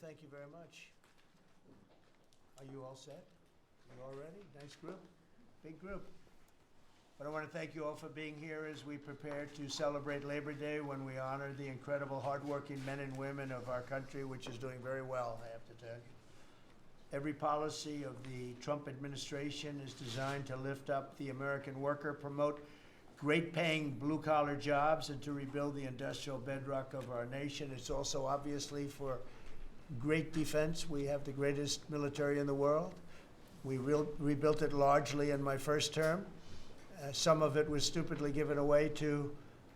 thank you very much. Are you all set? You all ready? Nice group, big group. But I want to thank you all for being here as we prepare to celebrate Labor Day, when we honor the incredible hardworking men and women of our country, which is doing very well, I have to tell you. Every policy of the Trump administration is designed to lift up the American worker, promote great-paying blue-collar jobs, and to rebuild the industrial bedrock of our nation. It's also obviously for great defense. We have the greatest military in the world. We rebuilt it largely in my first term. Some of it was stupidly given away to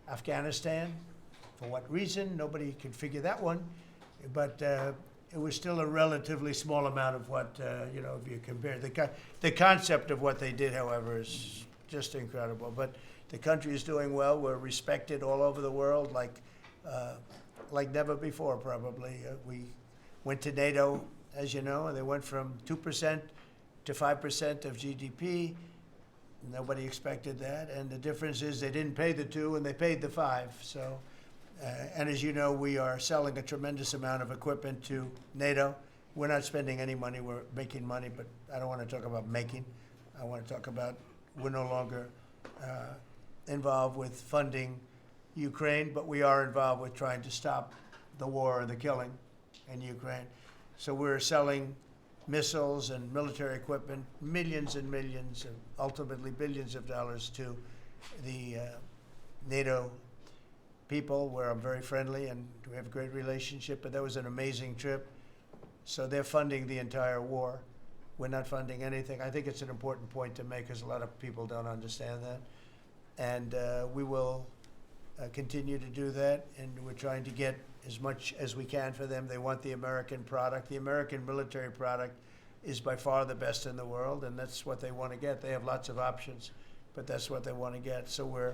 Afghanistan. For what reason? Nobody can figure that one. But it was still a relatively small amount of what, if you compare. The concept of what they did, however, is just incredible. But the country is doing well. We're respected all over the world like never before, probably. We went to NATO, as you know, and they went from 2% to 5% of GDP. Nobody expected that. And the difference is they didn't pay the 2 and they paid the 5. So, and as you know, we are selling a tremendous amount of equipment to NATO. We're not spending any money. We're making money, but I don't want to talk about making. I want to talk about we're no longer involved with funding Ukraine, but we are involved with trying to stop the war and the killing in Ukraine. So we're selling missiles and military equipment, millions and millions, and ultimately billions of dollars to the NATO people, where I'm very friendly and we have a great relationship. But that was an amazing trip. So they're funding the entire war. We're not funding anything. I think it's an important point to make, because a lot of people don't understand that. And we will continue to do that, and we're trying to get as much as we can for them. They want the American product. The American military product is by far the best in the world, and that's what they want to get. They have lots of options, but that's what they want to get. So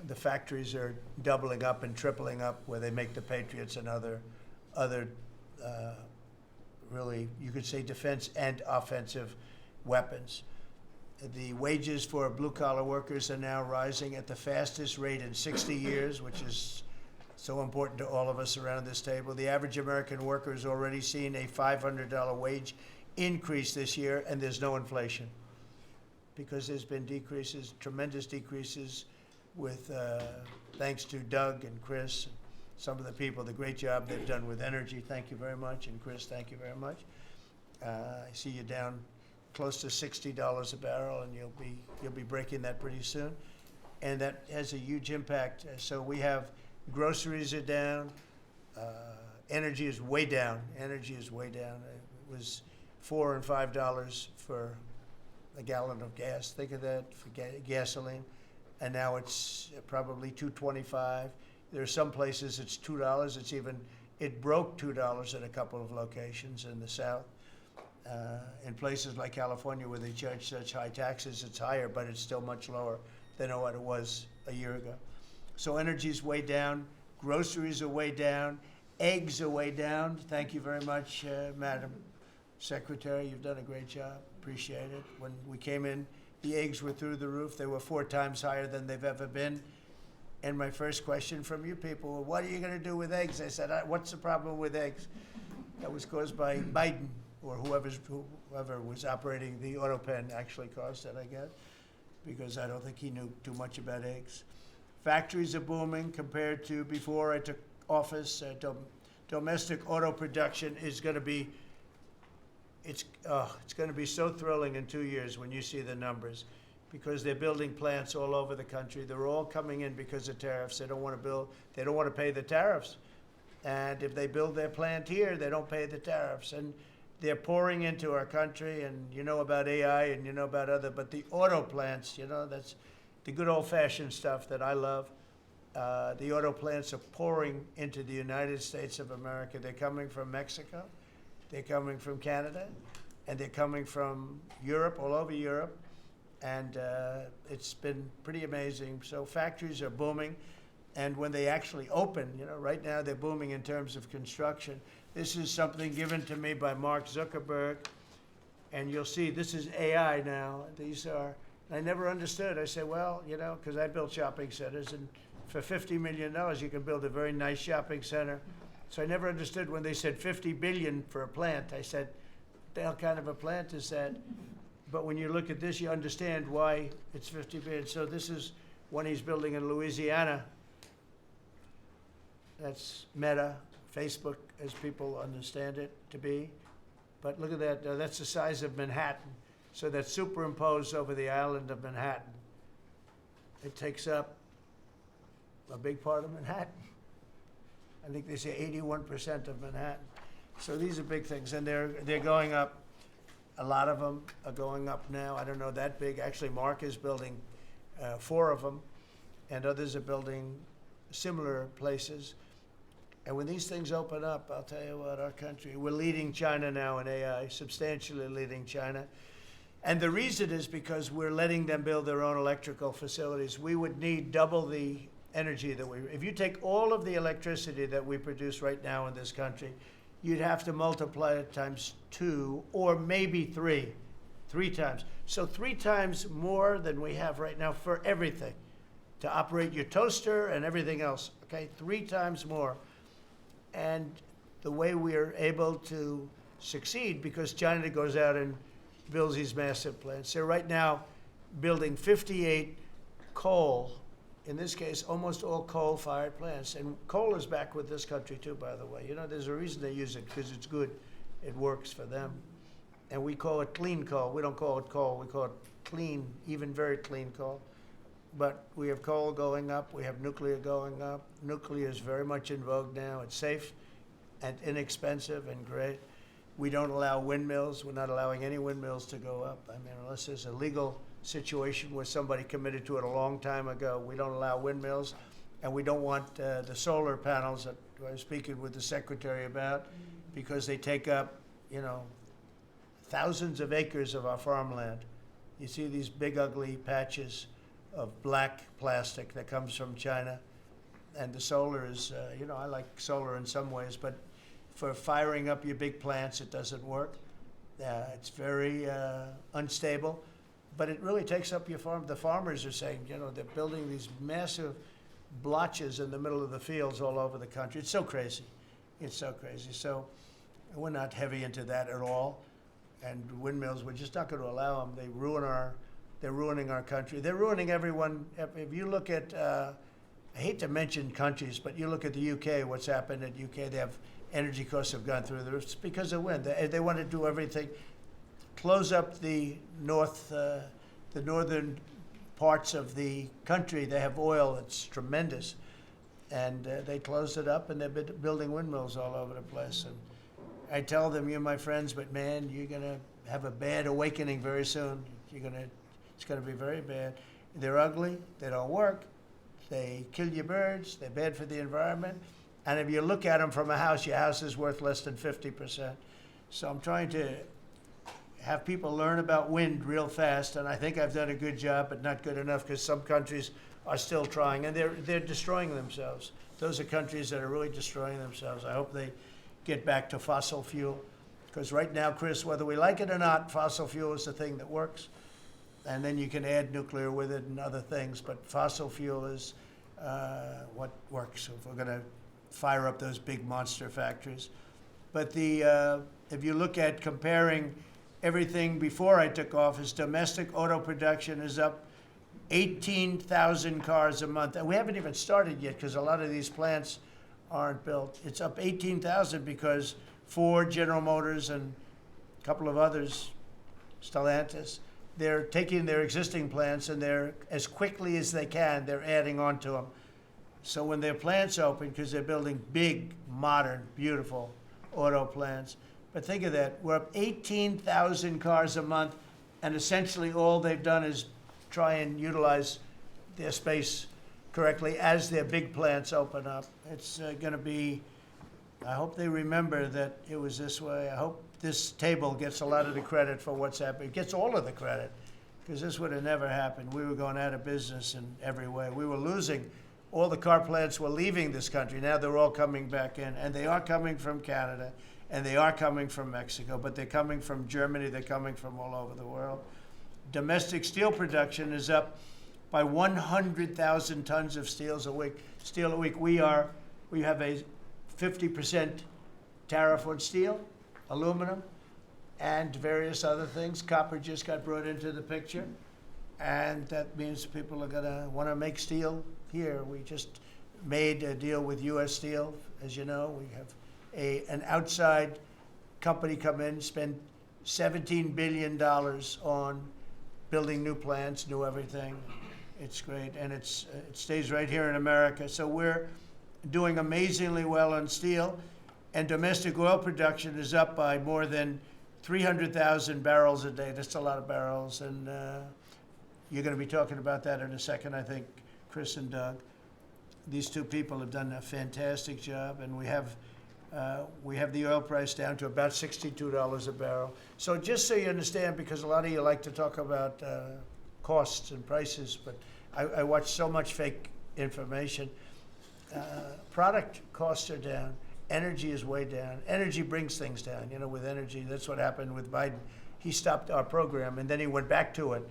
the factories are doubling up and tripling up, where they make the Patriots and other really, you could say, defense and offensive weapons. The wages for blue-collar workers are now rising at the fastest rate in 60 years, which is so important to all of us around this table. The average American worker has already seen a $500 wage increase this year, and there's no inflation, because there's been decreases, tremendous decreases, with thanks to Doug and Chris, and some of the people, the great job they've done with energy. Thank you very much. And Chris, thank you very much. I see you down close to $60 a barrel, and you'll be breaking that pretty soon. And that has a huge impact. So we have groceries are down. Energy is way down. Energy is way down. It was $4 and $5 for a gallon of gas. Think of that, for gasoline. And now it's probably $2.25. There are some places it's $2. It broke $2 at a couple of locations in the South. In places like California, where they charge such high taxes, it's higher, but it's still much lower than what it was a year ago. So energy's way down. Groceries are way down. Eggs are way down. Thank you very much, Madam Secretary. You've done a great job. Appreciate it. When we came in, the eggs were through the roof. They were 4 times higher than they've ever been. And my first question from you people were, what are you going to do with eggs? I said, what's the problem with eggs? That was caused by Biden, or whoever was operating the auto pen actually caused it, I guess, because I don't think he knew too much about eggs. Factories are booming compared to before I took office. Domestic auto production is going to be, it's going to be so thrilling in 2 years when you see the numbers, because they're building plants all over the country. They're all coming in because of tariffs. They don't want to pay the tariffs. And if they build their plant here, they don't pay the tariffs. And they're pouring into our country, and you know about AI and you know about but the auto plants, that's the good old-fashioned stuff that I love. The auto plants are pouring into the United States of America. They're coming from Mexico, they're coming from Canada, and they're coming from Europe, all over Europe. And it's been pretty amazing. So factories are booming. And when they actually open, right now they're booming in terms of construction. This is something given to me by Mark Zuckerberg. And you'll see this is AI now. I never understood. I said, well, because I built shopping centers, and for $50 million, you can build a very nice shopping center So I never understood when they said 50 billion for a plant. I said, what the hell kind of a plant is that? But when you look at this, you understand why it's 50 billion. So this is one he's building in Louisiana. That's Meta, Facebook, as people understand it to be. But look at that, that's the size of Manhattan. So that's superimposed over the island of Manhattan. It takes up a big part of Manhattan. I think they say 81% of Manhattan. So these are big things, and they're going up. A lot of them are going up now. I don't know that big. Actually, Mark is building 4 of them, and others are building similar places. And when these things open up, I'll tell you what, our country, we're leading China now in AI, substantially leading China. And the reason is because we're letting them build their own electrical facilities. We would need double the energy that if you take all of the electricity that we produce right now in this country, you'd have to multiply it times 2 or maybe 3 times. So 3 times more than we have right now for everything, to operate your toaster and everything else, okay? 3 times more. And the way we are able to succeed, because China goes out and builds these massive plants. They're right now building 58 coal, in this case, almost all coal-fired plants. And coal is back with this country too, by the way. You know, there's a reason they use it, because it's good. It works for them. And we call it clean coal. We don't call it coal. We call it clean, even very clean coal. But we have coal going up. We have nuclear going up. Nuclear is very much in vogue now. It's safe and inexpensive and great. We don't allow windmills. We're not allowing any windmills to go up. I mean, unless there's a legal situation where somebody committed to it a long time ago, we don't allow windmills. And we don't want the solar panels that I was speaking with the secretary about, because they take up, you know, thousands of acres of our farmland. You see these big, ugly patches of black plastic that comes from China. And the solar is, you know, I like solar in some ways, but for firing up your big plants, it doesn't work. It's very unstable, but it really takes up your farm. The farmers are saying, you know, they're building these massive blotches in the middle of the fields all over the country. It's so crazy. It's so crazy. So we're not heavy into that at all. And windmills, we're just not going to allow them. They're ruining our country. They're ruining everyone. If you look at, I hate to mention countries, but you look at the UK, what's happened at UK, they have energy costs have gone through the roof. It's because of wind. They want to do everything, close up the northern parts of the country. They have oil that's tremendous. And they closed it up, and they've been building windmills all over the place. And I tell them, you're my friends, but man, you're going to have a bad awakening very soon. It's going to be very bad. They're ugly. They don't work. They kill your birds. They're bad for the environment. And if you look at them from a house, your house is worth less than 50%. So I'm trying to have people learn about wind real fast, and I think I've done a good job, but not good enough, because some countries are still trying, and they're destroying themselves. Those are countries that are really destroying themselves. I hope they get back to fossil fuel, because right now, Chris, whether we like it or not, fossil fuel is the thing that works. And then you can add nuclear with it and other things, but fossil fuel is what works if we're going to fire up those big monster factories. But if you look at comparing everything before I took office, domestic auto production is up 18,000 cars a month. And we haven't even started yet, because a lot of these plants aren't built. It's up 18,000 because Ford, General Motors, and a couple of others, Stellantis, they're taking their existing plants, and they're, as quickly as they can, they're adding on to them. So when their plants open, because they're building big, modern, beautiful auto plants. But think of that, we're up 18,000 cars a month, and essentially all they've done is try and utilize their space correctly as their big plants open up. It's going to be, I hope they remember that it was this way. I hope this table gets a lot of the credit for what's happening. It gets all of the credit, because this would have never happened. We were going out of business in every way. We were losing. All the car plants were leaving this country. Now they're all coming back in, and they are coming from Canada, and they are coming from Mexico, but they're coming from Germany. They're coming from all over the world. Domestic steel production is up by 100,000 tons of steel a week. We have a 50% tariff on steel, aluminum, and various other things. Copper just got brought into the picture, and that means people are gonna wanna make steel here. We just made a deal with U.S. Steel, as you know. We have an outside company come in, spend $17 billion on building new plants, new everything. It's great, and it stays right here in America. So we're doing amazingly well on steel, and domestic oil production is up by more than 300,000 barrels a day. That's a lot of barrels, and you're going to be talking about that in a second, I think, Chris and Doug. These two people have done a fantastic job, and we have the oil price down to about $62 a barrel. So just so you understand, because a lot of you like to talk about costs and prices, but I watch so much fake information. Product costs are down. Energy is way down. Energy brings things down. You know, with energy, that's what happened with Biden. He stopped our program, and then he went back to it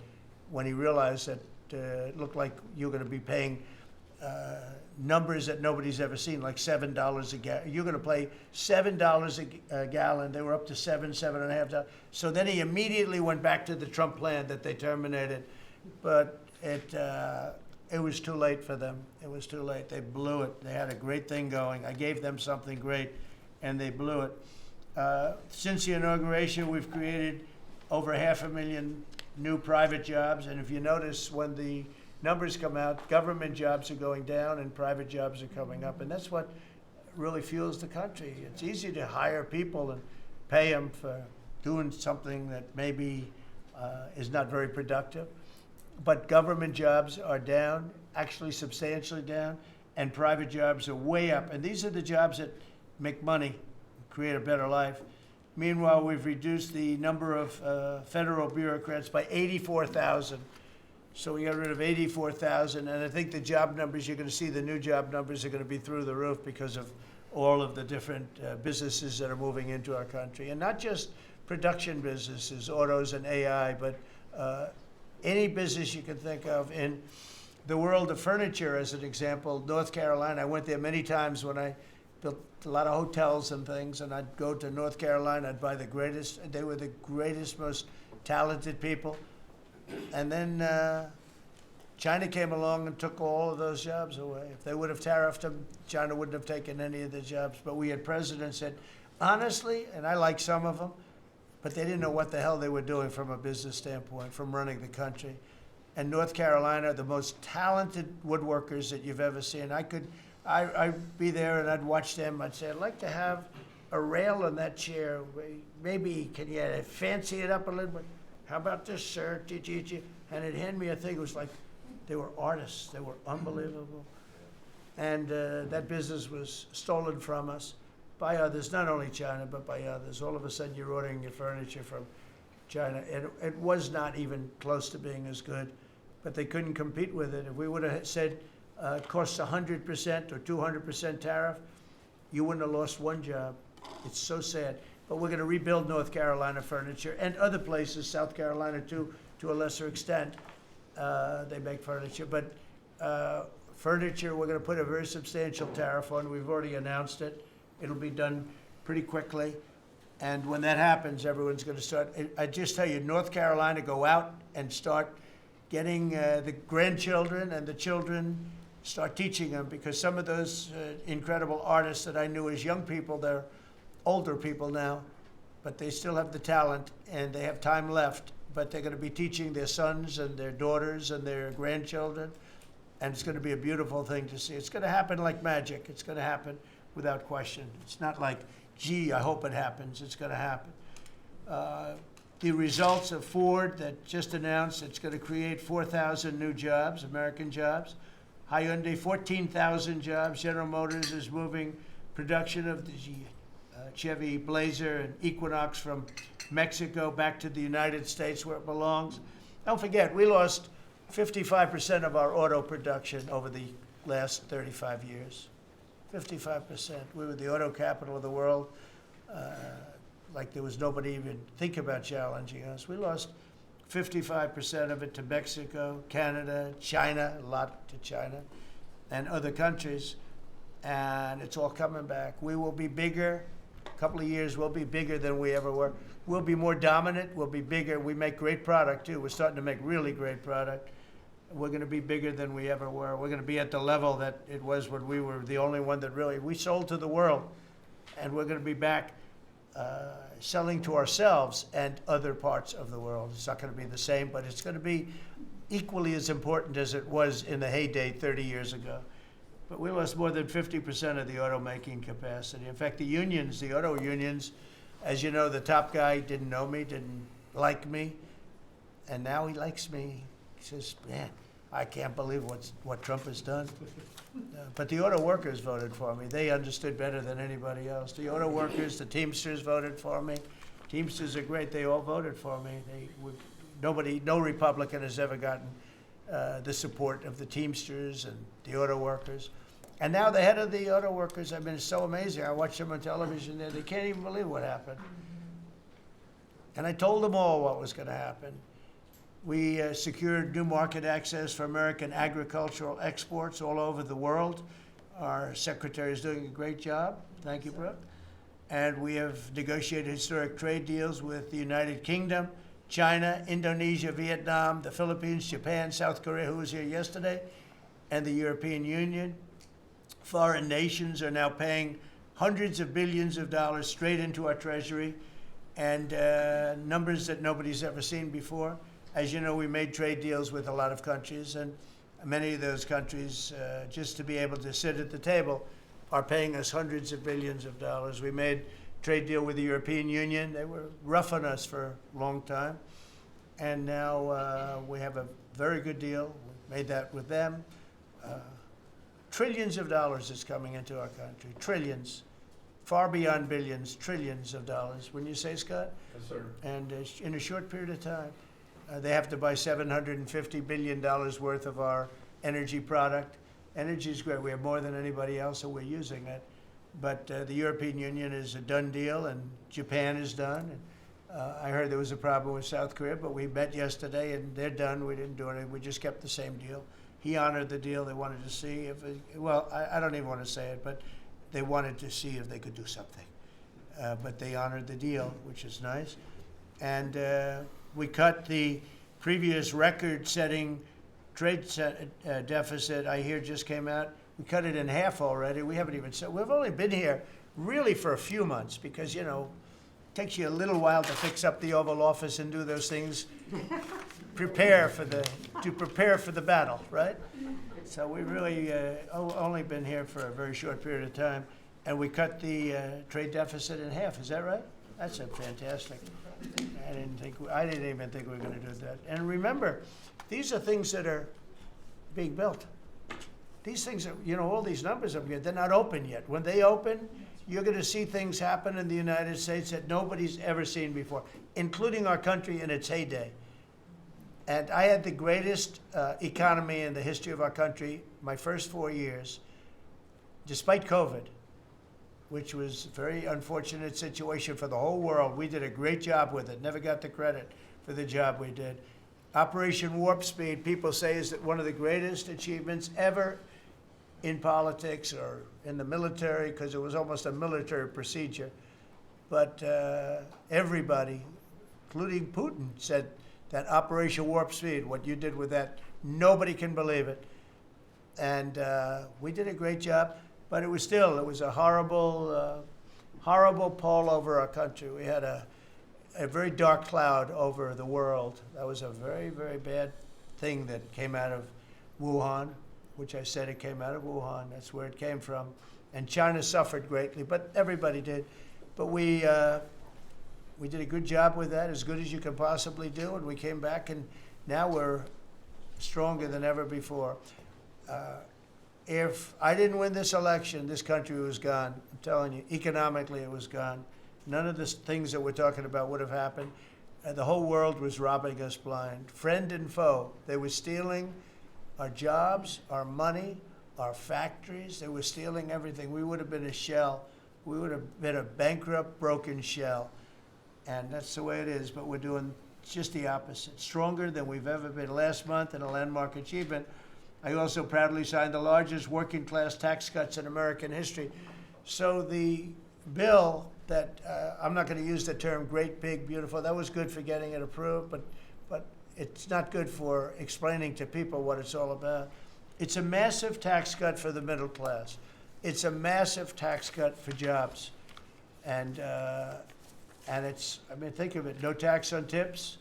when he realized that it looked like you're going to be paying numbers that nobody's ever seen, like $7 a gallon. You're going to pay $7 a gallon. They were up to $7.5. So then he immediately went back to the Trump plan that they terminated, but it was too late for them. It was too late. They blew it. They had a great thing going. I gave them something great, and they blew it. Since the inauguration, we've created over 500,000 new private jobs, and if you notice, when the numbers come out, government jobs are going down and private jobs are coming up, and that's what really fuels the country. It's easy to hire people and pay them for doing something that maybe is not very productive, but government jobs are down, actually substantially down, and private jobs are way up, and these are the jobs that make money, create a better life. Meanwhile, we've reduced the number of federal bureaucrats by 84,000. So we got rid of 84,000, and I think the job numbers, you're going to see the new job numbers are going to be through the roof because of all of the different businesses that are moving into our country. And not just production businesses, autos and AI, but any business you can think of. In the world of furniture, as an example, North Carolina, I went there many times when I built a lot of hotels and things, and I'd go to North Carolina, I'd buy the greatest, they were the greatest, most talented people. And then China came along and took all of those jobs away. If they would have tariffed them, China wouldn't have taken any of the jobs. But we had presidents that, honestly, and I like some of them, but they didn't know what the hell they were doing from a business standpoint, from running the country. And North Carolina, the most talented woodworkers that you've ever seen. I'd be there and I'd watch them. I'd say, I'd like to have a rail on that chair. Maybe can you fancy it up a little bit? How about this, sir? And it'd hand me a thing. It was like they were artists. They were unbelievable. And that business was stolen from us by others, not only China, but by others. All of a sudden, you're ordering your furniture from China. It was not even close to being as good, but they couldn't compete with it. If we would have said it costs 100% or 200% tariff, you wouldn't have lost one job. It's so sad. But we're going to rebuild North Carolina furniture and other places, South Carolina too, to a lesser extent. They make furniture. But furniture, we're going to put a very substantial tariff on. We've already announced it. It'll be done pretty quickly. And when that happens, everyone's going to start. I just tell you, North Carolina, go out and start getting the grandchildren and the children, start teaching them, because some of those incredible artists that I knew as young people, they're older people now, but they still have the talent and they have time left, but they're going to be teaching their sons and their daughters and their grandchildren, and it's going to be a beautiful thing to see. It's going to happen like magic. It's going to happen without question. It's not like, gee, I hope it happens. It's going to happen. The results of Ford that just announced it's going to create 4,000 new jobs, American jobs. Hyundai, 14,000 jobs. General Motors is moving production of the Chevy Blazer and Equinox from Mexico back to the United States where it belongs. Don't forget, we lost 55% of our auto production over the last 35 years. 55%. We were the auto capital of the world. Like there was nobody even think about challenging us. We lost 55% of it to Mexico, Canada, China, a lot to China, and other countries. and it's all coming back. We will be bigger. A couple of years, we'll be bigger than we ever were. We'll be more dominant. We'll be bigger. We make great product, too. We're starting to make really great product. We're going to be bigger than we ever were. We're going to be at the level that it was when we were the only one that really, we sold to the world. And we're going to be back selling to ourselves and other parts of the world. It's not going to be the same, but it's going to be equally as important as it was in the heyday 30 years ago. But we lost more than 50% of the automaking capacity. In fact, the unions, the auto unions, as you know, the top guy didn't know me, didn't like me, and now he likes me. He says, man, I can't believe what Trump has done. But the auto workers voted for me. They understood better than anybody else. The auto workers, the Teamsters voted for me. Teamsters are great. They all voted for me. No Republican has ever gotten the support of the Teamsters and the auto workers. And now the head of the auto workers, I mean, it's so amazing. I watch them on television there. They can't even believe what happened. And I told them all what was going to happen. We secured new market access for American agricultural exports all over the world. Our secretary is doing a great job. Thank you, Brooke. And we have negotiated historic trade deals with the United Kingdom, China, Indonesia, Vietnam, the Philippines, Japan, South Korea, who was here yesterday, and the European Union. Foreign nations are now paying hundreds of billions of dollars straight into our treasury, and numbers that nobody's ever seen before. As you know, we made trade deals with a lot of countries, and many of those countries, just to be able to sit at the table, are paying us hundreds of billions of dollars. We made a trade deal with the European Union. They were rough on us for a long time, and now we have a very good deal. We made that with them. Trillions of dollars is coming into our country. Trillions. Far beyond billions, trillions of dollars. Wouldn't you say, Scott? Yes, sir. And in a short period of time. They have to buy $750 billion worth of our energy product. Energy is great. We have more than anybody else, so we're using it. But the European Union is a done deal, and Japan is done. And, I heard there was a problem with South Korea, but we met yesterday, and they're done. We didn't do anything. We just kept the same deal. He honored the deal. They wanted to see if I don't even want to say it, but they wanted to see if they could do something. But they honored the deal, which is nice. And we cut the previous record-setting trade deficit, I hear just came out. We cut it in half already. We haven't even said, we've only been here really for a few months because, you know, it takes you a little while to fix up the Oval Office and do those things, prepare for the battle, right? So we really only been here for a very short period of time, and we cut the trade deficit in half. Is that right? That's a fantastic. I didn't even think we were going to do that. And remember, these are things that are being built. These things are, you know, all these numbers up here, they're not open yet. When they open, you're going to see things happen in the United States that nobody's ever seen before, including our country in its heyday. And I had the greatest economy in the history of our country my first 4 years, despite COVID, which was a very unfortunate situation for the whole world. We did a great job with it, never got the credit for the job we did. Operation Warp Speed, people say, is one of the greatest achievements ever in politics or in the military, because it was almost a military procedure. But everybody, including Putin, said that Operation Warp Speed, what you did with that, nobody can believe it. And we did a great job. But it was a horrible, horrible pall over our country. We had a very dark cloud over the world. That was a very, very bad thing that came out of Wuhan, which I said it came out of Wuhan. That's where it came from. And China suffered greatly, but everybody did. But we did a good job with that, as good as you can possibly do, and we came back, and now we're stronger than ever before. If I didn't win this election, this country was gone. I'm telling you, economically it was gone. None of the things that we're talking about would have happened. The whole world was robbing us blind. Friend and foe. They were stealing our jobs, our money, our factories. They were stealing everything. We would have been a shell. We would have been a bankrupt, broken shell. And that's the way it is, but we're doing just the opposite. Stronger than we've ever been. Last month in a landmark achievement, I also proudly signed the largest working class tax cuts in American history. So the bill that, I'm not going to use the term great, big, beautiful, that was good for getting it approved, but it's not good for explaining to people what it's all about. It's a massive tax cut for the middle class. It's a massive tax cut for jobs. And it's, I mean, think of it, no tax on tips,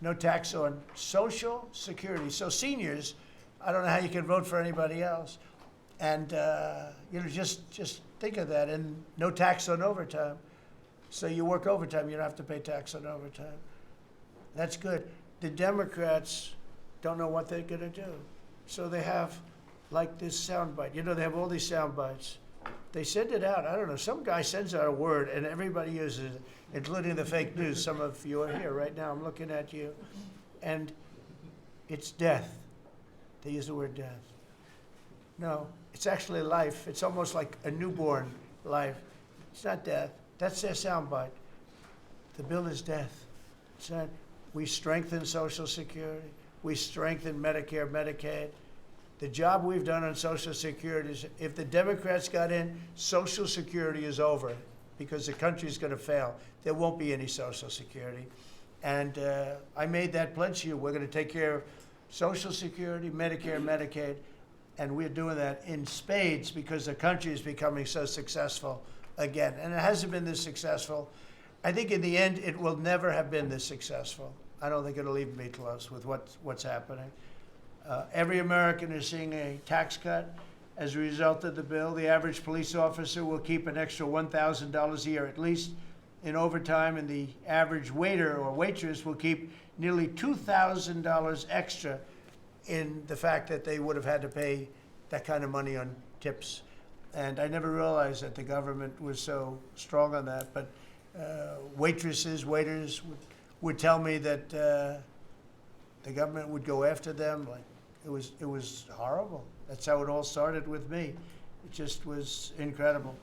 no tax on Social Security. So seniors, I don't know how you can vote for anybody else. And, just think of that, and no tax on overtime. So you work overtime, you don't have to pay tax on overtime. That's good. The Democrats don't know what they're gonna do. So they have, like, this soundbite. They have all these sound bites. They send it out. I don't know. Some guy sends out a word, and everybody uses it, including the fake news. Some of you are here right now. I'm looking at you. And it's death. They use the word death. No, it's actually life. It's almost like a newborn life. It's not death. That's their soundbite. The bill is death. It's not. We strengthen Social Security. We strengthen Medicare, Medicaid. The job we've done on Social Security is, if the Democrats got in, Social Security is over because the country's going to fail. There won't be any Social Security. And I made that pledge to you. We're going to take care of Social Security, Medicare, Medicaid, and we're doing that in spades because the country is becoming so successful again. And it hasn't been this successful. I think in the end, it will never have been this successful. I don't think it'll even be close with what's happening. Every American is seeing a tax cut as a result of the bill. The average police officer will keep an extra $1,000 a year at least in overtime, and the average waiter or waitress will keep nearly $2,000 extra in the fact that they would have had to pay that kind of money on tips. And I never realized that the government was so strong on that. But waitresses, waiters would tell me that the government would go after them. Like it was horrible. That's how it all started with me. It just was incredible.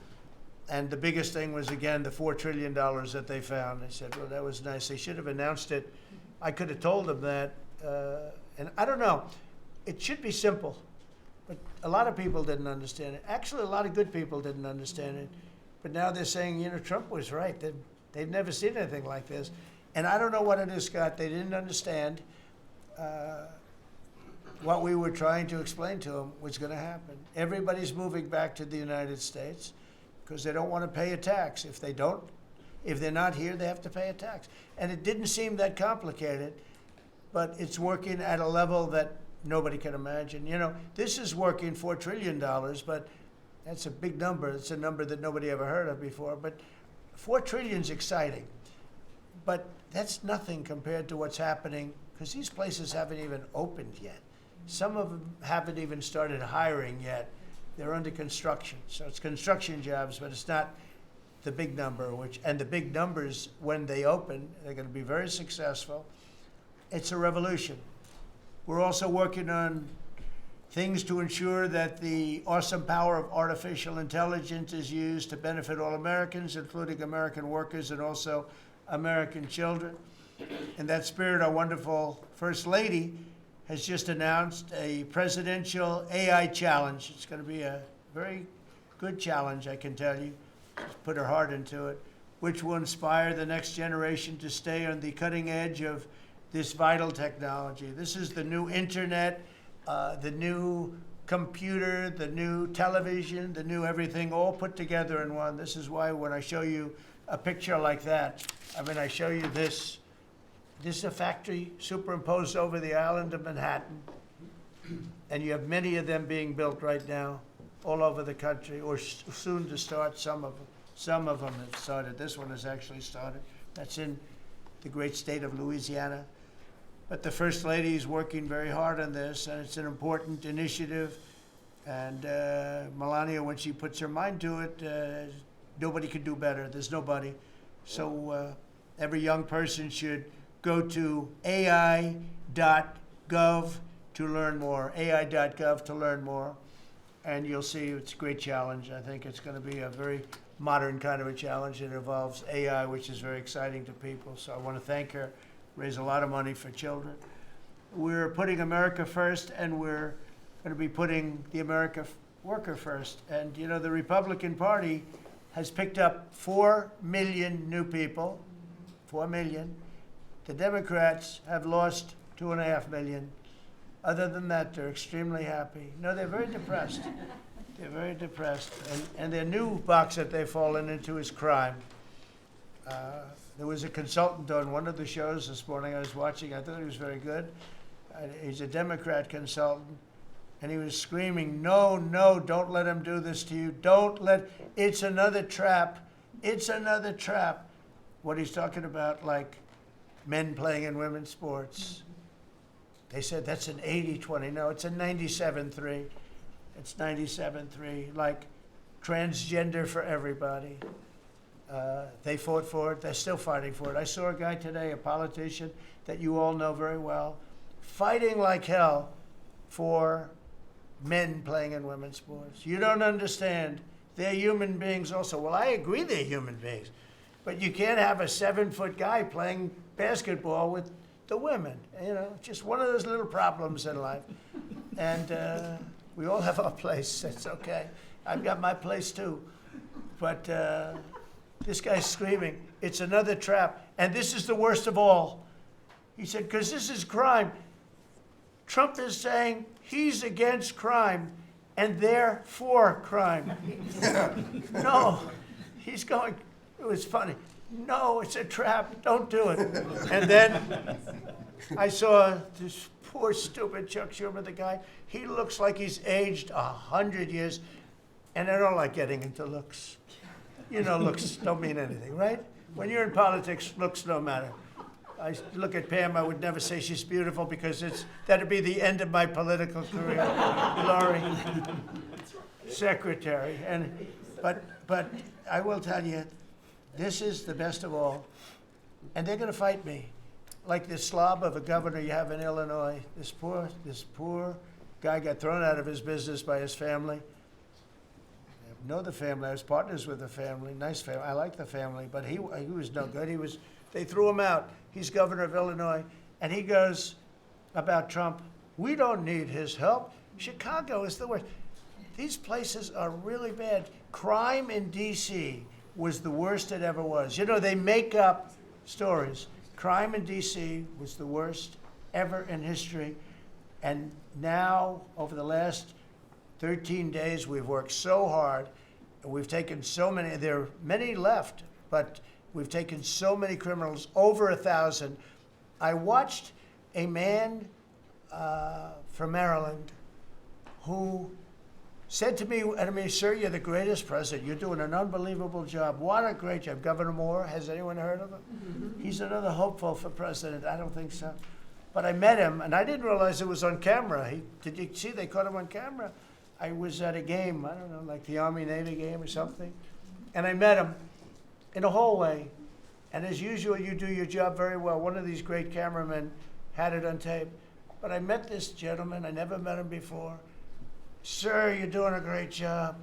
And the biggest thing was, again, the $4 trillion that they found. They said, well, that was nice. They should have announced it. I could have told them that. And I don't know. It should be simple. But a lot of people didn't understand it. Actually, a lot of good people didn't understand it. But now they're saying, Trump was right. They've never seen anything like this. And I don't know what it is, Scott. They didn't understand what we were trying to explain to them was going to happen. Everybody's moving back to the United States because they don't want to pay a tax. If they're not here, they have to pay a tax. And it didn't seem that complicated, but it's working at a level that nobody can imagine. This is working $4 trillion, but that's a big number. It's a number that nobody ever heard of before. But $4 trillion is exciting. But that's nothing compared to what's happening, because these places haven't even opened yet. Some of them haven't even started hiring yet. They're under construction. So it's construction jobs, but it's not the big number, and the big numbers, when they open, they're going to be very successful. It's a revolution. We're also working on things to ensure that the awesome power of artificial intelligence is used to benefit all Americans, including American workers and also American children. In that spirit, our wonderful First Lady has just announced a presidential AI challenge. It's going to be a very good challenge, I can tell you. She's put her heart into it, which will inspire the next generation to stay on the cutting edge of this vital technology. This is the new internet, the new computer, the new television, the new everything, all put together in one. This is why when I show you a picture like that, I show you this. This is a factory superimposed over the island of Manhattan, and you have many of them being built right now all over the country, or soon to start. Some of them have started. This one has actually started. That's in the great state of Louisiana. But the First Lady is working very hard on this, and it's an important initiative. And Melania, when she puts her mind to it, nobody could do better. There's nobody. So every young person should go to AI.gov to learn more, AI.gov to learn more. And you'll see it's a great challenge. I think it's going to be a very modern kind of a challenge. It involves AI, which is very exciting to people. So I want to thank her, raise a lot of money for children. We're putting America first, and we're going to be putting the American worker first. And, you know, the Republican Party has picked up 4 million new people, 4 million. The Democrats have lost 2.5 million. Other than that, they're extremely happy. No, they're very depressed. They're very depressed. And their new box that they've fallen into is crime. There was a consultant on one of the shows this morning I was watching. I thought he was very good. He's a Democrat consultant. And he was screaming, no, no, don't let him do this to you. It's another trap. It's another trap. What he's talking about, like men playing in women's sports. They said that's an 80-20. No, it's a 97-3. It's 97-3, like transgender for everybody. They fought for it. They're still fighting for it. I saw a guy today, a politician that you all know very well, fighting like hell for men playing in women's sports. You don't understand. They're human beings also. Well, I agree they're human beings. But you can't have a 7-foot guy playing basketball with the women. You know, just one of those little problems in life. And we all have our place. That's okay. I've got my place too. But this guy's screaming, it's another trap. And this is the worst of all. He said, because this is crime. Trump is saying he's against crime and they're for crime. No, he's going, it was funny. No, it's a trap. Don't do it. And then I saw this poor, stupid Chuck Schumer, the guy. He looks like he's aged 100 years. And I don't like getting into looks. You know, looks don't mean anything, right? When you're in politics, looks don't matter. I look at Pam, I would never say she's beautiful because that'd be the end of my political career. Laurie, secretary. But I will tell you, this is the best of all. And they're going to fight me. Like this slob of a governor you have in Illinois. This poor guy got thrown out of his business by his family. I know the family. I was partners with the family. Nice family. I like the family. But he was no good. They threw him out. He's governor of Illinois. And he goes about Trump, we don't need his help. Chicago is the worst. These places are really bad. Crime in D.C. was the worst it ever was. You know, they make up stories. Crime in D.C. was the worst ever in history. And now, over the last 13 days, we've worked so hard. And we've taken so many, there are many left, but we've taken so many criminals, over 1,000. I watched a man from Maryland who said to me, sir, you're the greatest president. You're doing an unbelievable job. What a great job. Governor Moore, has anyone heard of him? Mm-hmm. He's another hopeful for president. I don't think so. But I met him, and I didn't realize it was on camera. Did you see they caught him on camera? I was at a game, I don't know, like the Army-Navy game or something. And I met him in a hallway. And as usual, you do your job very well. One of these great cameramen had it on tape. But I met this gentleman. I never met him before. Sir, you're doing a great job.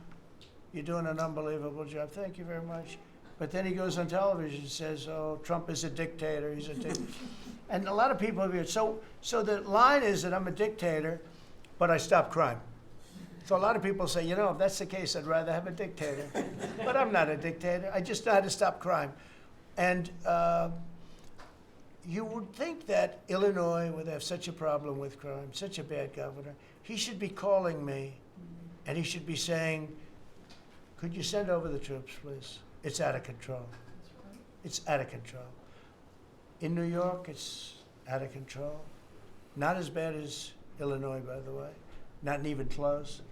You're doing an unbelievable job. Thank you very much. But then he goes on television and says, oh, Trump is a dictator. He's a dictator. And a lot of people have heard. So the line is that I'm a dictator, but I stop crime. So a lot of people say, you know, if that's the case, I'd rather have a dictator. But I'm not a dictator. I just know how to stop crime. And you would think that Illinois would have such a problem with crime, such a bad governor. He should be calling me, and he should be saying, could you send over the troops, please? It's out of control. It's out of control. In New York, it's out of control. Not as bad as Illinois, by the way. Not even close.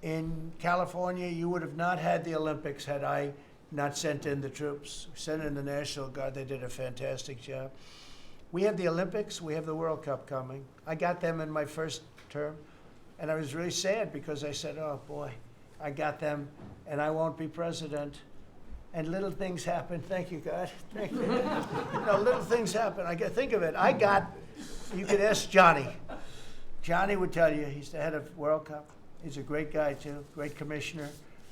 In California, you would have not had the Olympics had I not sent in the troops. Sent in the National Guard. They did a fantastic job. We have the Olympics. We have the World Cup coming. I got them in my first term. And I was really sad because I said, oh, boy, I got them, and I won't be president. And little things happen. Thank you, God. Thank you. Little things happen. Think of it. You could ask Johnny. Johnny would tell you he's the head of World Cup. He's a great guy, too, great commissioner.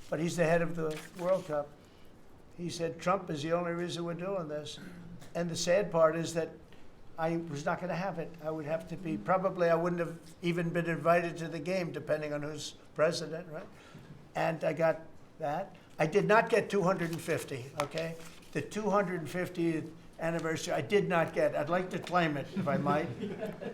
But he's the head of the World Cup. He said Trump is the only reason we're doing this. And the sad part is that I was not going to have it. I would have to be, probably I wouldn't have even been invited to the game, depending on who's president, right? And I got that. I did not get 250, okay? The 250th anniversary, I did not get. I'd like to claim it, if I might,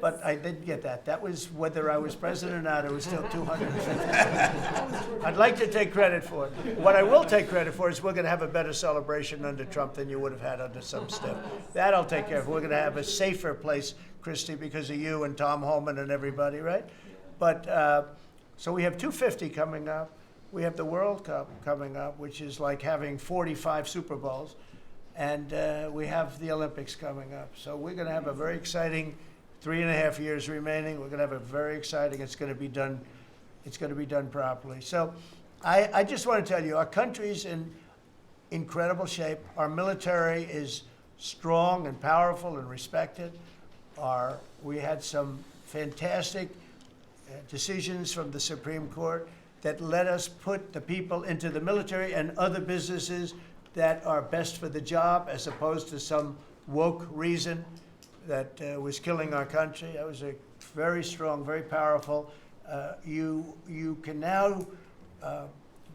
but I didn't get that. That was whether I was president or not, it was still 250. I'd like to take credit for it. What I will take credit for is we're going to have a better celebration under Trump than you would have had under some stuff. That I'll take care of. We're going to have a safer place, Christy, because of you and Tom Holman and everybody, right? But, so we have 250 coming up. We have the World Cup coming up, which is like having 45 Super Bowls. And we have the Olympics coming up. So we're going to have a very exciting 3.5 years remaining. We're going to have a very exciting, it's going to be done properly. So I just want to tell you, our country's in incredible shape. Our military is strong and powerful and respected. We had some fantastic decisions from the Supreme Court that let us put the people into the military and other businesses that are best for the job, as opposed to some woke reason that was killing our country. That was a very strong, very powerful. You can now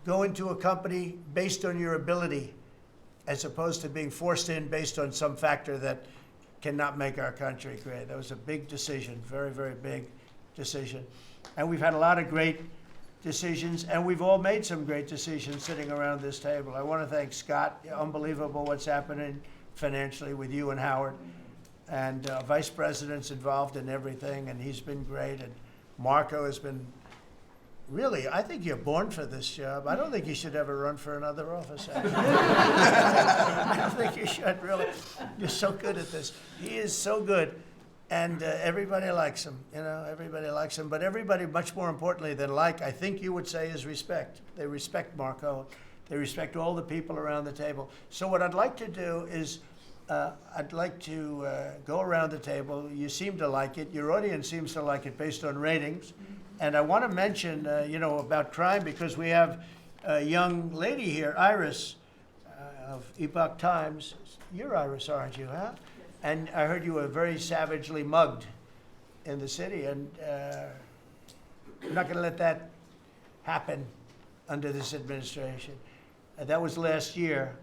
go into a company based on your ability, as opposed to being forced in based on some factor that cannot make our country great. That was a big decision, very, very big decision. And we've had a lot of great decisions, and we've all made some great decisions sitting around this table. I want to thank Scott. Unbelievable what's happening financially with you and Howard. And Vice President's involved in everything, and he's been great. And Marco has been really, I think you're born for this job. I don't think you should ever run for another office, actually. I don't think you should, really. You're so good at this. He is so good. And everybody likes him, everybody likes him. But everybody, much more importantly than like, I think you would say, is respect. They respect Marco. They respect all the people around the table. So what I'd like to do is, I'd like to go around the table. You seem to like it. Your audience seems to like it based on ratings. And I want to mention, about crime, because we have a young lady here, Iris, of Epoch Times. You're Iris, aren't you, huh? And I heard you were very savagely mugged in the city, and I'm not going to let that happen under this administration. That was last year.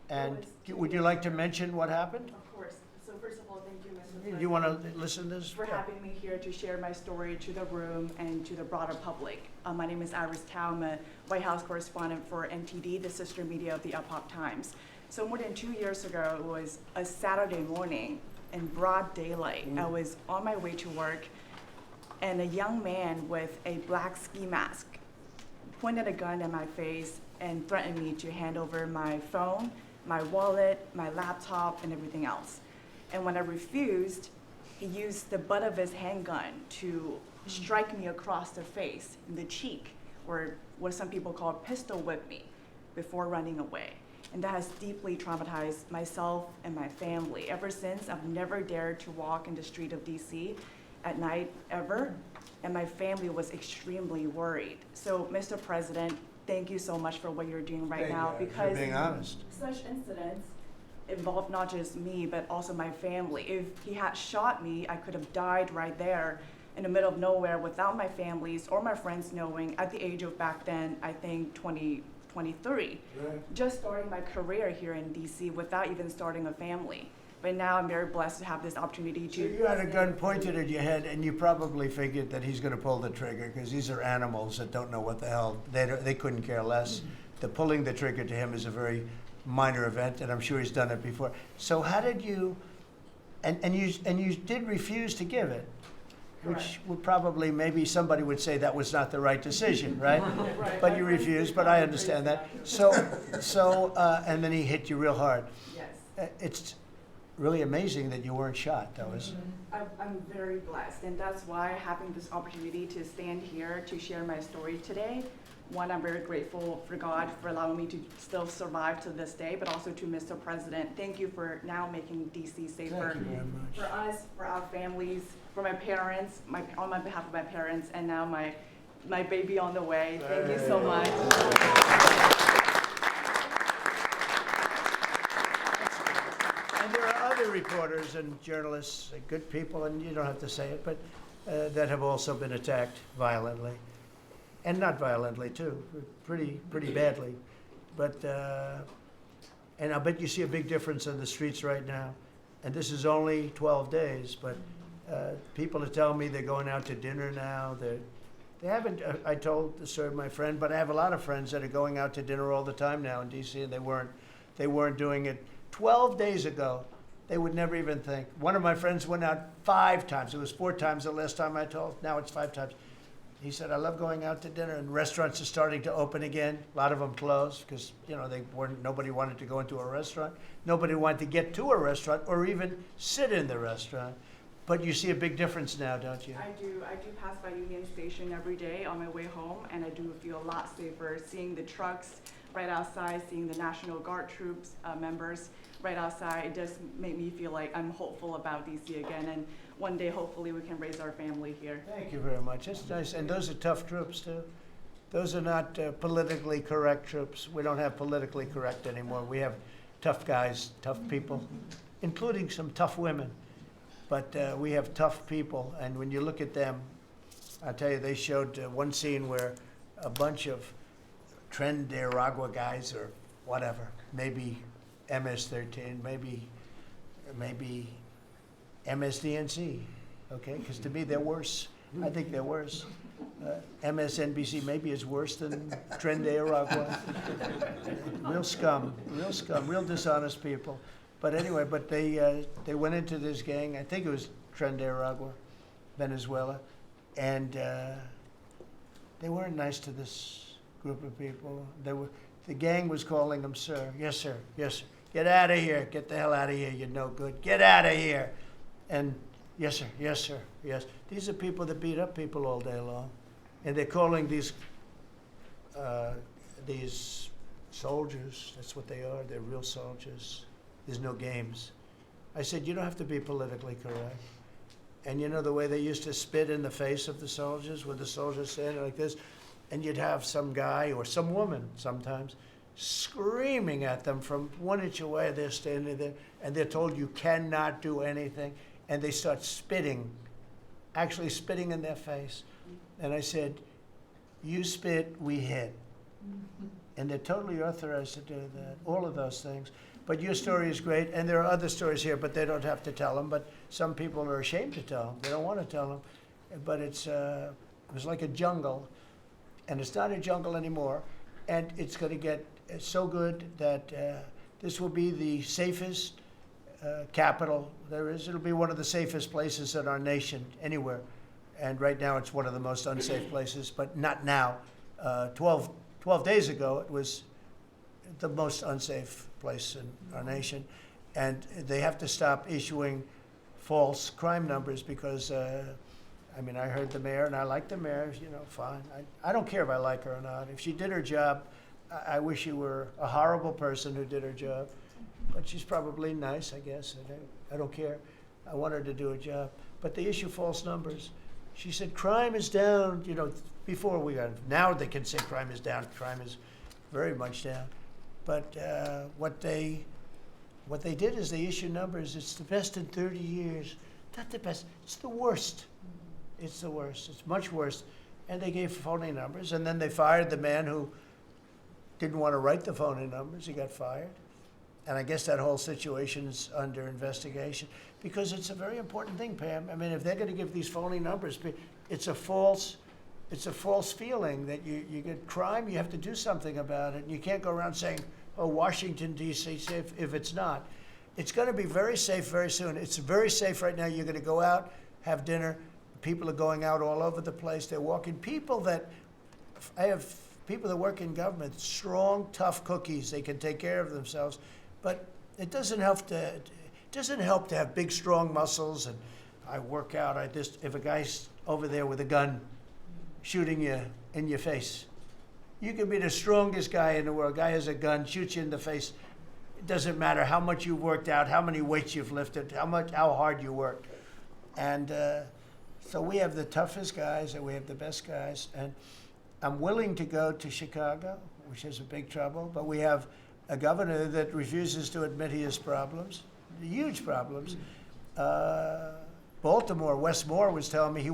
And would you like to mention what happened? Of course. So first of all, thank you, Mr. President. Do you want to listen to this? For having me here to share my story to the room and to the broader public. My name is Iris Tao. I'm a White House correspondent for NTD, the sister media of the Epoch Times. So more than 2 years ago, it was a Saturday morning in broad daylight. I was on my way to work, and a young man with a black ski mask pointed a gun at my face and threatened me to hand over my phone, my wallet, my laptop, and everything else. And when I refused, he used the butt of his handgun to strike me across the face, in the cheek, or what some people call pistol whip me, before running away. And that has deeply traumatized myself and my family. Ever since, I've never dared to walk in the street of DC at night, ever. And my family was extremely worried. So, Mr. President, thank you so much for what you're doing right now, because being honest. Such incidents involve not just me, but also my family. If he had shot me, I could have died right there in the middle of nowhere without my families or my friends knowing, at the age of back then, I think 23, right. Just starting my career here in DC without even starting a family. But now I'm very blessed to have this opportunity to. So you had a gun pointed at your head, and you probably figured that he's going to pull the trigger, because these are animals that don't know what the hell, they couldn't care less. The pulling the trigger to him is a very minor event, and I'm sure he's done it before. So how did you, and you did refuse to give it, which would probably, maybe somebody would say that was not the right decision, right? Right. But you refused, but I understand that. So, and then he hit you real hard. Yes. It's really amazing that you weren't shot, though. I'm very blessed, and that's why having this opportunity to stand here to share my story today. One, I'm very grateful for God for allowing me to still survive to this day, but also to Mr. President. Thank you for now making DC safer. Thank you very much. For us, for our families, for my parents, on my behalf of my parents, and now my baby on the way. Thank you so much. And there are other reporters and journalists, good people, and you don't have to say it, but that have also been attacked violently, and not violently too, pretty badly. But and I bet you see a big difference in the streets right now. And this is only 12 days, but people are telling me they're going out to dinner now. They haven't. I told the story of my friend, but I have a lot of friends that are going out to dinner all the time now in D.C. and they weren't doing it 12 days ago. They would never even think. One of my friends went out 5 times. It was 4 times the last time I told. Now it's 5 times. He said, I love going out to dinner, and restaurants are starting to open again. A lot of them closed because, nobody wanted to go into a restaurant. Nobody wanted to get to a restaurant or even sit in the restaurant. But you see a big difference now, don't you? I do pass by Union Station every day on my way home, and I do feel a lot safer seeing the trucks right outside, seeing the National Guard troops members right outside. It does make me feel like I'm hopeful about DC again, and one day hopefully we can raise our family here. Thank you very much. It's nice. And those are tough troops, too. Those are not politically correct troops. We don't have politically correct anymore. We have tough guys, tough people, including some tough women. But we have tough people, and when you look at them, I tell you, they showed one scene where a bunch of Tren de Aragua guys or whatever, maybe MS-13, maybe MSDNC, okay? Because to me, they're worse. I think they're worse. MSNBC maybe is worse than Tren de Aragua. Real scum, real dishonest people. But anyway, they went into this gang, I think it was Tren de Aragua, Venezuela, and they weren't nice to this group of people. The gang was calling them sir. Yes, sir. Yes, sir. Get out of here. Get the hell out of here. You're no good. Get out of here. And yes, sir. Yes, sir. Yes. These are people that beat up people all day long. And they're calling these soldiers, that's what they are. They're real soldiers. There's no games. I said, you don't have to be politically correct. And you know the way they used to spit in the face of the soldiers, with the soldiers standing like this, and you'd have some guy or some woman sometimes screaming at them from 1 inch away. They're standing there, and they're told you cannot do anything, and they start spitting, actually spitting in their face. And I said, you spit, we hit. And they're totally authorized to do that, all of those things. But your story is great, and there are other stories here, but they don't have to tell them. But some people are ashamed to tell them. They don't want to tell them. But it was like a jungle, and it's not a jungle anymore. And it's going to get so good that this will be the safest capital there is. It'll be one of the safest places in our nation, anywhere. And right now, it's one of the most unsafe places, but not now. 12 days ago, it was the most unsafe place in our nation. And they have to stop issuing false crime numbers because, I heard the mayor, and I like the mayor, fine. I don't care if I like her or not. If she did her job, I wish she were a horrible person who did her job. But she's probably nice, I guess. I don't care. I want her to do a job. But they issue false numbers. She said, crime is down, before we got, now they can say crime is down. Crime is very much down. But what they did is they issued numbers. It's the best in 30 years. Not the best. It's the worst. It's the worst. It's much worse. And they gave phony numbers. And then they fired the man who didn't want to write the phony numbers. He got fired. And I guess that whole situation is under investigation because it's a very important thing, Pam. If they're going to give these phony numbers, it's a false feeling that you get crime. You have to do something about it. You can't go around saying, "Oh, Washington D.C. safe," if it's not. It's going to be very safe very soon. It's very safe right now. You're going to go out, have dinner. People are going out all over the place. They're walking. I have people that work in government, strong, tough cookies. They can take care of themselves. But it doesn't help to have big, strong muscles. And I work out. If a guy's over there with a gun shooting you in your face, you can be the strongest guy in the world. Guy has a gun, shoots you in the face. It doesn't matter how much you've worked out, how many weights you've lifted, how hard you worked. And so we have the toughest guys and we have the best guys. And I'm willing to go to Chicago, which is a big trouble, but we have a governor that refuses to admit he has problems. huge problems. Baltimore, Wes Moore was telling me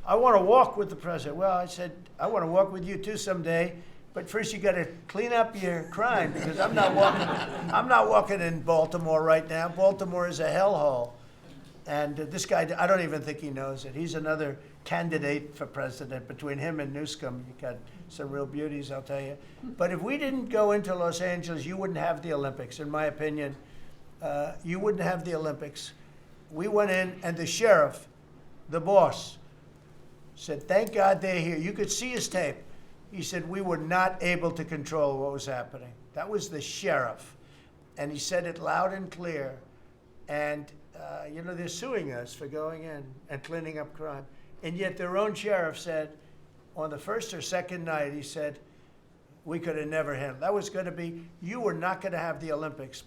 I want to walk with the president. Well, I said, I want to walk with you too someday, but first you got to clean up your crime because I'm not walking in Baltimore right now. Baltimore is a hellhole. And this guy, I don't even think he knows it. He's another candidate for president. Between him and Newsom, you got some real beauties, I'll tell you. But if we didn't go into Los Angeles, you wouldn't have the Olympics, in my opinion. You wouldn't have the Olympics. We went in, and the sheriff, the boss, said, thank God they're here. You could see his tape. He said, we were not able to control what was happening. That was the sheriff. And he said it loud and clear. And, they're suing us for going in and cleaning up crime. And yet their own sheriff said, on the first or second night, he said, we could have never handled. That was going to be, you were not going to have the Olympics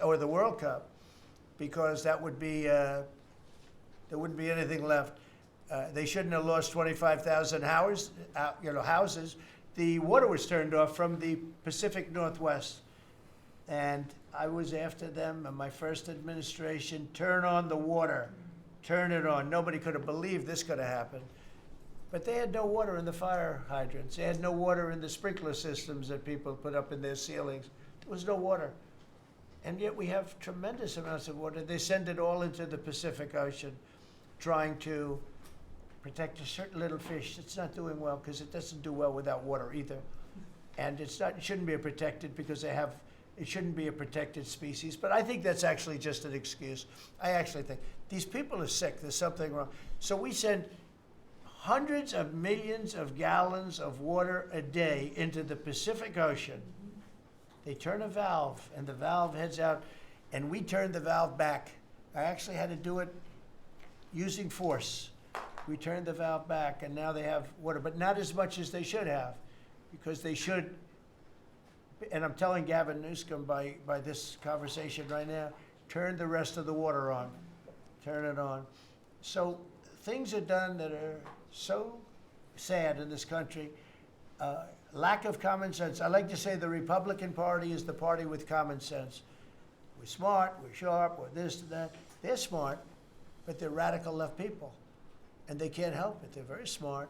or the World Cup, because that would be, there wouldn't be anything left. They shouldn't have lost 25,000 houses. The water was turned off from the Pacific Northwest. And I was after them in my first administration, turn on the water, turn it on. Nobody could have believed this could have happened. But they had no water in the fire hydrants. They had no water in the sprinkler systems that people put up in their ceilings. There was no water. And yet we have tremendous amounts of water. They send it all into the Pacific Ocean, trying to protect a certain little fish that's not doing well, because it doesn't do well without water either. And it shouldn't be protected because it shouldn't be a protected species. But I think that's actually just an excuse. I actually think these people are sick. There's something wrong. So we send hundreds of millions of gallons of water a day into the Pacific Ocean. They turn a valve, and the valve heads out, and we turn the valve back. I actually had to do it using force. We turned the valve back, and now they have water, but not as much as they should have, because they should, and I'm telling Gavin Newsom by this conversation right now, turn the rest of the water on. Turn it on. So things are done that are so sad in this country. Lack of common sense. I like to say the Republican Party is the party with common sense. We're smart, we're sharp, we're this and that. They're smart, but they're radical left people. And they can't help it. They're very smart,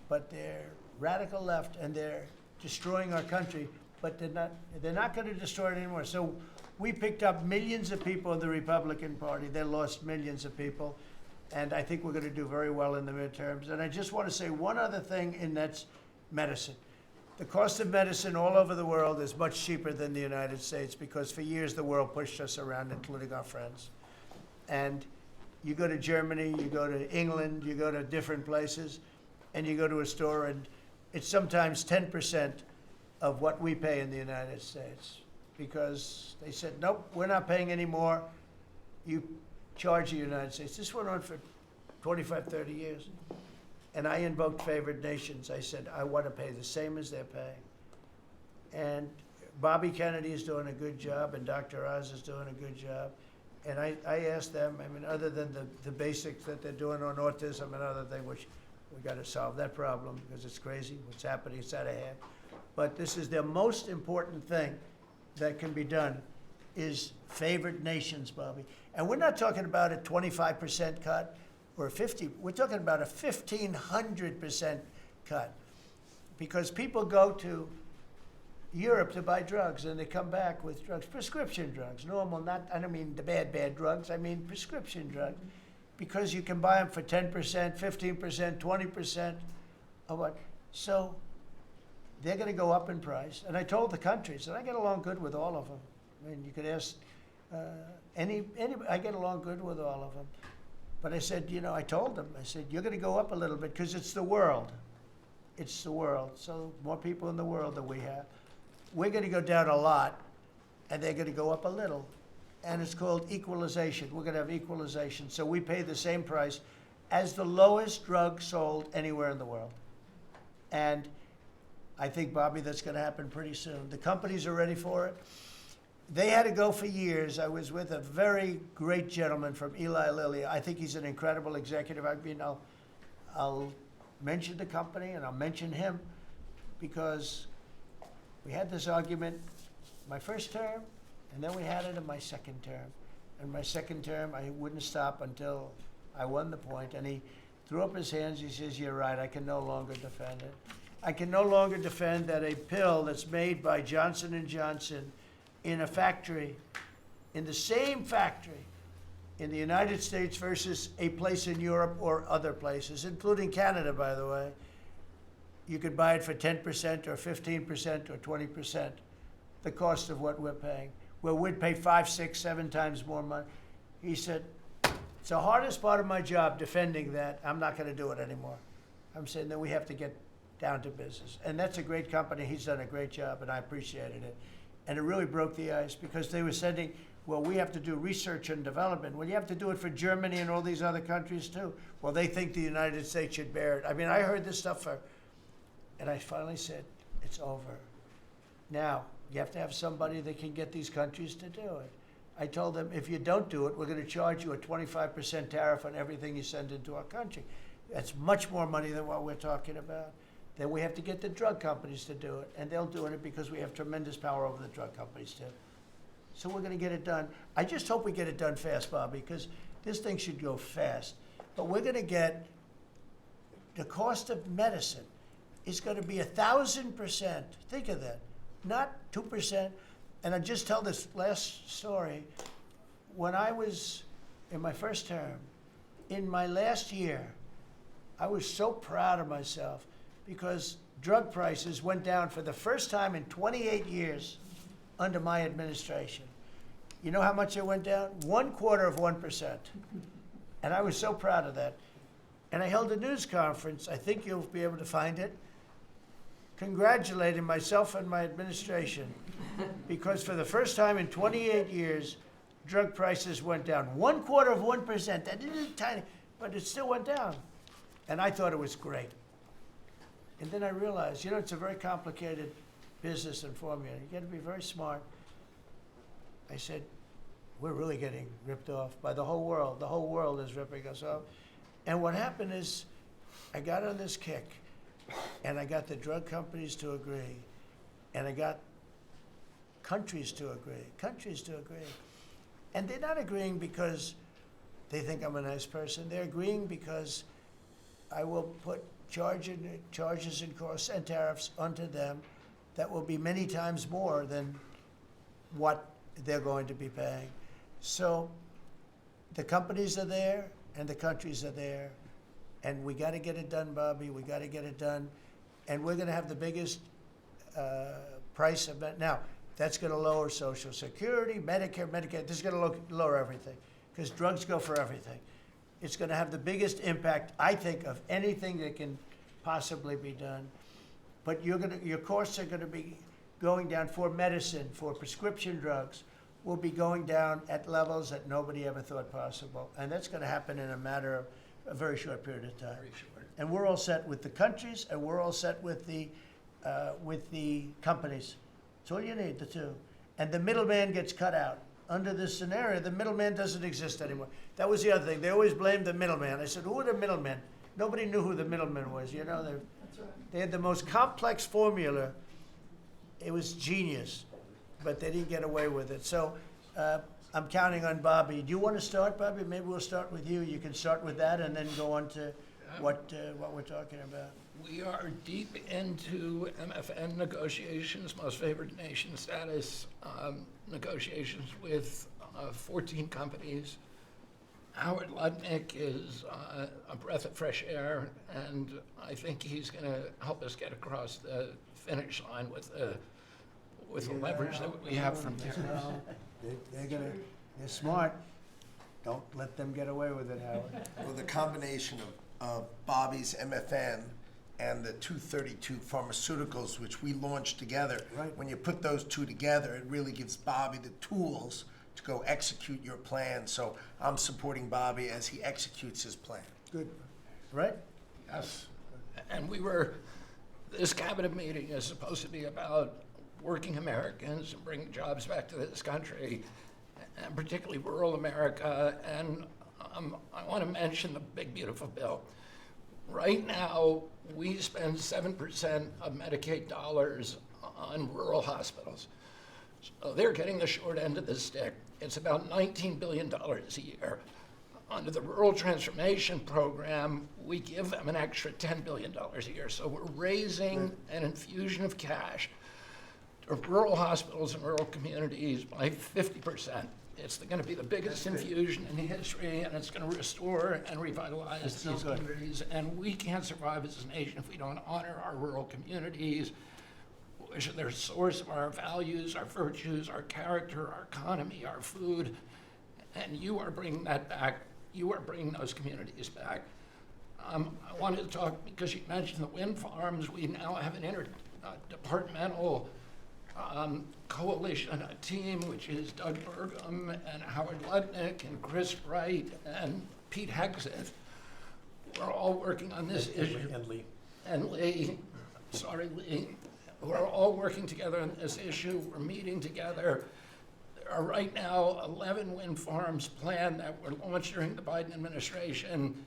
but they're radical left, and they're destroying our country, but they're not going to destroy it anymore. So we picked up millions of people in the Republican Party. They lost millions of people. And I think we're going to do very well in the midterms. And I just want to say one other thing, and that's medicine. The cost of medicine all over the world is much cheaper than the United States, because for years the world pushed us around, including our friends. And you go to Germany, you go to England, you go to different places, and you go to a store, and it's sometimes 10% of what we pay in the United States, because they said, nope, we're not paying any more. You charge the United States. This went on for 25, 30 years. And I invoked favored nations. I said, I want to pay the same as they're paying. And Bobby Kennedy is doing a good job, and Dr. Oz is doing a good job. And I asked them, I mean, other than the basics that they're doing on autism and other things, which we got to solve that problem because it's crazy what's happening, it's out of hand. But this is the most important thing that can be done, is favored nations, Bobby. And we're not talking about a 25% cut or 50. We're talking about a 1,500% cut, because people go to Europe to buy drugs, and they come back with drugs, prescription drugs, normal, not, I don't mean the bad drugs, I mean prescription drugs, because you can buy them for 10%, 15%, 20% of what. So they're going to go up in price. And I told the countries, and I get along good with all of them. I mean, you could ask I get along good with all of them. But I said, I told them, I said, you're going to go up a little bit because it's the world. It's the world. So more people in the world than we have. We're going to go down a lot, and they're going to go up a little. And it's called equalization. We're going to have equalization. So we pay the same price as the lowest drug sold anywhere in the world. And I think, Bobby, that's going to happen pretty soon. The companies are ready for it. They had to go for years. I was with a very great gentleman from Eli Lilly. I think he's an incredible executive. I mean, I'll mention the company, and I'll mention him, because we had this argument my first term, and then we had it in my second term. in my second term, I wouldn't stop until I won the point. And he threw up his hands. He says, "You're right. I can no longer defend it. I can no longer defend that a pill that's made by Johnson & Johnson in a factory, in the same factory, in the United States versus a place in Europe or other places, including Canada, by the way, you could buy it for 10% or 15% or 20%, the cost of what we're paying, where we'd pay 5, 6, 7 times more money." He said, "It's the hardest part of my job, defending that. I'm not going to do it anymore." I'm saying that we have to get down to business. And that's a great company. He's done a great job, and I appreciated it. And it really broke the ice because they were sending, "Well, we have to do research and development." Well, you have to do it for Germany and all these other countries too. Well, they think the United States should bear it. I mean, I heard this stuff and I finally said, "It's over." Now, you have to have somebody that can get these countries to do it. I told them, "If you don't do it, we're going to charge you a 25% tariff on everything you send into our country." That's much more money than what we're talking about. Then we have to get the drug companies to do it, and they'll do it because we have tremendous power over the drug companies too. So we're going to get it done. I just hope we get it done fast, Bobby, because this thing should go fast. But we're going to get the cost of medicine is going to be 1,000%. Think of that, not 2%. And I just tell this last story. When I was in my first term, in my last year, I was so proud of myself because drug prices went down for the first time in 28 years under my administration. You know how much it went down? 1/4%. And I was so proud of that. And I held a news conference, I think you'll be able to find it, congratulating myself and my administration because for the first time in 28 years, drug prices went down. 1/4%, that little tiny, but it still went down. And I thought it was great. And then I realized, it's a very complicated business and formula. You got to be very smart. I said, we're really getting ripped off by the whole world. The whole world is ripping us off. And what happened is I got on this kick, and I got the drug companies to agree, and I got countries to agree. And they're not agreeing because they think I'm a nice person. They're agreeing because I will put charges and costs and tariffs onto them that will be many times more than what they're going to be paying. So the companies are there and the countries are there, and we got to get it done, Bobby. We got to get it done, and we're going to have the biggest price of it. Now, that's going to lower Social Security, Medicare, Medicaid. This is going to lower everything because drugs go for everything. It's going to have the biggest impact, I think, of anything that can possibly be done. But your costs are going to be going down for medicine, for prescription drugs, will be going down at levels that nobody ever thought possible. And that's going to happen in a matter of a very short period of time. Very short. And we're all set with the countries, and we're all set with the companies. That's all you need, the two. And the middleman gets cut out. Under this scenario, the middleman doesn't exist anymore. That was the other thing. They always blamed the middleman. I said, who are the middlemen? Nobody knew who the middleman was. That's right. They had the most complex formula. It was genius, but they didn't get away with it. So I'm counting on Bobby. Do you want to start, Bobby? Maybe we'll start with you. You can start with that and then go on to what we're talking about. We are deep into MFN negotiations, most favored nation status negotiations with 14 companies. Howard Lutnick is a breath of fresh air, and I think he's going to help us get across the finish line with the leverage that we have from there. They're smart. Don't let them get away with it, Howard. Well, the combination of Bobby's MFN and the 232 Pharmaceuticals, which we launched together, Right. When you put those two together, it really gives Bobby the tools to go execute your plan. So I'm supporting Bobby as he executes his plan. Good. Right? Yes. And this cabinet meeting is supposed to be about working Americans and bringing jobs back to this country, and particularly rural America. And I want to mention the big, beautiful bill. Right now, we spend 7% of Medicaid dollars on rural hospitals. So they're getting the short end of the stick. It's about $19 billion a year. Under the Rural Transformation Program, we give them an extra $10 billion a year. So we're raising an infusion of cash to rural hospitals and rural communities by 50%. It's going to be the biggest infusion in history, and it's going to restore and revitalize these communities. And we can't survive as a nation if we don't honor our rural communities, which are the source of our values, our virtues, our character, our economy, our food. And you are bringing that back. You are bringing those communities back. I wanted to talk, because you mentioned the wind farms, we now have an interdepartmental coalition, a team, which is Doug Burgum and Howard Lutnick and Chris Wright and Pete Hegseth. We're all working on this issue. And Lee, sorry, Lee. We're all working together on this issue. We're meeting together. There are right now 11 wind farms planned that were launched during the Biden administration.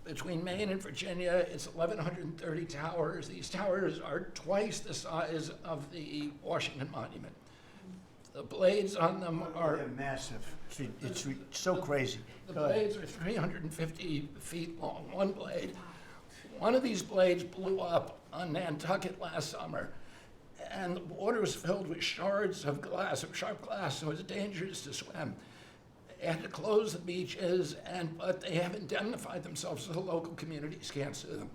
Between Maine and Virginia, it's 1,130 towers. These towers are twice the size of the Washington Monument. The blades on them are... They're massive. It's so crazy. The Go ahead. blades are 350 feet long, one blade. One of these blades blew up on Nantucket last summer, and the water was filled with shards of glass, of sharp glass, so it was dangerous to swim. They had to close the beaches, but they have indemnified themselves so the local communities can't sue them.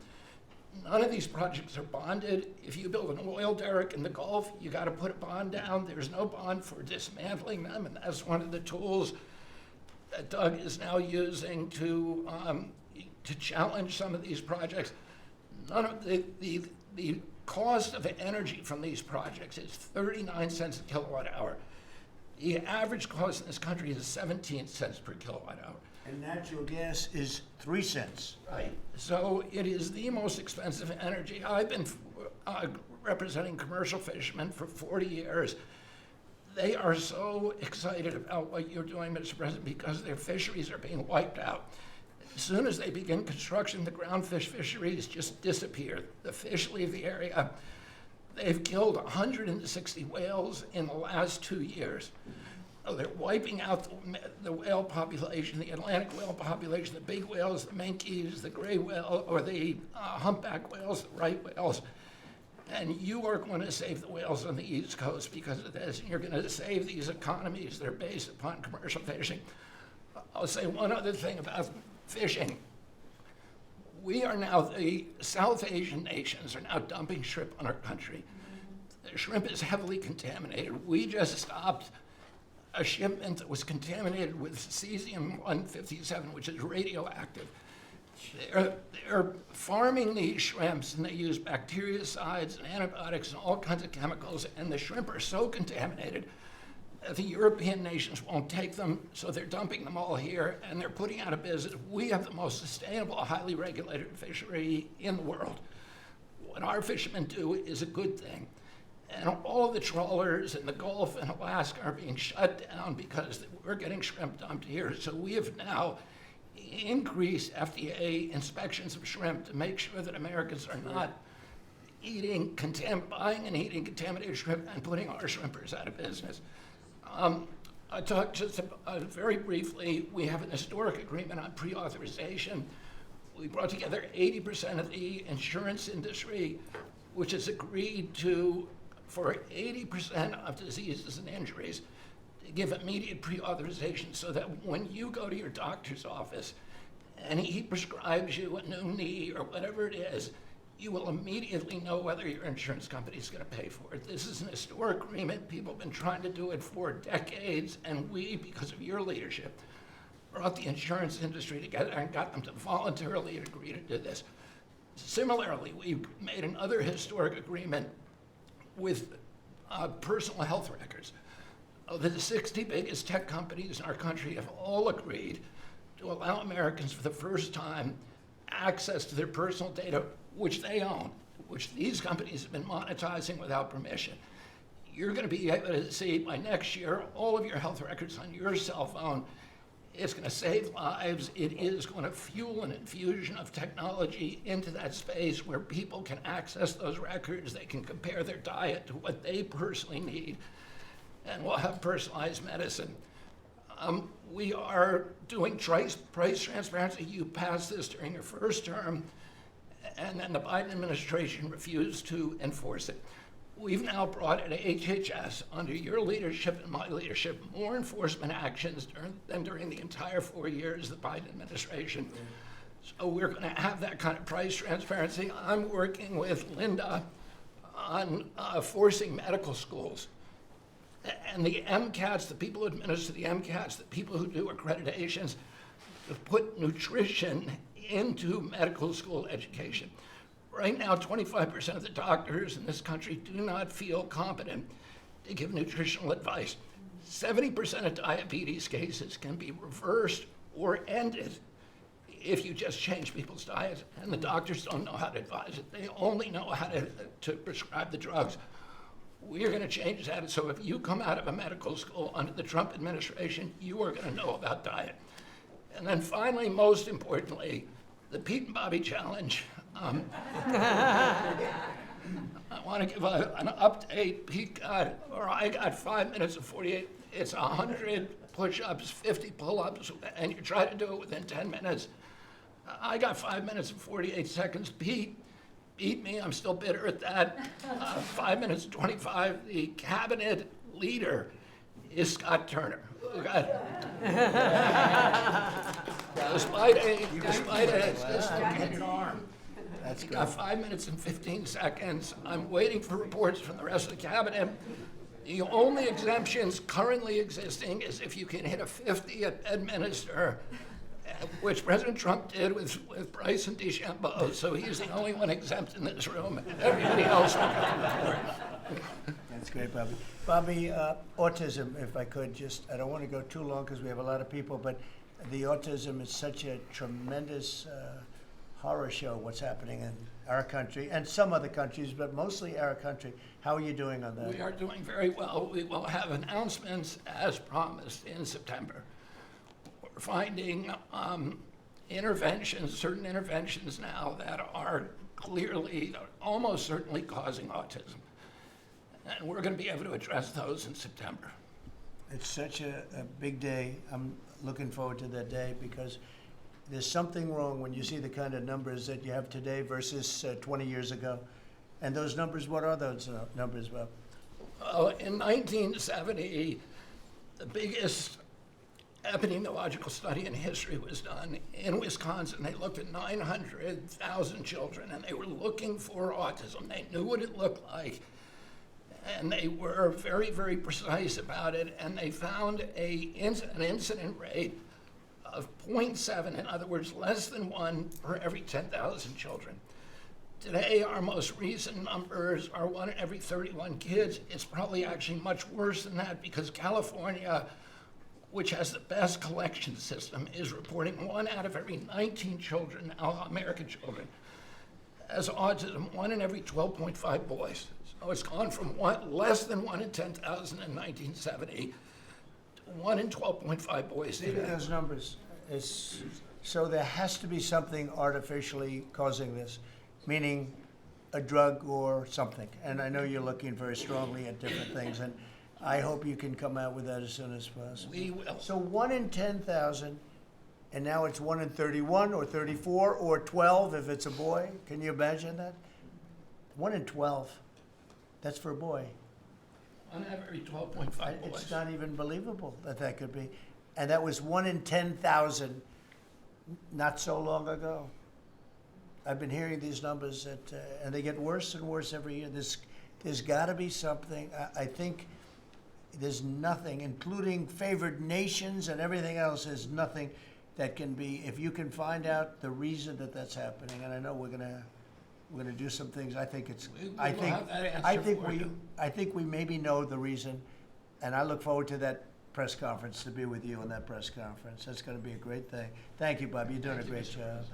None of these projects are bonded. If you build an oil derrick in the Gulf, you got to put a bond down. There's no bond for dismantling them, and that's one of the tools that Doug is now using to challenge some of these projects. None of the cost of energy from these projects is 39 cents a kilowatt hour. The average cost in this country is 17 cents per kilowatt hour. And natural gas is 3 cents. Right. So it is the most expensive energy. I've been representing commercial fishermen for 40 years. They are so excited about what you're doing, Mr. President, because their fisheries are being wiped out. As soon as they begin construction, the groundfish fisheries just disappear. The fish leave the area. They've killed 160 whales in the last 2 years. So they're wiping out the whale population, the Atlantic whale population, the big whales, the minkies, the gray whale, or the humpback whales, the right whales. And you are going to save the whales on the East Coast because of this. And you're going to save these economies that are based upon commercial fishing. I'll say one other thing about fishing. We are now, the South Asian nations are now dumping shrimp on our country. The shrimp is heavily contaminated. We just stopped a shipment that was contaminated with cesium-157, which is radioactive. They're farming these shrimps, and they use bactericides and antibiotics and all kinds of chemicals, and the shrimp are so contaminated that the European nations won't take them, so they're dumping them all here, and they're putting out of business. We have the most sustainable, highly regulated fishery in the world. What our fishermen do is a good thing. And all of the trawlers in the Gulf and Alaska are being shut down because we're getting shrimp dumped here. So we have now increased FDA inspections of shrimp to make sure that Americans are not buying and eating contaminated shrimp and putting our shrimpers out of business. I talked just very briefly, we have an historic agreement on pre-authorization. We brought together 80% of the insurance industry, which has agreed to, for 80% of diseases and injuries, to give immediate pre-authorization so that when you go to your doctor's office and he prescribes you a new knee or whatever it is, you will immediately know whether your insurance company is going to pay for it. This is an historic agreement. People have been trying to do it for decades, and we, because of your leadership, brought the insurance industry together and got them to voluntarily agree to do this. Similarly, we made another historic agreement with personal health records. The 60 biggest tech companies in our country have all agreed to allow Americans for the first time access to their personal data, which they own, which these companies have been monetizing without permission. You're going to be able to see by next year all of your health records on your cell phone. It's going to save lives. It is going to fuel an infusion of technology into that space where people can access those records. They can compare their diet to what they personally need. and we'll have personalized medicine. We are doing price transparency. You passed this during your first term, and then the Biden administration refused to enforce it. We've now brought at HHS, under your leadership and my leadership, more enforcement actions than during the entire 4 years of the Biden administration. So we're going to have that kind of price transparency. I'm working with Linda on forcing medical schools and the MCATs, the people who administer the MCATs, the people who do accreditations, to put nutrition into medical school education. Right now, 25% of the doctors in this country do not feel competent to give nutritional advice. 70% of diabetes cases can be reversed or ended if you just change people's diets, and the doctors don't know how to advise it. They only know how to prescribe the drugs. We're going to change that, so if you come out of a medical school under the Trump administration, you are going to know about diet. And then finally, most importantly, the Pete and Bobby Challenge. I want to give an update. I got 5 minutes and 48. It's 100 push-ups, 50 pull-ups, and you try to do it within 10 minutes. I got 5 minutes and 48 seconds. Pete beat me. I'm still bitter at that. 5 minutes and 25. The cabinet leader is Scott Turner. Despite a dislocated arm. That's He good. got 5 minutes and 15 seconds. I'm waiting for reports from the rest of the cabinet. The only exemptions currently existing is if you can hit a 50 at Bedminster, which President Trump did with Bryson DeChambeau. So he's the only one exempt in this room. Everybody else will come forward. That's great, Bobby. Bobby, autism, if I could just, I don't want to go too long because we have a lot of people, but the autism is such a tremendous horror show, what's happening in our country and some other countries, but mostly our country. How are you doing on that? We are doing very well. We will have announcements as promised in September. We're finding certain interventions now that are clearly, almost certainly causing autism. And we're going to be able to address those in September. It's such a big day. I'm looking forward to that day because there's something wrong when you see the kind of numbers that you have today versus 20 years ago. And those numbers, what are those numbers, Bob? In 1970, the biggest epidemiological study in history was done in Wisconsin. They looked at 900,000 children, and they were looking for autism. They knew what it looked like, and they were very, very precise about it, and they found an incident rate of 0.7, in other words, less than 1 per every 10,000 children. Today, our most recent numbers are 1 in every 31 kids. It's probably actually much worse than that because California, which has the best collection system, is reporting 1 out of every 19 children, American children, has autism, 1 in every 12.5 boys. So it's gone from less than 1 in 10,000 in 1970 to 1 in 12.5 boys Look at today. those numbers. So there has to be something artificially causing this, meaning a drug or something. And I know you're looking very strongly at different things, and I hope you can come out with that as soon as possible. We will. So 1 in 10,000, and now it's 1 in 31 or 34 or 12 if it's a boy. Can you imagine that? 1 in 12. That's for a boy. 1 out of every 12.5 boys. It's not even believable that that could be. And that was 1 in 10,000 not so long ago. I've been hearing these numbers, and they get worse and worse every year. There's got to be something. I think there's nothing, including favored nations and everything else, there's nothing that can be, if you can find out the reason that that's happening, and I know we're gonna do some things. I think it's. We will I think. have that answer I think for we. you. I think we maybe know the reason, and I look forward to that press conference, to be with you in that press conference. That's going to be a great thing. Thank you, Bob. You're doing a great job.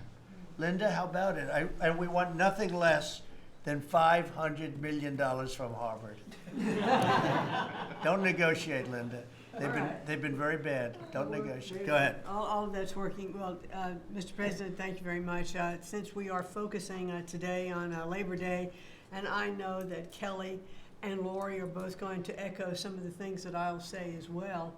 Linda, how about it? And we want nothing less than $500 million from Harvard. Don't negotiate, Linda. They've been very bad. Don't negotiate. Go ahead. All of that's working. Well, Mr. President, thank you very much. Since we are focusing today on Labor Day, and I know that Kelly and Lori are both going to echo some of the things that I'll say as well.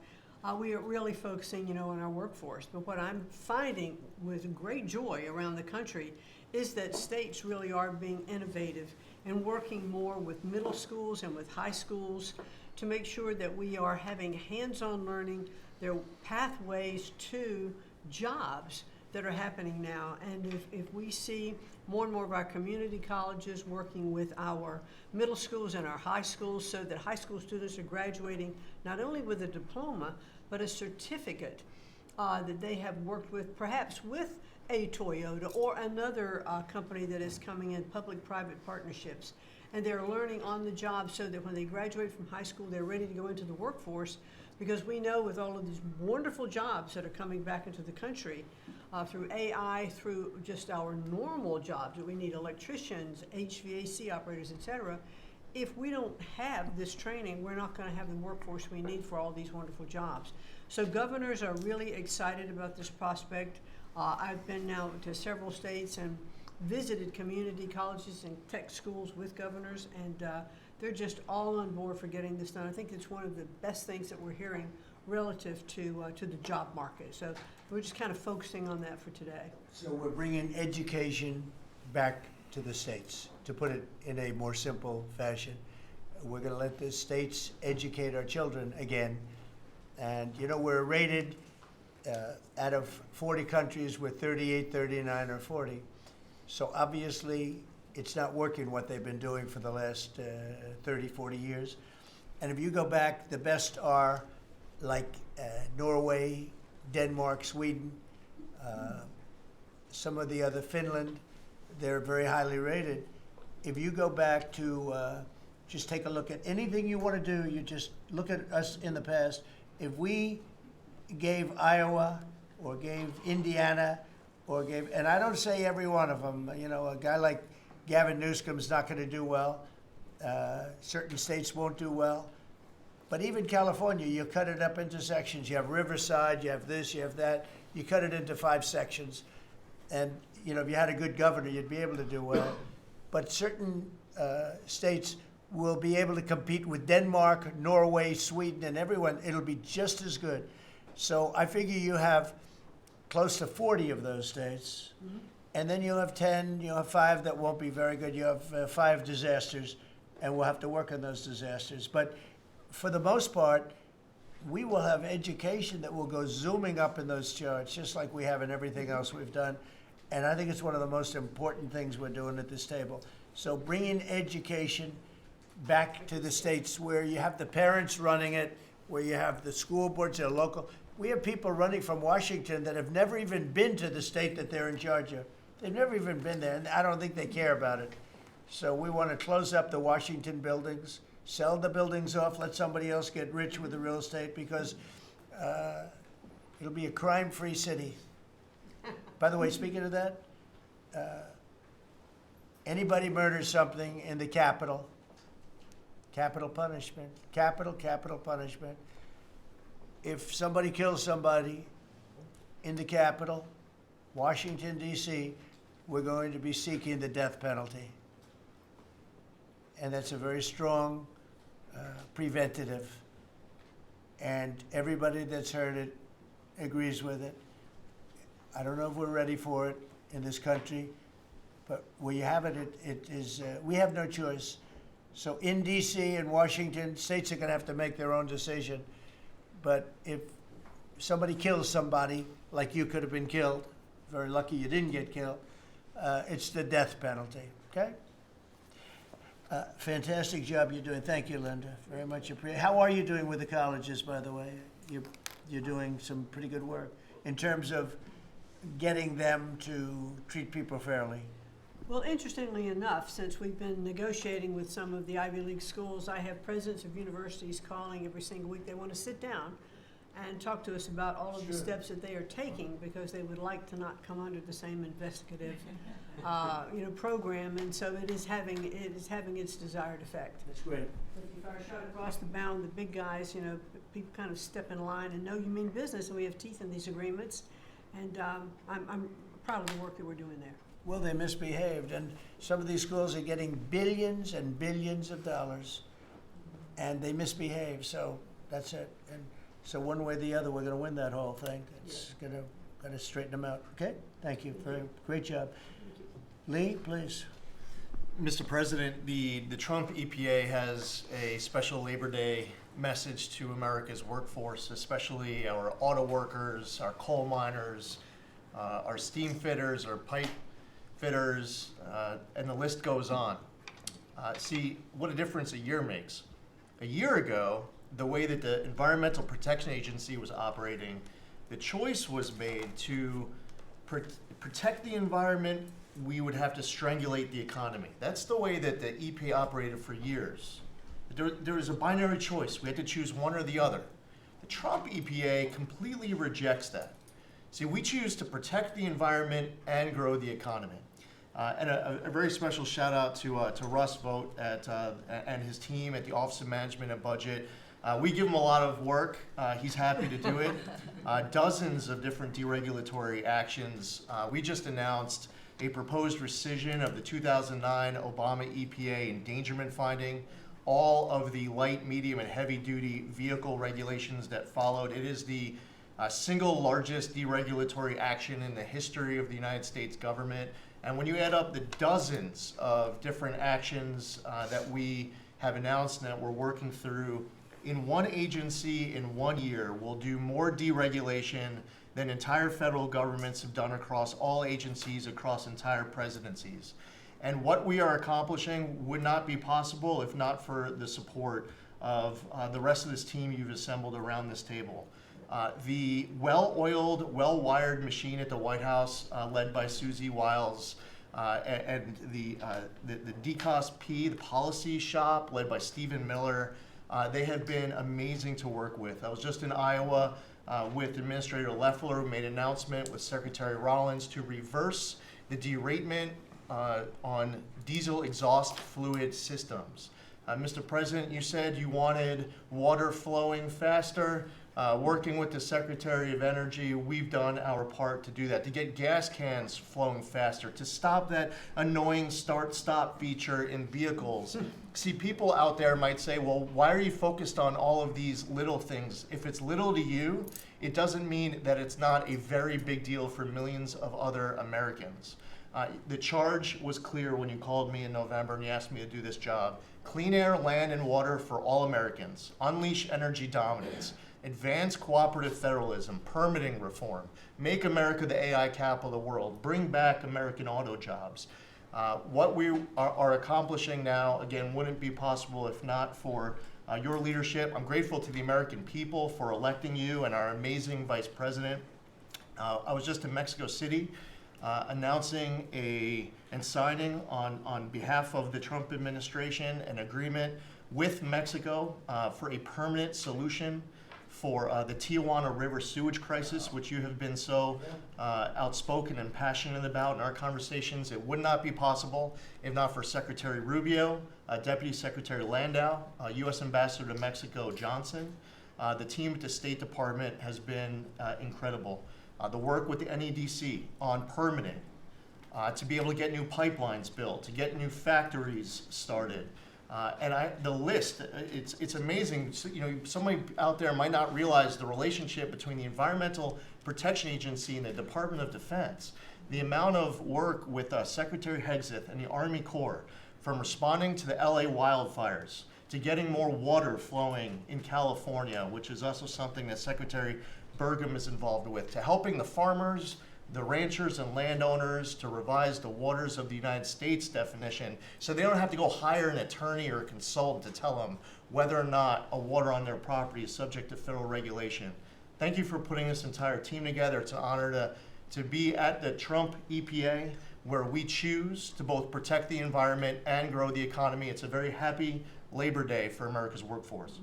We are really focusing, on our workforce. But what I'm finding with great joy around the country is that states really are being innovative and working more with middle schools and with high schools to make sure that we are having hands-on learning. There are pathways to jobs that are happening now. And if we see more and more of our community colleges working with our middle schools and our high schools so that high school students are graduating not only with a diploma, but a certificate that they have worked with, perhaps with a Toyota or another company that is coming in, public-private partnerships. And they're learning on the job so that when they graduate from high school, they're ready to go into the workforce, because we know with all of these wonderful jobs that are coming back into the country, through AI, through just our normal jobs, that we need electricians, HVAC operators, et cetera. If we don't have this training, we're not going to have the workforce we need for all these wonderful jobs. So governors are really excited about this prospect. I've been now to several states and visited community colleges and tech schools with governors, and they're just all on board for getting this done. I think it's one of the best things that we're hearing relative to the job market. So we're just kind of focusing on that for today. So we're bringing education back to the states, to put it in a more simple fashion. We're going to let the states educate our children again. And, we're rated out of 40 countries, we're 38, 39, or 40. So obviously, it's not working what they've been doing for the last 30, 40 years. And if you go back, the best are like Norway, Denmark, Sweden, some of the other, Finland. They're very highly rated. If you go back to just take a look at anything you want to do, you just look at us in the past. If we gave Iowa or gave Indiana or gave, and I don't say every one of them, a guy like Gavin Newsom's not going to do well. Certain states won't do well. But even California, you cut it up into sections. You have Riverside, you have this, you have that. You cut it into 5 sections. And, if you had a good governor, you'd be able to do well. But certain states will be able to compete with Denmark, Norway, Sweden, and everyone. It'll be just as good. So I figure you have close to 40 of those states. Mm-hmm. And then you'll have 10, you'll have 5 that won't be very good. You have 5 disasters, and we'll have to work on those disasters. But for the most part, we will have education that will go zooming up in those charts, just like we have in everything else we've done. And I think it's one of the most important things we're doing at this table. So bringing education back to the states where you have the parents running it, where you have the school boards that are local. We have people running from Washington that have never even been to the state that they're in charge of. They've never even been there, and I don't think they care about it. So we want to close up the Washington buildings, sell the buildings off, let somebody else get rich with the real estate, because it'll be a crime-free city. By the way, speaking of that, anybody murders something in the Capitol, capital punishment, capital punishment. If somebody kills somebody in the Capitol, Washington, D.C., we're going to be seeking the death penalty. And that's a very strong preventative. And everybody that's heard it agrees with it. I don't know if we're ready for it in this country, but where you have it, it is, we have no choice. So in D.C. and Washington, states are going to have to make their own decision. But if somebody kills somebody, like you could have been killed, very lucky you didn't get killed, it's the death penalty, okay? Fantastic job you're doing. Thank you, Linda. Very much appreciated. How are you doing with the colleges, by the way? You're doing some pretty good work in terms of getting them to treat people fairly. Well, interestingly enough, since we've been negotiating with some of the Ivy League schools, I have presidents of universities calling every single week. They want to sit down and talk to us about all of the steps that they are taking, because they would like to not come under the same investigative program, and so it is having its desired effect. That's great. If I shot across the bound, the big guys, people kind of step in line and know you mean business, and we have teeth in these agreements, and I'm proud of the work that we're doing there. Well, they misbehaved, and some of these schools are getting billions and billions of dollars and they misbehave, so that's it. And so one way or the other, we're gonna win that whole thing. It's gonna straighten them out, okay? Thank you, great job. Lee, please. Mr. President, the Trump EPA has a special Labor Day message to America's workforce, especially our auto workers, our coal miners, our steam fitters, our pipe fitters, and the list goes on. See what a difference a year makes. A year ago, the way that the Environmental Protection Agency was operating, the choice was made to protect the environment. We would have to strangulate the economy. That's the way that the EPA operated for years. There was a binary choice. We had to choose one or the other. The Trump EPA completely rejects that. See, we choose to protect the environment and grow the economy. And a very special shout out to Russ Vogt and his team at the Office of Management and Budget. We give him a lot of work. He's happy to do it. Dozens of different deregulatory actions. We just announced a proposed rescission of the 2009 Obama EPA endangerment finding, all of the light, medium, and heavy-duty vehicle regulations that followed. It is the single largest deregulatory action in the history of the United States government. And when you add up the dozens of different actions that we have announced and that we're working through, in one agency in 1 year, we'll do more deregulation than entire federal governments have done across all agencies, across entire presidencies. And what we are accomplishing would not be possible if not for the support of the rest of this team you've assembled around this table. The well-oiled, well-wired machine at the White House, led by Susie Wiles, and the DCOSP, the policy shop, led by Stephen Miller, they have been amazing to work with. I was just in Iowa with Administrator Loeffler, who made an announcement with Secretary Rollins to reverse the deratement on diesel exhaust fluid systems. Mr. President, you said you wanted water flowing faster. Working with the Secretary of Energy, we've done our part to do that, to get gas cans flowing faster, to stop that annoying start-stop feature in vehicles. See, people out there might say, well, why are you focused on all of these little things? If it's little to you, it doesn't mean that it's not a very big deal for millions of other Americans. The charge was clear when you called me in November and you asked me to do this job. Clean air, land, and water for all Americans. Unleash energy dominance. Advance cooperative federalism, permitting reform, make America the AI capital of the world, bring back American auto jobs. What we are accomplishing now, again, wouldn't be possible if not for your leadership. I'm grateful to the American people for electing you and our amazing vice president. I was just in Mexico City announcing and signing on behalf of the Trump administration an agreement with Mexico for a permanent solution for the Tijuana River sewage crisis, which you have been so outspoken and passionate about in our conversations. It would not be possible if not for Secretary Rubio, Deputy Secretary Landau, U.S. Ambassador to Mexico Johnson. The team at the State Department has been incredible. The work with the NEDC on permitting, to be able to get new pipelines built, to get new factories started. The list, it's amazing. So, somebody out there might not realize the relationship between the Environmental Protection Agency and the Department of Defense. The amount of work with Secretary Hegseth and the Army Corps, from responding to the LA wildfires, to getting more water flowing in California, which is also something that Secretary Burgum is involved with, to helping the farmers, the ranchers and landowners to revise the waters of the United States definition so they don't have to go hire an attorney or a consultant to tell them whether or not a water on their property is subject to federal regulation. Thank you for putting this entire team together. It's an honor to be at the Trump EPA, where we choose to both protect the environment and grow the economy. It's a very happy Labor Day for America's workforce.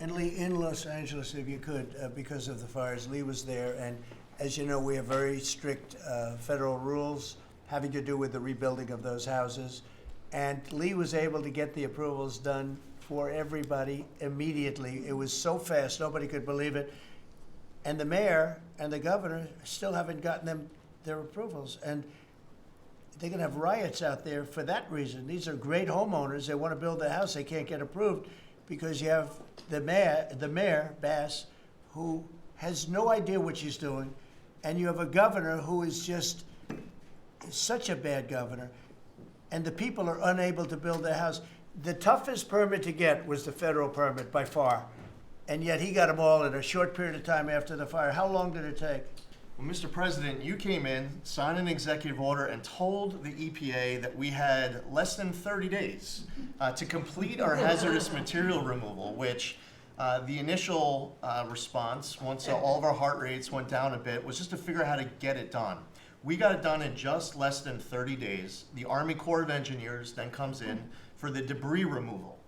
And Lee, in Los Angeles, if you could, because of the fires, Lee was there, and as you know, we have very strict federal rules having to do with the rebuilding of those houses. And Lee was able to get the approvals done for everybody immediately. It was so fast, nobody could believe it. And the mayor and the governor still haven't gotten their approvals. And they're gonna have riots out there for that reason. These are great homeowners. They wanna build a house, they can't get approved because you have the mayor, Bass, who has no idea what she's doing, and you have a governor who is just such a bad governor, and the people are unable to build their house. The toughest permit to get was the federal permit by far, and yet he got them all in a short period of time after the fire. How long did it take? Well, Mr. President, you came in, signed an executive order, and told the EPA that we had less than 30 days to complete our hazardous material removal, which the initial response, once all of our heart rates went down a bit, was just to figure out how to get it done. We got it done in just less than 30 days. The Army Corps of Engineers then comes in for the debris removal.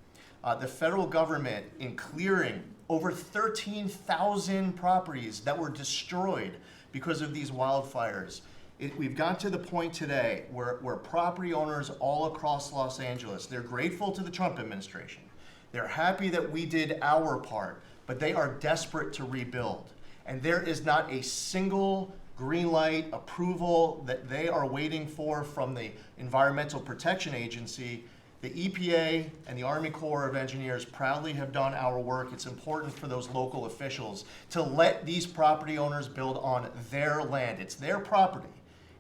The federal government, in clearing over 13,000 properties that were destroyed because of these wildfires. We've got to the point today where property owners all across Los Angeles, they're grateful to the Trump administration. They're happy that we did our part, but they are desperate to rebuild. And there is not a single green light approval that they are waiting for from the Environmental Protection Agency. The EPA and the Army Corps of Engineers proudly have done our work. It's important for those local officials to let these property owners build on their land. It's their property.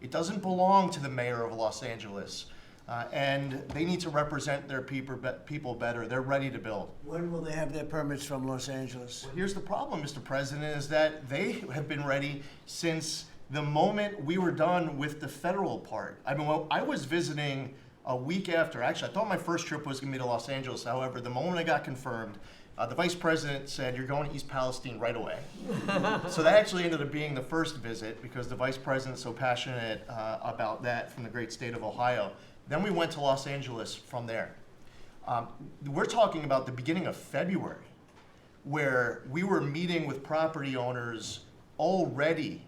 It doesn't belong to the mayor of Los Angeles. And they need to represent their people better. They're ready to build. When will they have their permits from Los Angeles? Well, here's the problem, Mr. President, is that they have been ready since the moment we were done with the federal part. I mean, well, I was visiting a week after. Actually, I thought my first trip was going to be to Los Angeles. However, the moment I got confirmed, the vice president said, "You're going to East Palestine right away." So that actually ended up being the first visit because the vice president's so passionate about that from the great state of Ohio. Then we went to Los Angeles from there. We're talking about the beginning of February, where we were meeting with property owners already.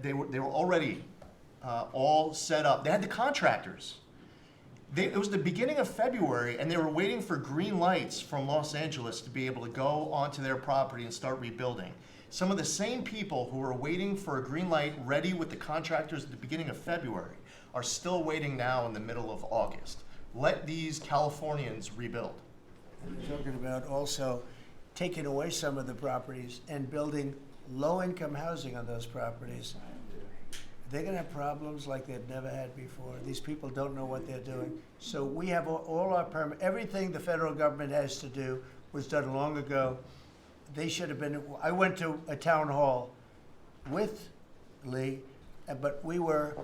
They were already all set up. They had the contractors. It was the beginning of February, and they were waiting for green lights from Los Angeles to be able to go onto their property and start rebuilding. Some of the same people who were waiting for a green light ready with the contractors at the beginning of February are still waiting now in the middle of August. Let these Californians rebuild. We're talking about also taking away some of the properties and building low-income housing on those properties. They're going to have problems like they've never had before. These people don't know what they're doing. So we have all our everything the federal government has to do was done long ago. They should have been. I went to a town hall with Lee, but we were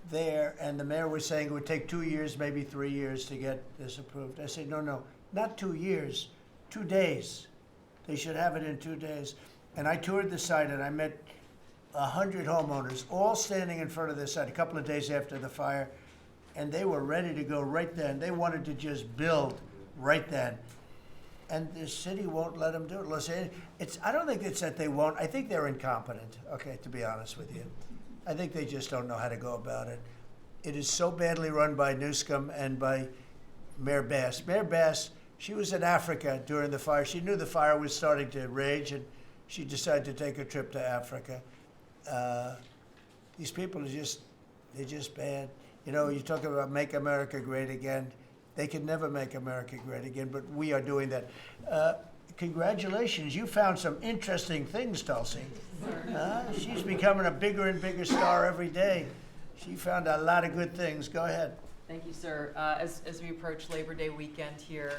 there, and the mayor was saying it would take 2 years, maybe 3 years to get this approved. I said, no, not 2 years, 2 days. They should have it in 2 days. And I toured the site, and I met 100 homeowners, all standing in front of the site a couple of days after the fire, and they were ready to go right then. They wanted to just build right then. And the city won't let them do it. Los Angeles, I don't think it's that they won't. I think they're incompetent, okay, to be honest with you. I think they just don't know how to go about it. It is so badly run by Newscomb and by Mayor Bass. Mayor Bass, she was in Africa during the fire. She knew the fire was starting to rage, and she decided to take a trip to Africa. These people they're just bad. You know, you talk about make America great again. They can never make America great again, but we are doing that. Congratulations, you found some interesting things, Tulsi. She's becoming a bigger and bigger star every day. She found a lot of good things. Go ahead. Thank you, sir. As we approach Labor Day weekend here,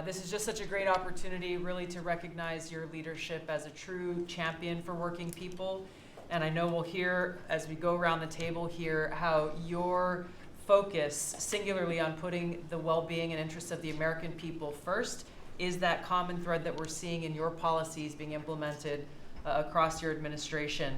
this is just such a great opportunity really to recognize your leadership as a true champion for working people. And I know we'll hear, as we go around the table here, how your focus singularly on putting the well-being and interests of the American people first is that common thread that we're seeing in your policies being implemented across your administration.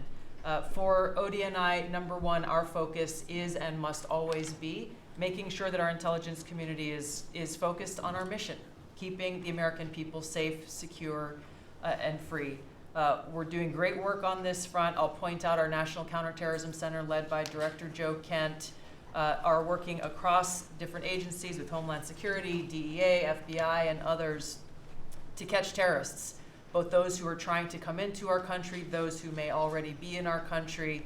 For ODNI, number one, our focus is and must always be making sure that our intelligence community is focused on our mission, keeping the American people safe, secure, and free. We're doing great work on this front. I'll point out our National Counterterrorism Center, led by Director Joe Kent, are working across different agencies with Homeland Security, DEA, FBI, and others to catch terrorists, both those who are trying to come into our country, those who may already be in our country.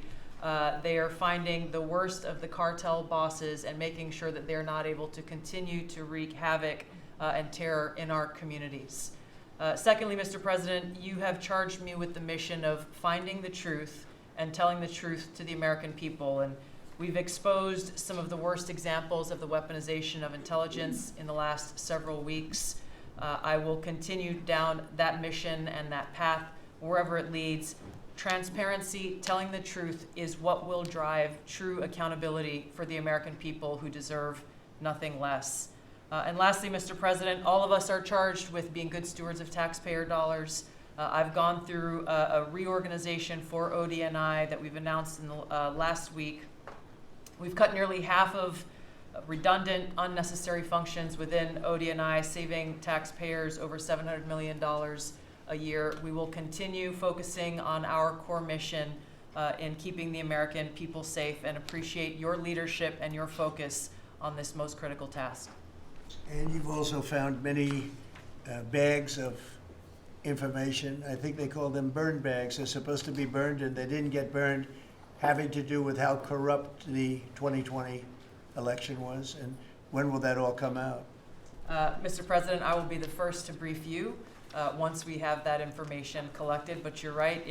They are finding the worst of the cartel bosses and making sure that they're not able to continue to wreak havoc and terror in our communities. Secondly, Mr. President, you have charged me with the mission of finding the truth and telling the truth to the American people. And we've exposed some of the worst examples of the weaponization of intelligence in the last several weeks. I will continue down that mission and that path wherever it leads. Transparency, telling the truth, is what will drive true accountability for the American people who deserve nothing less. And lastly, Mr. President, all of us are charged with being good stewards of taxpayer dollars. I've gone through a reorganization for ODNI that we've announced in the last week. We've cut nearly half of redundant, unnecessary functions within ODNI, saving taxpayers over $700 million a year. We will continue focusing on our core mission in keeping the American people safe, and appreciate your leadership and your focus on this most critical task. And you've also found many bags of information. I think they call them burn bags. They're supposed to be burned and they didn't get burned, having to do with how corrupt the 2020 election was. And when will that all come out? Mr. President, I will be the first to brief you once we have that information collected. But you're right,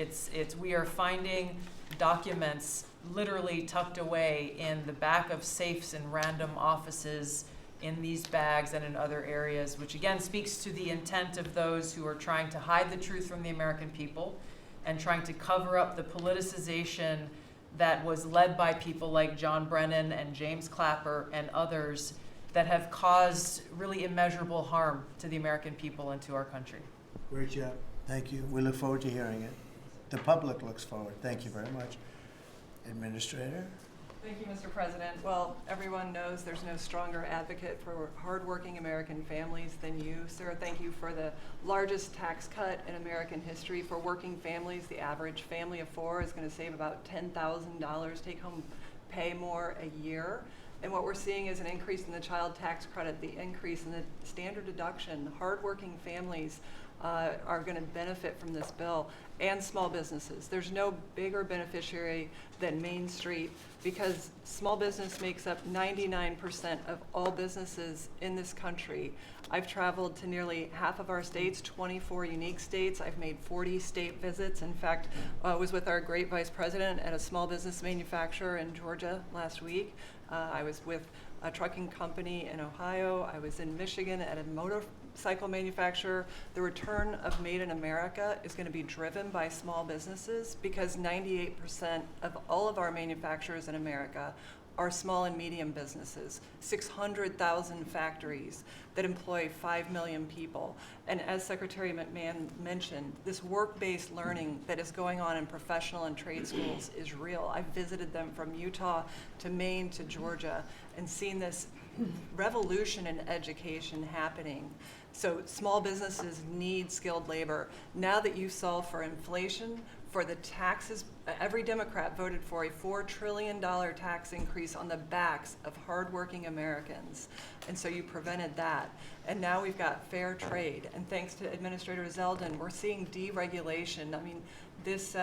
we are finding documents literally tucked away in the back of safes in random offices, in these bags and in other areas, which again speaks to the intent of those who are trying to hide the truth from the American people and trying to cover up the politicization that was led by people like John Brennan and James Clapper and others that have caused really immeasurable harm to the American people and to our country. Great job. Thank you. We look forward to hearing it. The public looks forward. Thank you very much. Administrator? Thank you, Mr. President. Well, everyone knows there's no stronger advocate for hardworking American families than you, sir. Thank you for the largest tax cut in American history for working families. The average family of four is going to save about $10,000 take-home pay more a year. And what we're seeing is an increase in the child tax credit, the increase in the standard deduction. Hardworking families are going to benefit from this bill, and small businesses. There's no bigger beneficiary than Main Street, because small business makes up 99% of all businesses in this country. I've traveled to nearly half of our states, 24 unique states. I've made 40 state visits. In fact, I was with our great vice president at a small business manufacturer in Georgia last week. I was with a trucking company in Ohio. I was in Michigan at a motorcycle manufacturer. The return of Made in America is going to be driven by small businesses, because 98% of all of our manufacturers in America are small and medium businesses, 600,000 factories that employ 5 million people. And as Secretary McMahon mentioned, this work-based learning that is going on in professional and trade schools is real. I've visited them from Utah to Maine to Georgia and seen this revolution in education happening. So small businesses need skilled labor. Now that you solve for inflation, for the taxes, every Democrat voted for a $4 trillion tax increase on the backs of hardworking Americans. And so you prevented that. And now we've got fair trade. And thanks to Administrator Zeldin, we're seeing deregulation. I mean, this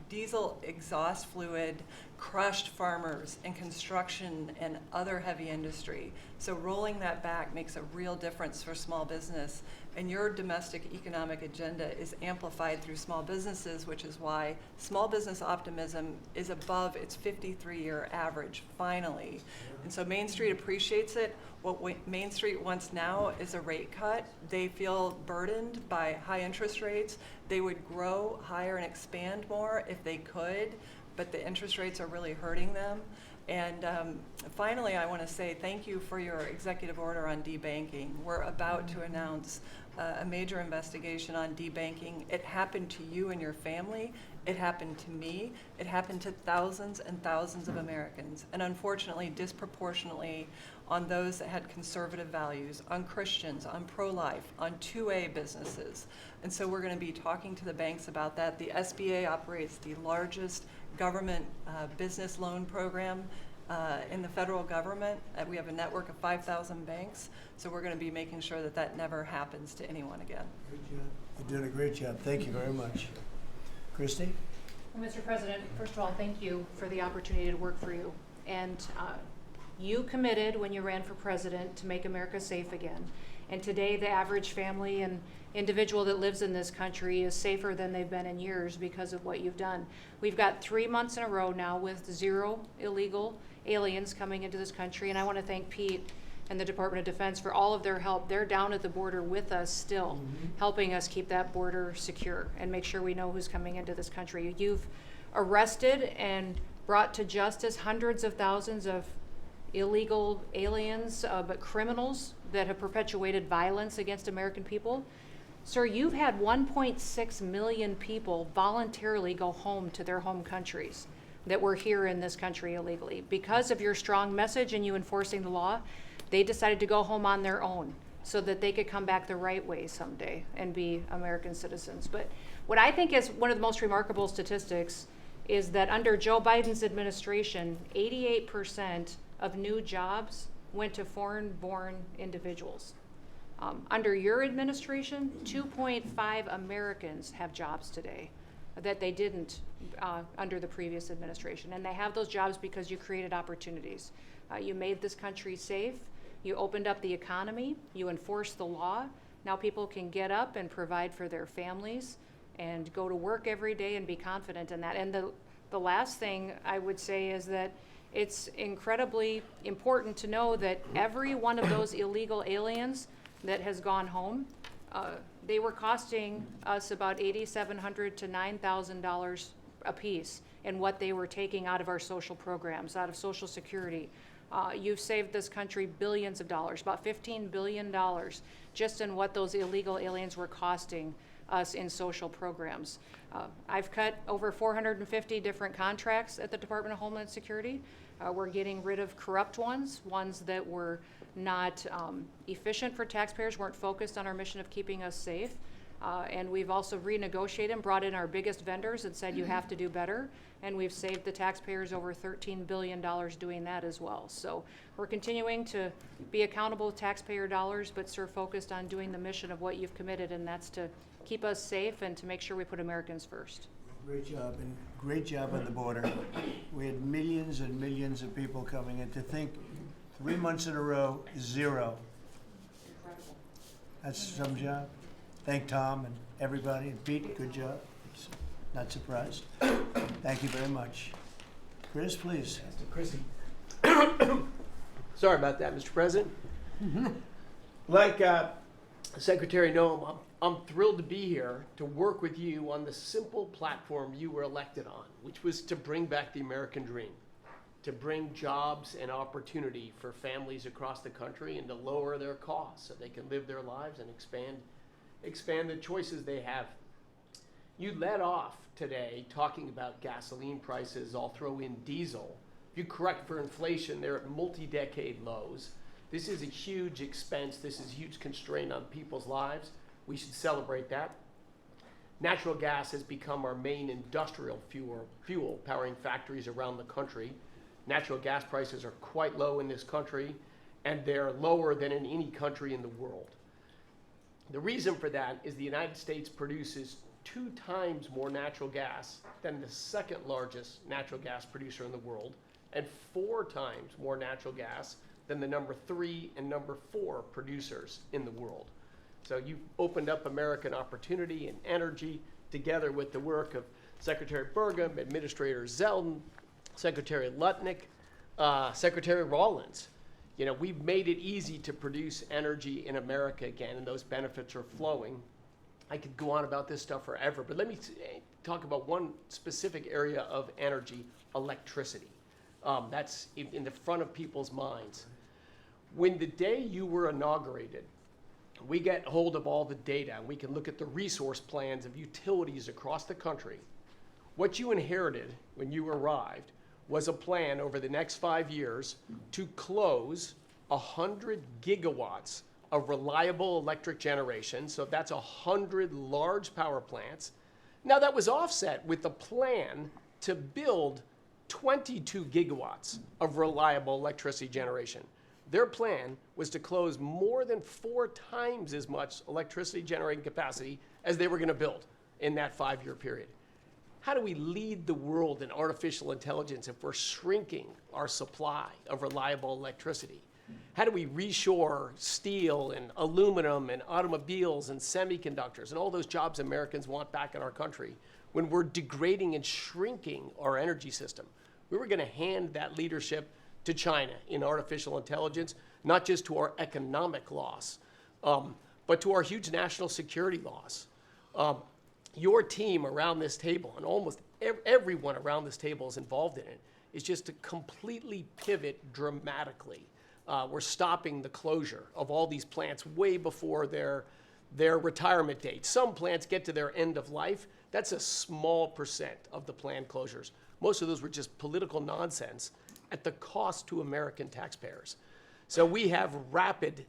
diesel exhaust fluid crushed farmers and construction and other heavy industry. So rolling that back makes a real difference for small business. And your domestic economic agenda is amplified through small businesses, which is why small business optimism is above its 53-year average, finally. And so Main Street appreciates it. What Main Street wants now is a rate cut. They feel burdened by high interest rates. They would grow higher and expand more if they could, but the interest rates are really hurting them. And finally, I want to say thank you for your executive order on debanking. We're about to announce a major investigation on debanking. It happened to you and your family. It happened to me. It happened to thousands and thousands of Americans, and unfortunately, disproportionately on those that had conservative values, on Christians, on pro-life, on 2A businesses. And so we're going to be talking to the banks about that. The SBA operates the largest government business loan program in the federal government. We have a network of 5,000 banks, so we're going to be making sure that that never happens to anyone again. Great job. You're doing a great job. Thank you very much. Christy? Well, Mr. President, first of all, thank you for the opportunity to work for you. And you committed when you ran for president to make America safe again. And today, the average family and individual that lives in this country is safer than they've been in years because of what you've done. We've got 3 months in a row now with 0 illegal aliens coming into this country, and I want to thank Pete and the Department of Defense for all of their help. They're down at the border with us still, helping us keep that border secure and make sure we know who's coming into this country. You've arrested and brought to justice hundreds of thousands of illegal aliens, but criminals that have perpetuated violence against American people. Sir, you've had 1.6 million people voluntarily go home to their home countries that were here in this country illegally. Because of your strong message and you enforcing the law, they decided to go home on their own so that they could come back the right way someday and be American citizens. But what I think is one of the most remarkable statistics is that under Joe Biden's administration, 88% of new jobs went to foreign-born individuals. Under your administration, 2.5 Americans have jobs today that they didn't under the previous administration. And they have those jobs because you created opportunities. You made this country safe. You opened up the economy. You enforced the law. Now people can get up and provide for their families and go to work every day and be confident in that. And the last thing I would say is that it's incredibly important to know that every one of those illegal aliens that has gone home, they were costing us about $8,700 to $9,000 a piece in what they were taking out of our social programs, out of Social Security. You've saved this country billions of dollars, about $15 billion, just in what those illegal aliens were costing us in social programs. I've cut over 450 different contracts at the Department of Homeland Security. We're getting rid of corrupt ones that were not efficient for taxpayers, weren't focused on our mission of keeping us safe. And we've also renegotiated and brought in our biggest vendors and said you have to do better. And we've saved the taxpayers over $13 billion doing that as well. So we're continuing to be accountable with taxpayer dollars, but sir, focused on doing the mission of what you've committed, and that's to keep us safe and to make sure we put Americans first. Great job, and great job on the border. We had millions and millions of people coming in. To think 3 months in a row, 0. Incredible. That's some job. Thank Tom and everybody, and Pete, good job. Not surprised. Thank you very much. Chris, please. Chrissy. Sorry about that, Mr. President. Like Secretary Noem, I'm thrilled to be here to work with you on the simple platform you were elected on, which was to bring back the American dream, to bring jobs and opportunity for families across the country and to lower their costs so they can live their lives and expand the choices they have. You led off today talking about gasoline prices. I'll throw in diesel. If you correct for inflation, they're at multi-decade lows. This is a huge expense. This is a huge constraint on people's lives. We should celebrate that. Natural gas has become our main industrial fuel powering factories around the country. Natural gas prices are quite low in this country, and they're lower than in any country in the world. The reason for that is the United States produces 2 times more natural gas than the second largest natural gas producer in the world, and 4 times more natural gas than the number 3 and number 4 producers in the world. So you've opened up American opportunity and energy together with the work of Secretary Burgum, Administrator Zeldin, Secretary Lutnick, Secretary Rawlins. You know, we've made it easy to produce energy in America again, and those benefits are flowing. I could go on about this stuff forever, but let me talk about one specific area of energy, electricity. That's in the front of people's minds. When the day you were inaugurated, we get hold of all the data, and we can look at the resource plans of utilities across the country. What you inherited when you arrived was a plan over the next 5 years to close 100 gigawatts of reliable electric generation. So that's 100 large power plants. Now that was offset with a plan to build 22 gigawatts of reliable electricity generation. Their plan was to close more than 4 times as much electricity generating capacity as they were going to build in that 5-year period. How do we lead the world in artificial intelligence if we're shrinking our supply of reliable electricity? How do we reshore steel and aluminum and automobiles and semiconductors and all those jobs Americans want back in our country when we're degrading and shrinking our energy system? We were going to hand that leadership to China in artificial intelligence, not just to our economic loss, but to our huge national security loss. Your team around this table, and almost everyone around this table is involved in it, is just to completely pivot dramatically. We're stopping the closure of all these plants way before their retirement date. Some plants get to their end of life. That's a small percent of the planned closures. Most of those were just political nonsense at the cost to American taxpayers. So we have rapid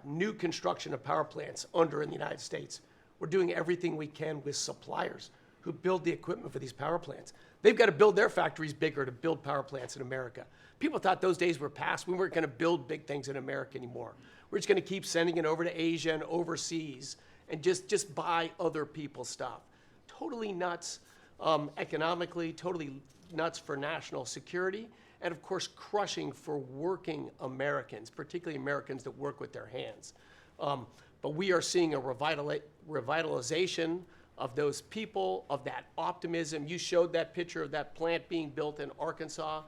new construction of power plants under in the United States. We're doing everything we can with suppliers who build the equipment for these power plants. They've got to build their factories bigger to build power plants in America. People thought those days were past. We weren't going to build big things in America anymore. We're just going to keep sending it over to Asia and overseas and just buy other people's stuff. Totally nuts economically, totally nuts for national security, and of course crushing for working Americans, particularly Americans that work with their hands. But we are seeing a revitalization of those people, of that optimism. You showed that picture of that plant being built in Arkansas,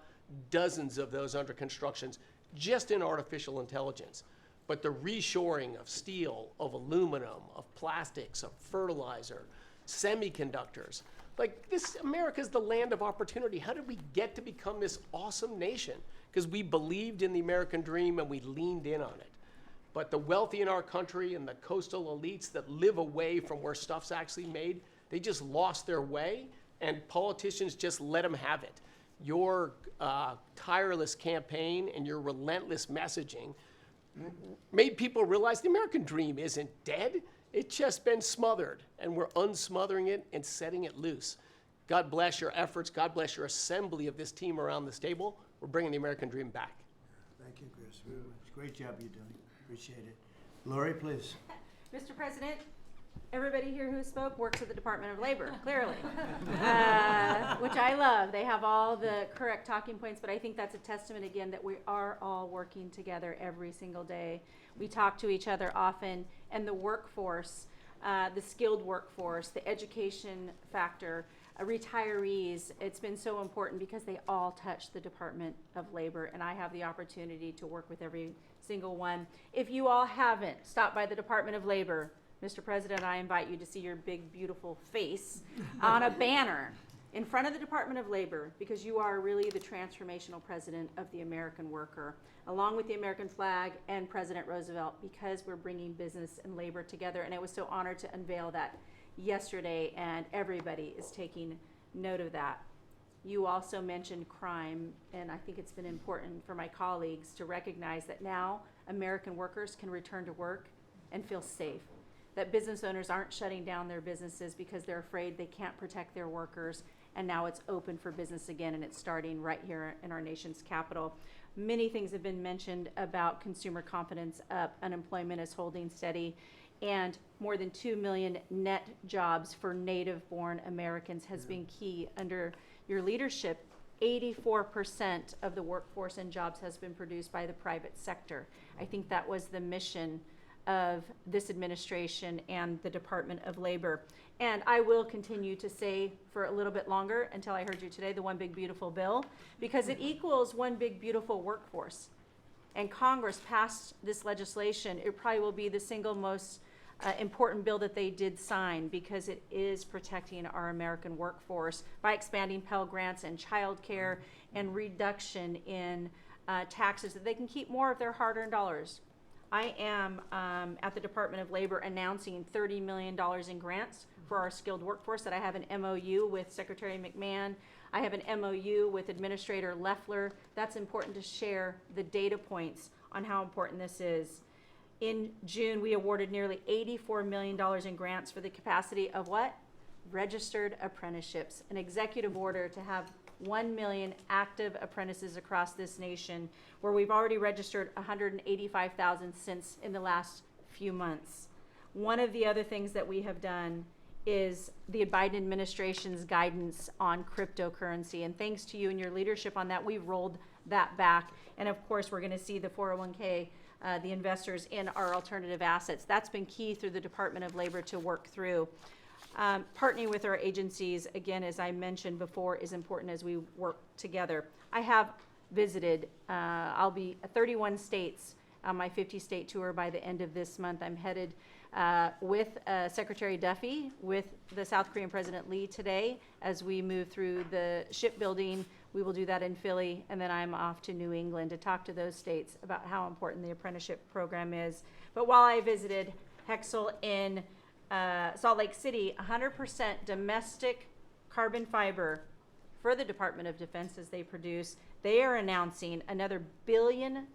dozens of those under constructions, just in artificial intelligence. But the reshoring of steel, of aluminum, of plastics, of fertilizer, semiconductors, like this, America's the land of opportunity. How did we get to become this awesome nation? Because we believed in the American dream and we leaned in on it. But the wealthy in our country and the coastal elites that live away from where stuff's actually made, they just lost their way, and politicians just let them have it. Your tireless campaign and your relentless messaging made people realize the American dream isn't dead. It's just been smothered, and we're unsmothering it and setting it loose. God bless your efforts. God bless your assembly of this team around this table. We're bringing the American dream back. Thank you, Chris. Very much. Great job you're doing. Appreciate it. Lori, please. Mr. President, everybody here who spoke works at the Department of Labor, clearly, which I love. They have all the correct talking points, but I think that's a testament again that we are all working together every single day. We talk to each other often, and the workforce, the skilled workforce, the education factor, retirees, it's been so important because they all touch the Department of Labor, and I have the opportunity to work with every single one. If you all haven't stopped by the Department of Labor, Mr. President, I invite you to see your big, beautiful face on a banner in front of the Department of Labor, because you are really the transformational president of the American worker, along with the American flag and President Roosevelt, because we're bringing business and labor together. And I was so honored to unveil that yesterday, and everybody is taking note of that. You also mentioned crime, and I think it's been important for my colleagues to recognize that now American workers can return to work and feel safe. That business owners aren't shutting down their businesses because they're afraid they can't protect their workers, and now it's open for business again, and it's starting right here in our nation's capital. Many things have been mentioned about consumer confidence up, unemployment is holding steady, and more than 2 million net jobs for native-born Americans has been key under your leadership. 84% of the workforce and jobs has been produced by the private sector. I think that was the mission of this administration and the Department of Labor. And I will continue to say for a little bit longer, until I heard you today, the one big beautiful bill, because it equals one big beautiful workforce. And Congress passed this legislation. It probably will be the single most important bill that they did sign, because it is protecting our American workforce by expanding Pell Grants and child care and reduction in taxes, that they can keep more of their hard-earned dollars. I am at the Department of Labor announcing $30 million in grants for our skilled workforce, that I have an MOU with Secretary McMahon. I have an MOU with Administrator Loeffler. That's important to share the data points on how important this is. In June, we awarded nearly $84 million in grants for the capacity of what? Registered apprenticeships, an executive order to have 1 million active apprentices across this nation, where we've already registered 185,000 since in the last few months. One of the other things that we have done is the Biden administration's guidance on cryptocurrency, and thanks to you and your leadership on that, we've rolled that back. And of course, we're gonna see the 401k, the investors in our alternative assets. That's been key through the Department of Labor to work through. Partnering with our agencies, again, as I mentioned before, is important as we work together. I have visited, I'll be 31 states on my 50-state tour by the end of this month. I'm headed with Secretary Duffy, with the South Korean President Lee today as we move through the shipbuilding. We will do that in Philly, and then I'm off to New England to talk to those states about how important the apprenticeship program is. But while I visited Hexel in Salt Lake City, 100% domestic carbon fiber for the Department of Defense as they produce. They are announcing another $1 billion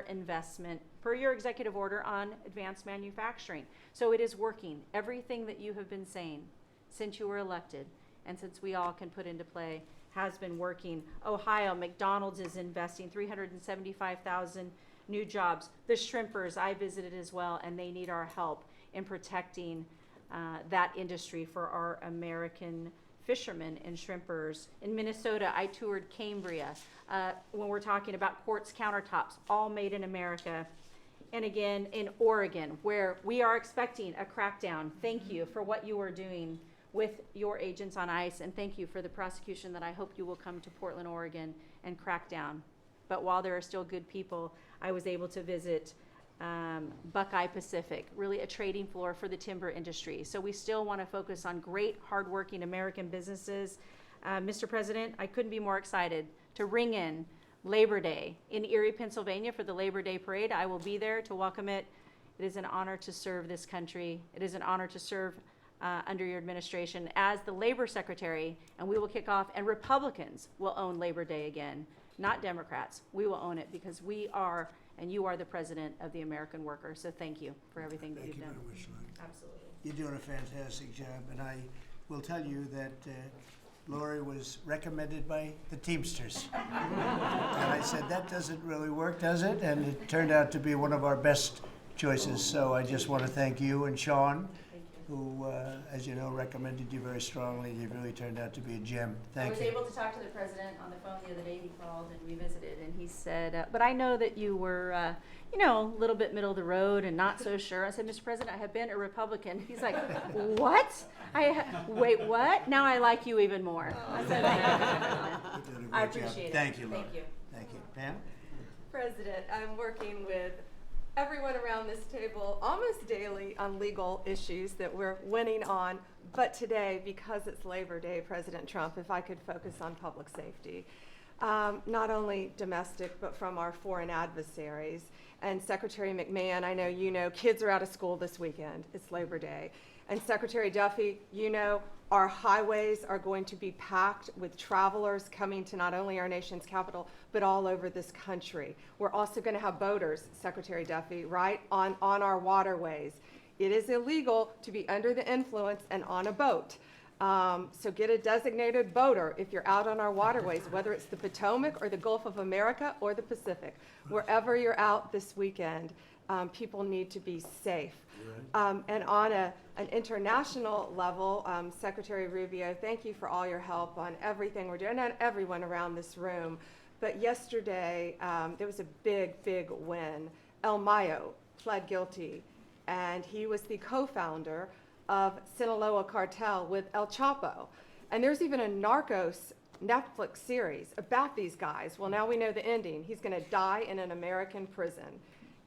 investment per your executive order on advanced manufacturing. So it is working. Everything that you have been saying since you were elected and since we all can put into play has been working. Ohio, McDonald's is investing 375,000 new jobs. The shrimpers I visited as well, and they need our help in protecting that industry for our American fishermen and shrimpers. In Minnesota, I toured Cambria. When we're talking about quartz countertops, all made in America. And again, in Oregon, where we are expecting a crackdown. Thank you for what you are doing with your agents on ICE, and thank you for the prosecution that I hope you will come to Portland, Oregon, and crack down. But while there are still good people, I was able to visit Buckeye Pacific, really a trading floor for the timber industry. So we still want to focus on great, hardworking American businesses. Mr. President, I couldn't be more excited to ring in Labor Day in Erie, Pennsylvania for the Labor Day Parade. I will be there to welcome it. It is an honor to serve this country. It is an honor to serve under your administration as the Labor Secretary, and we will kick off, and Republicans will own Labor Day again, not Democrats. We will own it because we are, and you are the president of the American worker. So thank you for everything that you've done. Thank you very much, Lori. Absolutely. You're doing a fantastic job, and I will tell you that Lori was recommended by the Teamsters. And I said, that doesn't really work, does it? And it turned out to be one of our best choices. So I just want to thank you and Sean, who, as you know, recommended you very strongly. You really turned out to be a gem. Thank you. I was able to talk to the president on the phone the other day. He called and we visited, and he said, but I know that you were, a little bit middle of the road and not so sure. I said, Mr. President, I have been a Republican. He's like, what? Wait, what? Now I like you even more. I said, You're doing a I great job. appreciate it. Thank you, Lori. Thank you. Thank you. Pam? President, I'm working with everyone around this table almost daily on legal issues that we're winning on. But today, because it's Labor Day, President Trump, if I could focus on public safety, not only domestic, but from our foreign adversaries. And Secretary McMahon, I know you know, kids are out of school this weekend. It's Labor Day. And Secretary Duffy, you know, our highways are going to be packed with travelers coming to not only our nation's capital, but all over this country. We're also going to have boaters, Secretary Duffy, right, on our waterways. It is illegal to be under the influence and on a boat. So get a designated boater if you're out on our waterways, whether it's the Potomac or the Gulf of America or the Pacific. Wherever you're out this weekend, people need to be safe. And on an international level, Secretary Rubio, thank you for all your help on everything we're doing, and everyone around this room. But yesterday, there was a big, big win. El Mayo pled guilty, and he was the co-founder of Sinaloa cartel with El Chapo. And there's even a Narcos Netflix series about these guys. Well, now we know the ending. He's going to die in an American prison.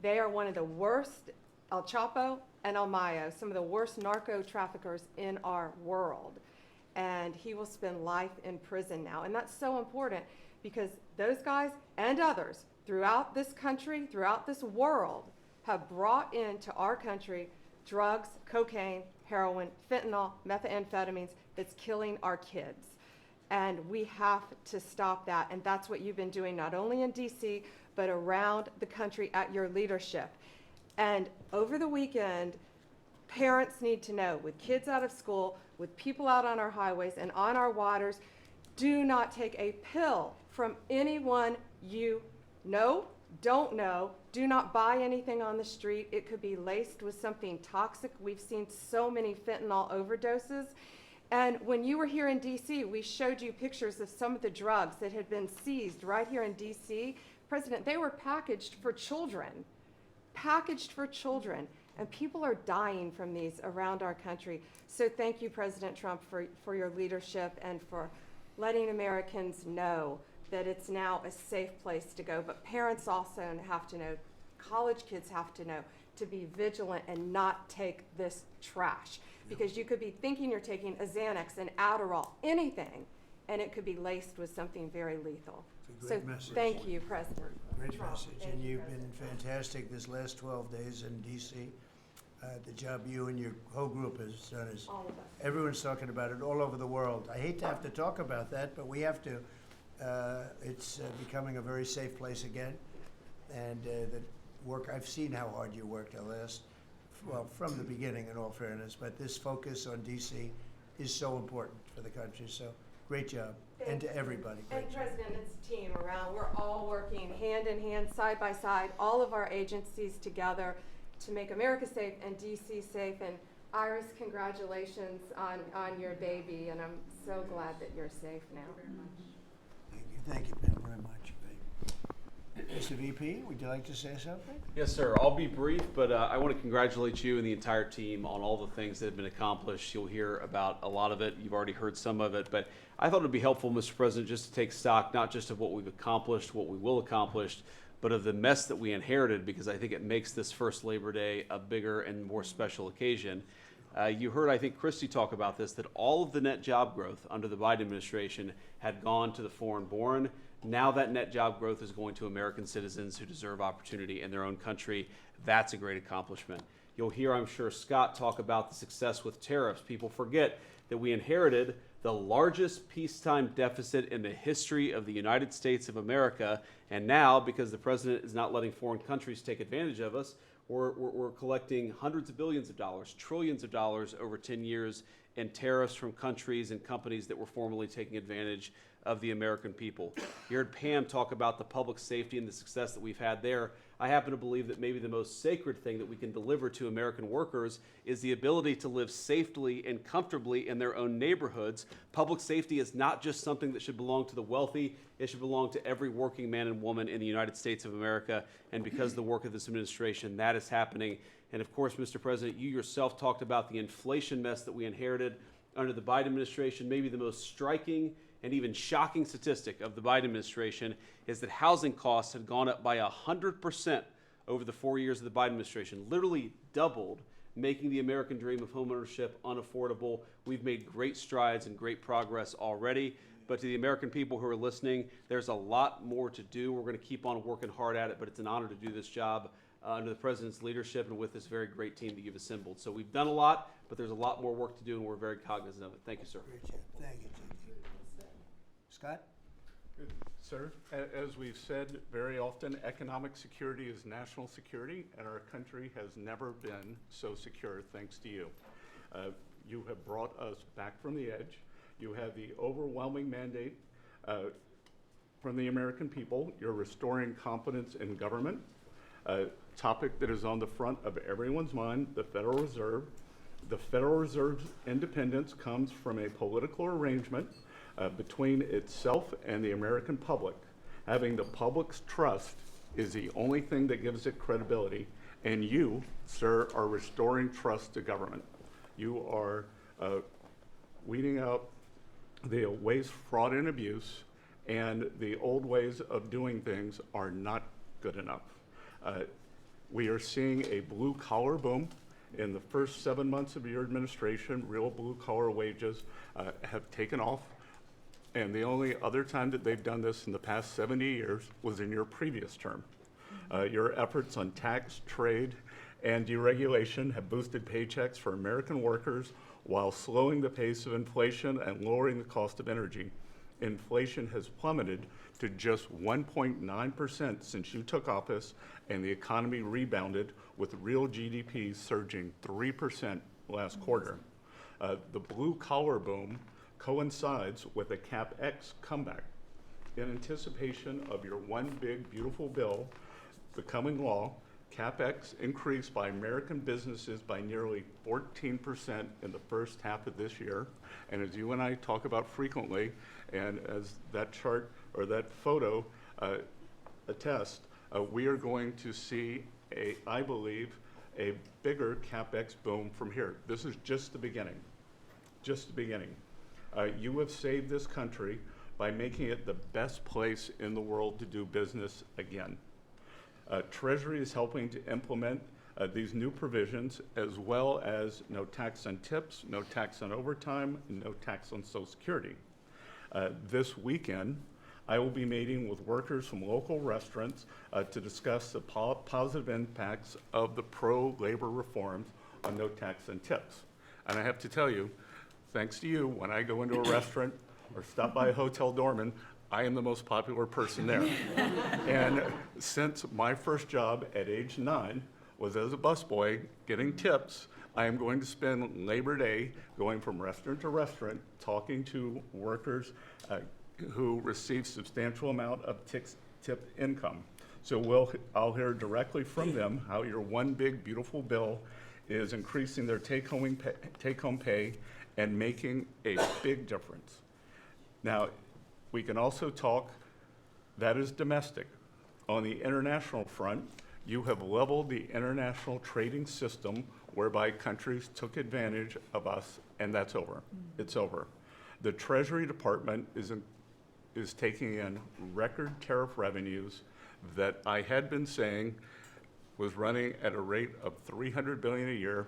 They are one of the worst, El Chapo and El Mayo, some of the worst narco traffickers in our world. And he will spend life in prison now. And that's so important because those guys and others throughout this country, throughout this world, have brought into our country drugs, cocaine, heroin, fentanyl, methamphetamines that's killing our kids. And we have to stop that. And that's what you've been doing not only in DC, but around the country at your leadership. And over the weekend, parents need to know, with kids out of school, with people out on our highways and on our waters, do not take a pill from anyone you know, don't know. Do not buy anything on the street. It could be laced with something toxic. We've seen so many fentanyl overdoses. And when you were here in DC, we showed you pictures of some of the drugs that had been seized right here in DC. President, they were packaged for children, and people are dying from these around our country. So thank you, President Trump, for your leadership and for letting Americans know that it's now a safe place to go. But parents also have to know, college kids have to know, to be vigilant and not take this trash. Because you could be thinking you're taking a Xanax, an Adderall, anything, and it could be laced with something very lethal. It's a great message. Thank you, President. Great Trump. message, Thank and you, you've been fantastic this last 12 days in DC. The job you and your whole group has done is, All of us. everyone's talking about it all over the world. I hate to have to talk about that, but we have to. It's becoming a very safe place again, and the work, I've seen how hard you worked from the beginning, in all fairness, but this focus on DC is so important for the country, so great job. And to everybody, great And job. President, it's a team around. We're all working hand in hand, side by side, all of our agencies together to make America safe and DC safe. And Iris, congratulations on your baby, and I'm so glad that you're safe now. Thank you, Pam, very much. Mr. VP, would you like to say something? Yes, sir. I'll be brief, but I want to congratulate you and the entire team on all the things that have been accomplished. You'll hear about a lot of it. You've already heard some of it, but I thought it would be helpful, Mr. President, just to take stock, not just of what we've accomplished, what we will accomplish, but of the mess that we inherited, because I think it makes this first Labor Day a bigger and more special occasion. You heard, I think, Christy talk about this, that all of the net job growth under the Biden administration had gone to the foreign born. Now that net job growth is going to American citizens who deserve opportunity in their own country. That's a great accomplishment. You'll hear, I'm sure, Scott talk about the success with tariffs. People forget that we inherited the largest peacetime deficit in the history of the United States of America. And now, because the president is not letting foreign countries take advantage of us, we're collecting hundreds of billions of dollars, trillions of dollars over 10 years in tariffs from countries and companies that were formerly taking advantage of the American people. You heard Pam talk about the public safety and the success that we've had there. I happen to believe that maybe the most sacred thing that we can deliver to American workers is the ability to live safely and comfortably in their own neighborhoods. Public safety is not just something that should belong to the wealthy. It should belong to every working man and woman in the United States of America. And because of the work of this administration, that is happening. And of course, Mr. President, you yourself talked about the inflation mess that we inherited under the Biden administration. Maybe the most striking and even shocking statistic of the Biden administration is that housing costs had gone up by 100% over the 4 years of the Biden administration, literally doubled, making the American dream of homeownership unaffordable. We've made great strides and great progress already, but to the American people who are listening, there's a lot more to do. We're going to keep on working hard at it, but it's an honor to do this job under the president's leadership and with this very great team that you've assembled. So we've done a lot, but there's a lot more work to do, and we're very cognizant of it. Thank you, sir. Great job, thank you, JD. Scott? Sir, as we've said very often, economic security is national security, and our country has never been so secure thanks to you. You have brought us back from the edge. You have the overwhelming mandate from the American people. You're restoring confidence in government, a topic that is on the front of everyone's mind, the Federal Reserve. The Federal Reserve's independence comes from a political arrangement between itself and the American public. Having the public's trust is the only thing that gives it credibility, and you, sir, are restoring trust to government. You are weeding out the waste, fraud, and abuse, and the old ways of doing things are not good enough. We are seeing a blue-collar boom. In the first 7 months of your administration, real blue-collar wages have taken off. And the only other time that they've done this in the past 70 years was in your previous term. Your efforts on tax, trade, and deregulation have boosted paychecks for American workers while slowing the pace of inflation and lowering the cost of energy. Inflation has plummeted to just 1.9% since you took office, and the economy rebounded with real GDP surging 3% last quarter. The blue-collar boom coincides with a CapEx comeback. In anticipation of your one big beautiful bill becoming law, CapEx increased by American businesses by nearly 14% in the first half of this year. And as you and I talk about frequently, and as that chart or that photo attests, we are going to see, I believe, a bigger CapEx boom from here. This is just the beginning, just the beginning. You have saved this country by making it the best place in the world to do business again. Treasury is helping to implement these new provisions, as well as no tax on tips, no tax on overtime, and no tax on Social Security. This weekend, I will be meeting with workers from local restaurants to discuss the positive impacts of the pro-labor reforms on no tax on tips. And I have to tell you, thanks to you, when I go into a restaurant or stop by a hotel doorman, I am the most popular person there. And since my first job at age 9 was as a busboy getting tips, I am going to spend Labor Day going from restaurant to restaurant talking to workers who receive substantial amount of tip income. So I'll hear directly from them how your one big beautiful bill is increasing their take-home pay and making a big difference. Now, we can also talk, that is domestic. On the international front, you have leveled the international trading system whereby countries took advantage of us, and that's over. It's over. The Treasury Department is taking in record tariff revenues that I had been saying was running at a rate of $300 billion a year.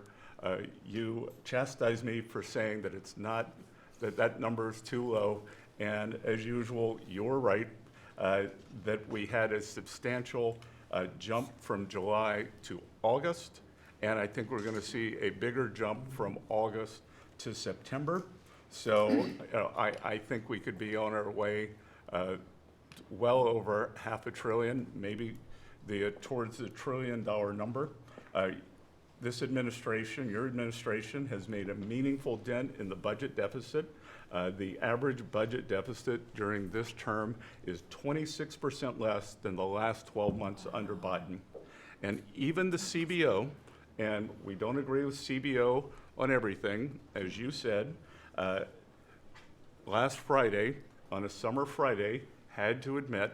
You chastised me for saying that it's not, that number is too low. And as usual, you're right, that we had a substantial jump from July to August. And I think we're going to see a bigger jump from August to September. So I think we could be on our way well over $500 billion, maybe towards the $1 trillion number. This administration, your administration, has made a meaningful dent in the budget deficit. The average budget deficit during this term is 26% less than the last 12 months under Biden. And even the CBO, and we don't agree with CBO on everything, as you said, last Friday, on a summer Friday, had to admit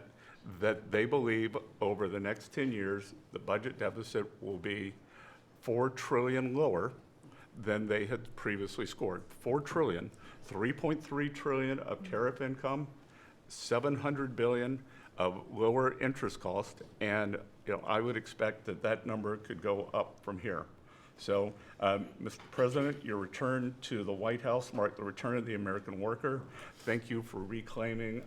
that they believe over the next 10 years, the budget deficit will be $4 trillion lower than they had previously scored. $4 trillion, 3.3 trillion of tariff income, 700 billion of lower interest cost, and I would expect that number could go up from here. So, Mr. President, your return to the White House marked the return of the American worker. Thank you for reclaiming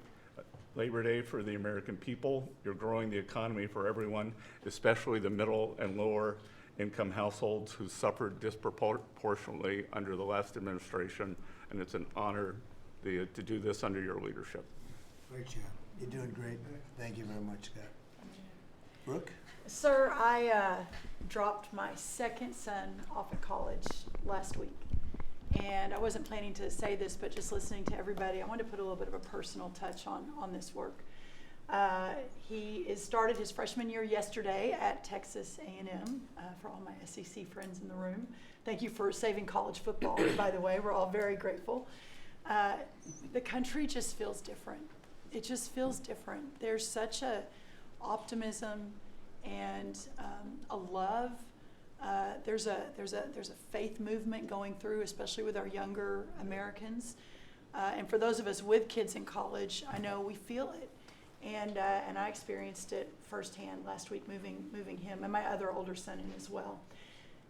Labor Day for the American people. You're growing the economy for everyone, especially the middle and lower income households who suffered disproportionately under the last administration, and it's an honor to do this under your leadership. Great job. You're doing great. Thank you very much, Scott. Brooke? Sir, I dropped my second son off at college last week. And I wasn't planning to say this, but just listening to everybody, I wanted to put a little bit of a personal touch on this work. He started his freshman year yesterday at Texas A&M, for all my SEC friends in the room. Thank you for saving college football, by the way. We're all very grateful. The country just feels different. It just feels different. There's such a optimism and a love. There's a faith movement going through, especially with our younger Americans. And for those of us with kids in college, I know we feel it. And I experienced it firsthand last week, moving him and my other older son in as well.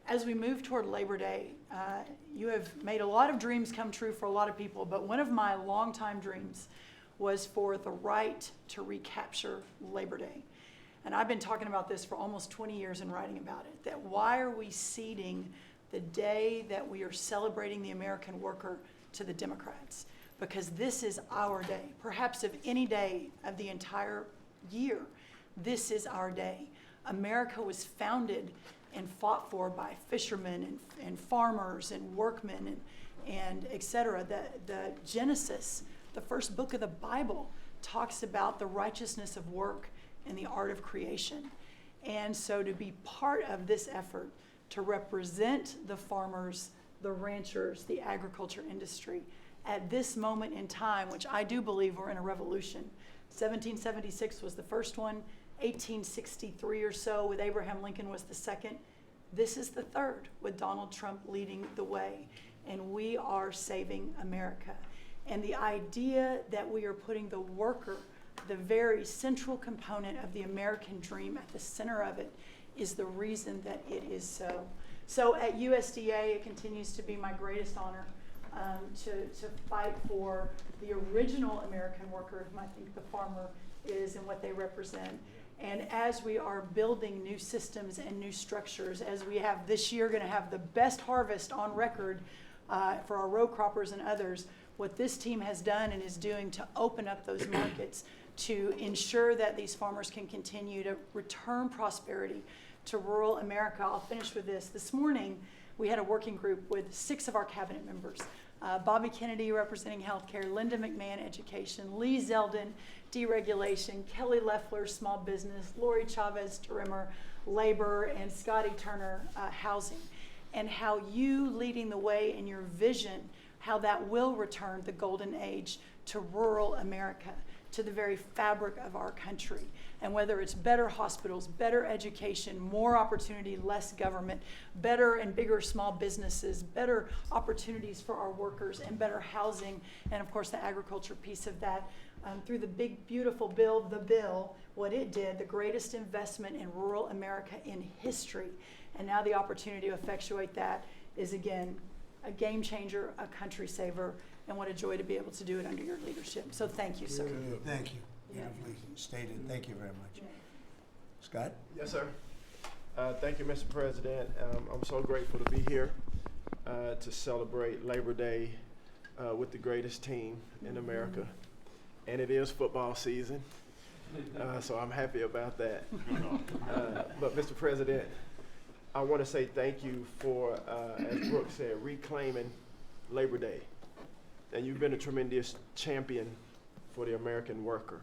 As we move toward Labor Day, you have made a lot of dreams come true for a lot of people, but one of my longtime dreams was for the right to recapture Labor Day. And I've been talking about this for almost 20 years and writing about it, that why are we ceding the day that we are celebrating the American worker to the Democrats? Because this is our day, perhaps of any day of the entire year. This is our day. America was founded and fought for by fishermen and farmers and workmen and et cetera. The Genesis, the first book of the Bible, talks about the righteousness of work and the art of creation. And so to be part of this effort to represent the farmers, the ranchers, the agriculture industry at this moment in time, which I do believe we're in a revolution. 1776 was the first one, 1863 or so with Abraham Lincoln was the second. This is the third with Donald Trump leading the way. And we are saving America. And the idea that we are putting the worker, the very central component of the American dream, at the center of it is the reason that it is so. So at USDA, it continues to be my greatest honor to fight for the original American worker, whom I think the farmer is and what they represent. And as we are building new systems and new structures, as we have this year going to have the best harvest on record for our row croppers and others, what this team has done and is doing to open up those markets to ensure that these farmers can continue to return prosperity to rural America. I'll finish with this. This morning, we had a working group with 6 of our cabinet members. Bobby Kennedy representing healthcare, Linda McMahon education, Lee Zeldin deregulation, Kelly Loeffler small business, Lori Chavez Rimmer labor, and Scotty Turner housing. And how you leading the way in your vision, how that will return the golden age to rural America, to the very fabric of our country. And whether it's better hospitals, better education, more opportunity, less government, better and bigger small businesses, better opportunities for our workers, and better housing, and of course the agriculture piece of that, through the big, beautiful bill, what it did, the greatest investment in rural America in history. And now the opportunity to effectuate that is, again, a game changer, a country saver, and what a joy to be able to do it under your leadership. So thank you, sir. Thank you. Beautifully stated. Thank you very much. Scott? Yes, sir. Thank you, Mr. President. I'm so grateful to be here to celebrate Labor Day with the greatest team in America. And it is football season, so I'm happy about that. But Mr. President, I want to say thank you for, as Brooke said, reclaiming Labor Day. And you've been a tremendous champion for the American worker.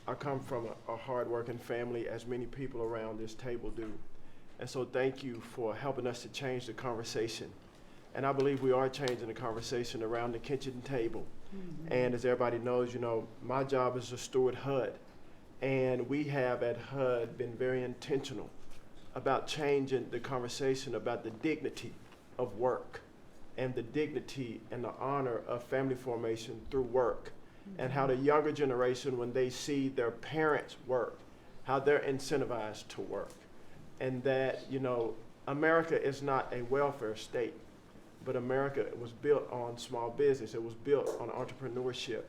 I come from a hard-working family, as many people around this table do. And so thank you for helping us to change the conversation. And I believe we are changing the conversation around the kitchen table. And as everybody knows, you know, my job is to steward HUD. And we have at HUD been very intentional about changing the conversation about the dignity of work and the dignity and the honor of family formation through work. And how the younger generation, when they see their parents work, how they're incentivized to work. And that, you know, America is not a welfare state, but America was built on small business. It was built on entrepreneurship.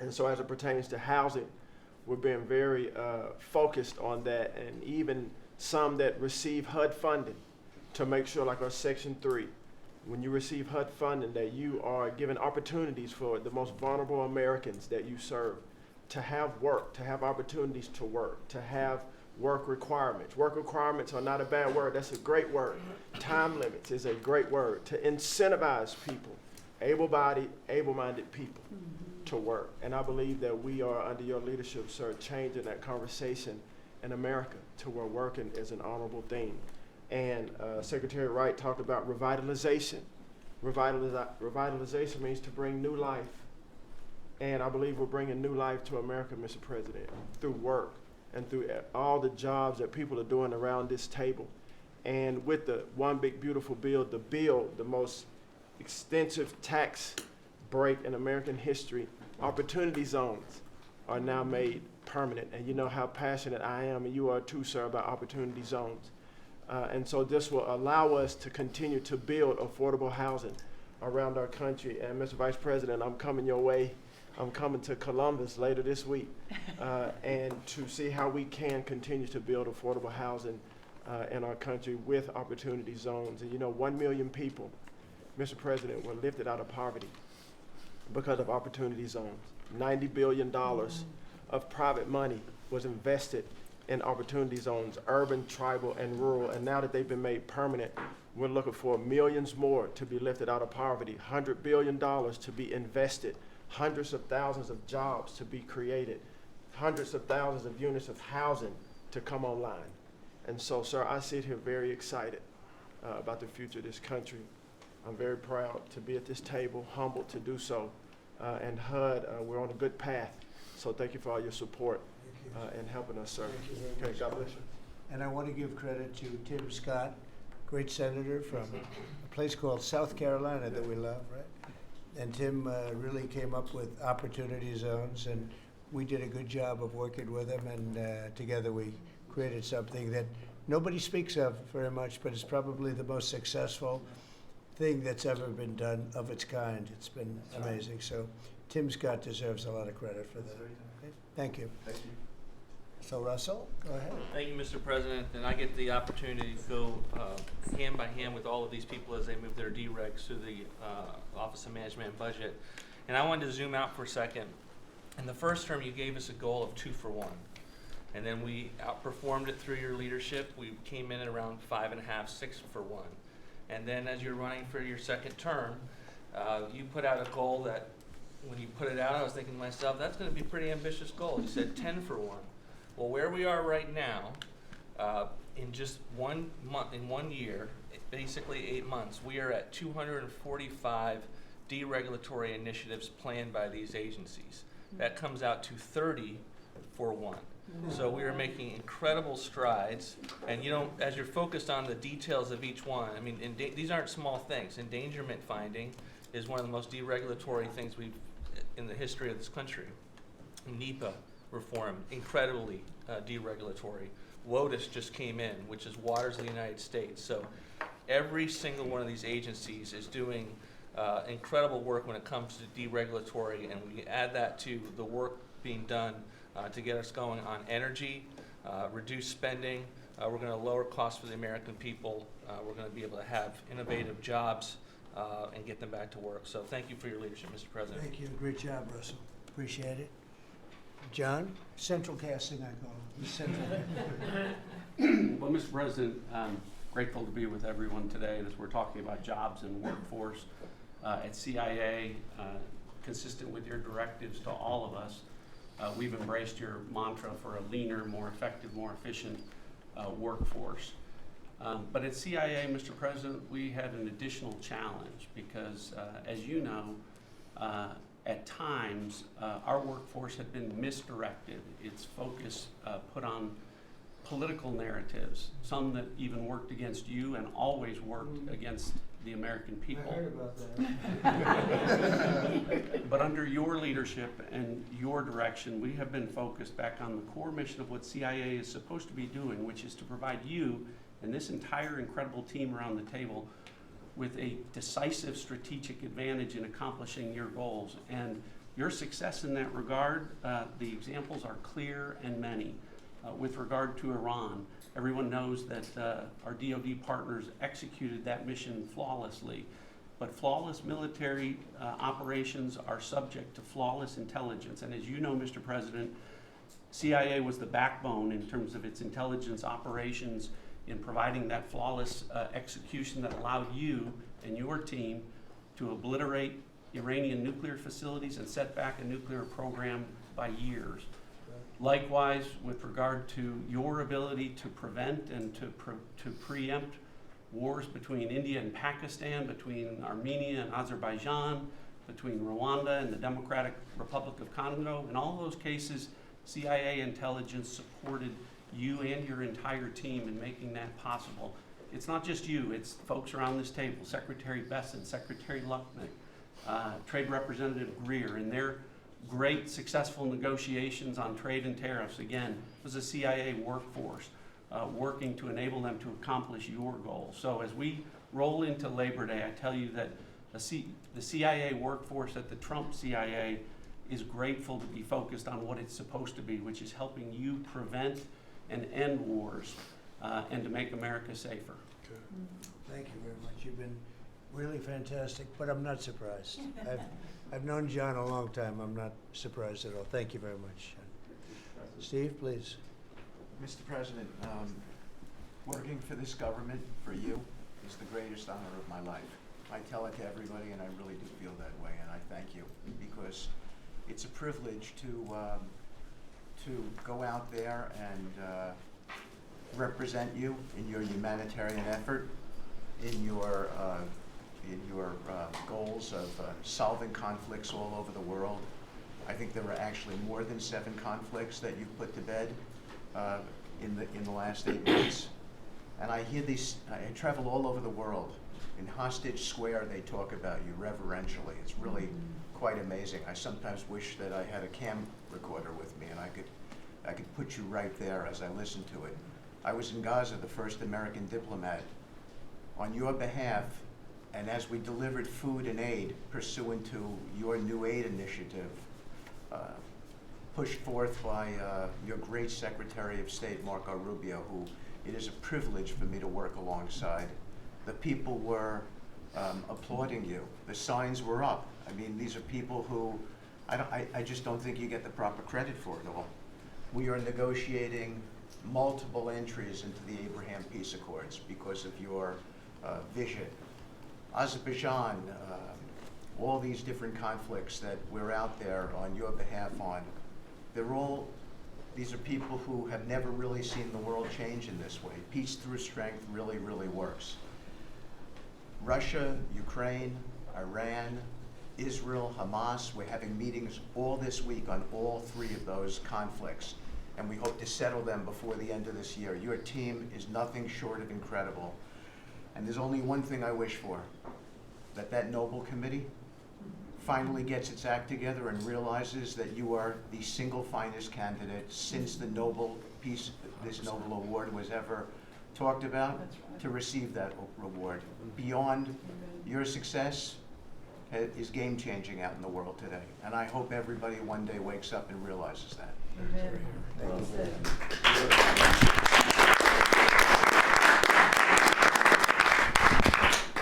And so as it pertains to housing, we're being very focused on that, and even some that receive HUD funding to make sure, like our Section 3, when you receive HUD funding, that you are given opportunities for the most vulnerable Americans that you serve to have work, to have opportunities to work, to have work requirements. Work requirements are not a bad word, that's a great word. Time limits is a great word. To incentivize people, able-bodied, able-minded people to work. And I believe that we are, under your leadership, sir, changing that conversation in America to where working is an honorable thing. And Secretary Wright talked about revitalization. Revitalization means to bring new life. And I believe we're bringing new life to America, Mr. President, through work and through all the jobs that people are doing around this table. And with the One Big Beautiful Bill, the most extensive tax break in American history, opportunity zones are now made permanent. And you know how passionate I am, and you are too, sir, about opportunity zones. And so this will allow us to continue to build affordable housing around our country. And Mr. Vice President, I'm coming your way. I'm coming to Columbus later this week and to see how we can continue to build affordable housing in our country with opportunity zones. And you know, 1 million people, Mr. President, were lifted out of poverty because of opportunity zones. $90 billion of private money was invested in opportunity zones, urban, tribal, and rural. And now that they've been made permanent, we're looking for millions more to be lifted out of poverty, $100 billion to be invested, hundreds of thousands of jobs to be created, hundreds of thousands of units of housing to come online. And so, sir, I sit here very excited about the future of this country. I'm very proud to be at this table, humbled to do so. And HUD, we're on a good path. So thank you for all your support and helping us, sir. Thank you very Okay, much. God bless you. And I want to give credit to Tim Scott, great senator from a place called South Carolina that we love, right? And Tim really came up with opportunity zones, and we did a good job of working with him, and together we created something that nobody speaks of very much, but it's probably the most successful thing that's ever been done of its kind. It's been amazing. So Tim Scott deserves a lot of credit for that. Okay? Thank you. Thank you. So Russell, go ahead. Thank you, Mr. President, and I get the opportunity to go hand by hand with all of these people as they move their deregs through the Office of Management and Budget. And I wanted to zoom out for a second. In the first term, you gave us a goal of 2 for 1. And then we outperformed it through your leadership. We came in at around 5.5, 6 for 1. And then as you're running for your second term, you put out a goal that when you put it out, I was thinking to myself, that's going to be a pretty ambitious goal. You said 10 for 1. Well, where we are right now, in just 1 month, in 1 year, basically 8 months, we are at 245 deregulatory initiatives planned by these agencies. That comes out to 30 for 1. So we are making incredible strides, and you know, as you're focused on the details of each one, I mean, these aren't small things. Endangerment finding is one of the most deregulatory things in the history of this country. NEPA reform, incredibly deregulatory. WOTUS just came in, which is Waters of the United States. So every single one of these agencies is doing incredible work when it comes to deregulatory, and we add that to the work being done to get us going on energy, reduce spending. We're going to lower costs for the American people. We're going to be able to have innovative jobs and get them back to work. So thank you for your leadership, Mr. President. Thank you. Great job, Russell. Appreciate it. John? Central casting, I call it. Central. Well, Mr. President, I'm grateful to be with everyone today, and as we're talking about jobs and workforce at CIA, consistent with your directives to all of us, we've embraced your mantra for a leaner, more effective, more efficient workforce. But at CIA, Mr. President, we had an additional challenge because, as you know, at times, our workforce had been misdirected. Its focus put on political narratives, some that even worked against you and always worked against the American people. I heard about that. But under your leadership and your direction, we have been focused back on the core mission of what CIA is supposed to be doing, which is to provide you and this entire incredible team around the table with a decisive strategic advantage in accomplishing your goals. And your success in that regard, the examples are clear and many. With regard to Iran, everyone knows that our DoD partners executed that mission flawlessly. But flawless military operations are subject to flawless intelligence. And as you know, Mr. President, CIA was the backbone in terms of its intelligence operations in providing that flawless execution that allowed you and your team to obliterate Iranian nuclear facilities and set back a nuclear program by years. Likewise, with regard to your ability to prevent and to preempt wars between India and Pakistan, between Armenia and Azerbaijan, between Rwanda and the Democratic Republic of Congo, in all those cases, CIA intelligence supported you and your entire team in making that possible. It's not just you, it's folks around this table, Secretary Bessent, Secretary Luckman, Trade Representative Greer, and their great successful negotiations on trade and tariffs. Again, it was a CIA workforce working to enable them to accomplish your goals. So as we roll into Labor Day, I tell you that the CIA workforce at the Trump CIA is grateful to be focused on what it's supposed to be, which is helping you prevent and end wars and to make America safer. Thank you very much. You've been really fantastic, but I'm not surprised. I've known John a long time. I'm not surprised at all. Thank you very much. Steve, please. Mr. President, working for this government, for you, is the greatest honor of my life. I tell it to everybody, and I really do feel that way, and I thank you, because it's a privilege to go out there and represent you in your humanitarian effort, in your goals of solving conflicts all over the world. I think there were actually more than 7 conflicts that you've put to bed in the last 8 months. And I hear these, I travel all over the world. In Hostage Square, they talk about you reverentially. It's really quite amazing. I sometimes wish that I had a cam recorder with me and I could put you right there as I listen to it. I was in Gaza, the first American diplomat, on your behalf, and as we delivered food and aid pursuant to your new aid initiative, pushed forth by your great Secretary of State, Marco Rubio, who it is a privilege for me to work alongside. The people were applauding you. The signs were up. I mean, these are people who I just don't think you get the proper credit for it all. We are negotiating multiple entries into the Abraham Peace Accords because of your vision. Azerbaijan, all these different conflicts that we're out there on your behalf on, these are people who have never really seen the world change in this way. Peace through strength really, really works. Russia, Ukraine, Iran, Israel, Hamas, we're having meetings all this week on all 3 of those conflicts, and we hope to settle them before the end of this year. Your team is nothing short of incredible. And there's only one thing I wish for, that noble committee finally gets its act together and realizes that you are the single finest candidate since the this Nobel Award was ever talked about to receive that reward. Beyond your success is game-changing out in the world today. And I hope everybody one day wakes up and realizes that. Amen. Well said.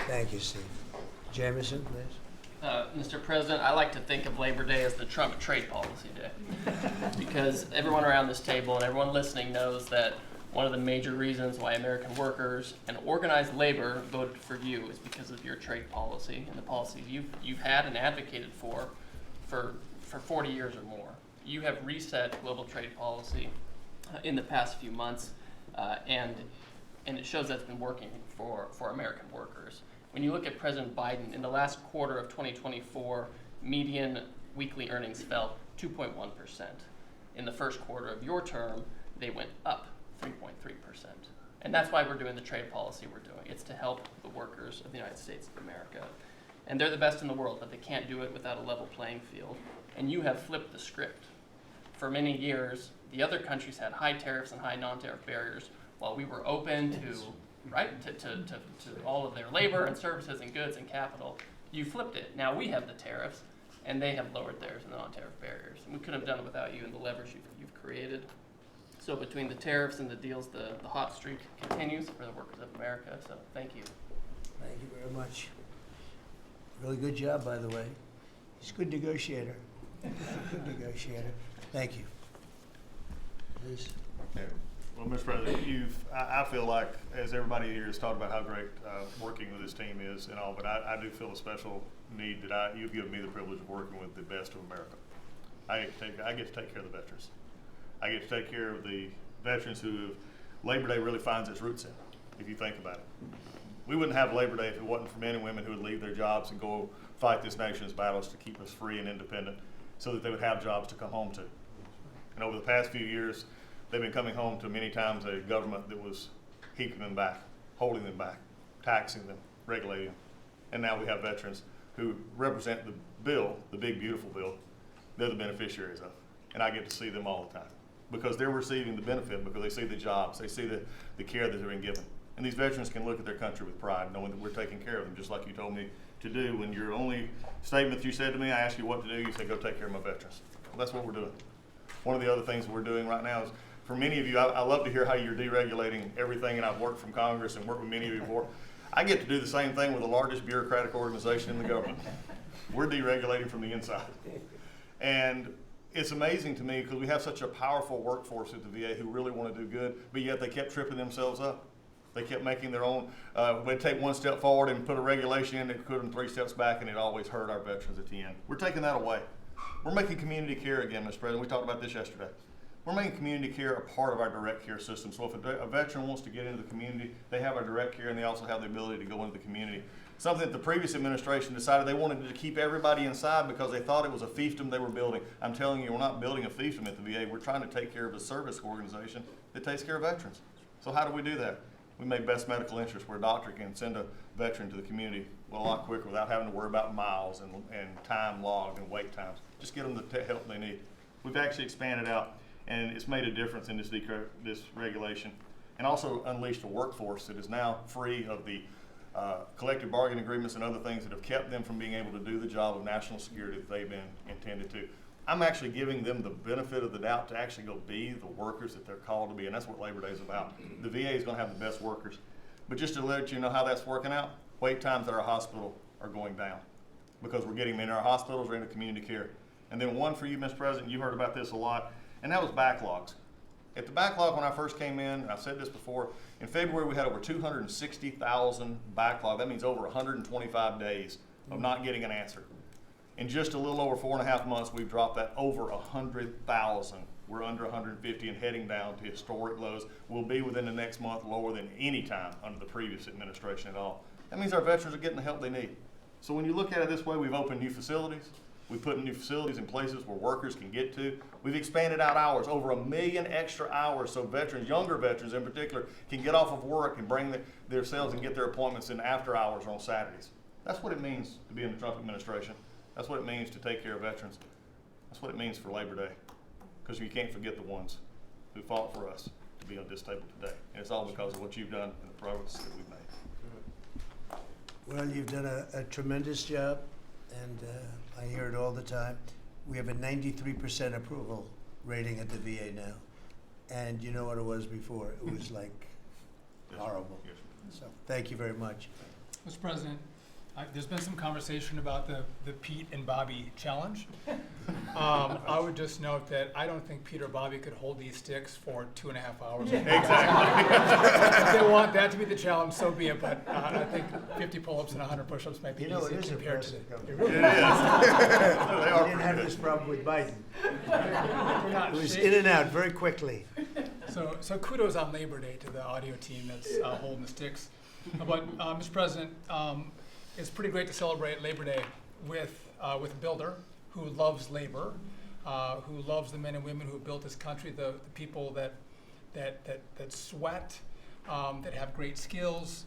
Thank you, Steve. Jameson, please. Mr. President, I like to think of Labor Day as the Trump trade policy day, because everyone around this table and everyone listening knows that one of the major reasons why American workers and organized labor voted for you is because of your trade policy and the policies you've had and advocated for 40 years or more. You have reset global trade policy in the past few months, and it shows that's been working for American workers. When you look at President Biden, in the last quarter of 2024, median weekly earnings fell 2.1%. In the first quarter of your term, they went up 3.3%. And that's why we're doing the trade policy we're doing. It's to help the workers of the United States of America. And they're the best in the world, but they can't do it without a level playing field. And you have flipped the script. For many years, the other countries had high tariffs and high non-tariff barriers, while we were open to all of their labor and services and goods and capital. You flipped it. Now we have the tariffs, and they have lowered theirs and the non-tariff barriers. And we couldn't have done it without you and the leverage you've created. So between the tariffs and the deals, the hot streak continues for the workers of America. So thank you. Thank you very much. Really good job, by the way. He's a good negotiator. Good negotiator. Thank you. Please. Yeah. Well, Mr. President, I feel like, as everybody here has talked about how great working with this team is and all, but I do feel a special need that you've given me the privilege of working with the best of America. I get to take care of the veterans. I get to take care of the veterans who Labor Day really finds its roots in, if you think about it. We wouldn't have Labor Day if it wasn't for men and women who would leave their jobs and go fight this nation's battles to keep us free and independent so that they would have jobs to come home to. And over the past few years, they've been coming home to many times a government that was keeping them back, holding them back, taxing them, regulating them. And now we have veterans who represent the bill, the big, beautiful bill, they're the beneficiaries of. And I get to see them all the time because they're receiving the benefit because they see the jobs, they see the care that they're being given. And these veterans can look at their country with pride, knowing that we're taking care of them, just like you told me to do. When your only statement you said to me, I asked you what to do, you said, go take care of my veterans. Well, that's what we're doing. One of the other things we're doing right now is, for many of you, I love to hear how you're deregulating everything, and I've worked from Congress and worked with many of you before. I get to do the same thing with the largest bureaucratic organization in the government. We're deregulating from the inside. And it's amazing to me because we have such a powerful workforce at the VA who really want to do good, but yet they kept tripping themselves up. They kept making their own, they'd take one step forward and put a regulation in that put them 3 steps back, and it always hurt our veterans at the end. We're taking that away. We're making community care again, Mr. President. We talked about this yesterday. we're making community care a part of our direct care system. So if a veteran wants to get into the community, they have our direct care and they also have the ability to go into the community. Something that the previous administration decided they wanted to keep everybody inside because they thought it was a fiefdom they were building. I'm telling you, we're not building a fiefdom at the VA. We're trying to take care of a service organization that takes care of veterans. So how do we do that? We made best medical interest where a doctor can send a veteran to the community a lot quicker without having to worry about miles and time logged and wait times. Just get them the help they need. We've actually expanded out, and it's made a difference in this regulation, and also unleashed a workforce that is now free of the collective bargaining agreements and other things that have kept them from being able to do the job of national security that they've been intended to. I'm actually giving them the benefit of the doubt to actually go be the workers that they're called to be, and that's what Labor Day is about. The VA is going to have the best workers. But just to let you know how that's working out, wait times at our hospital are going down because we're getting them in our hospitals or into community care. And then one for you, Mr. President, you heard about this a lot, and that was backlogs. At the backlog when I first came in, and I've said this before, in February we had over 260,000 backlog. That means over 125 days of not getting an answer. In just a little over 4.5 months, we've dropped that over 100,000. We're under 150 and heading down to historic lows. We'll be within the next month lower than any time under the previous administration at all. That means our veterans are getting the help they need. So when you look at it this way, we've opened new facilities. We've put new facilities in places where workers can get to. We've expanded out hours, over 1 million extra hours, so veterans, younger veterans in particular, can get off of work and bring themselves and get their appointments in after hours or on Saturdays. That's what it means to be in the Trump administration. That's what it means to take care of veterans. That's what it means for Labor Day, because you can't forget the ones who fought for us to be on this table today. And it's all because of what you've done and the progress that we've made. Well, you've done a tremendous job, and I hear it all the time. We have a 93% approval rating at the VA now. And you know what it was before? It was like horrible. So thank you very much. Mr. President, there's been some conversation about the Pete and Bobby challenge. I would just note that I don't think Pete or Bobby could hold these sticks for 2.5 hours. Exactly. If they want that to be the challenge, so be it. But I think 50 pull-ups and 100 push-ups might be You know, easy it is compared to impressive. it. Really It is. We didn't have this problem with Biden. It was in and out very quickly. So kudos on Labor Day to the audio team that's holding the sticks. But Mr. President, it's pretty great to celebrate Labor Day with a builder who loves labor, who loves the men and women who built this country, the people that sweat, that have great skills,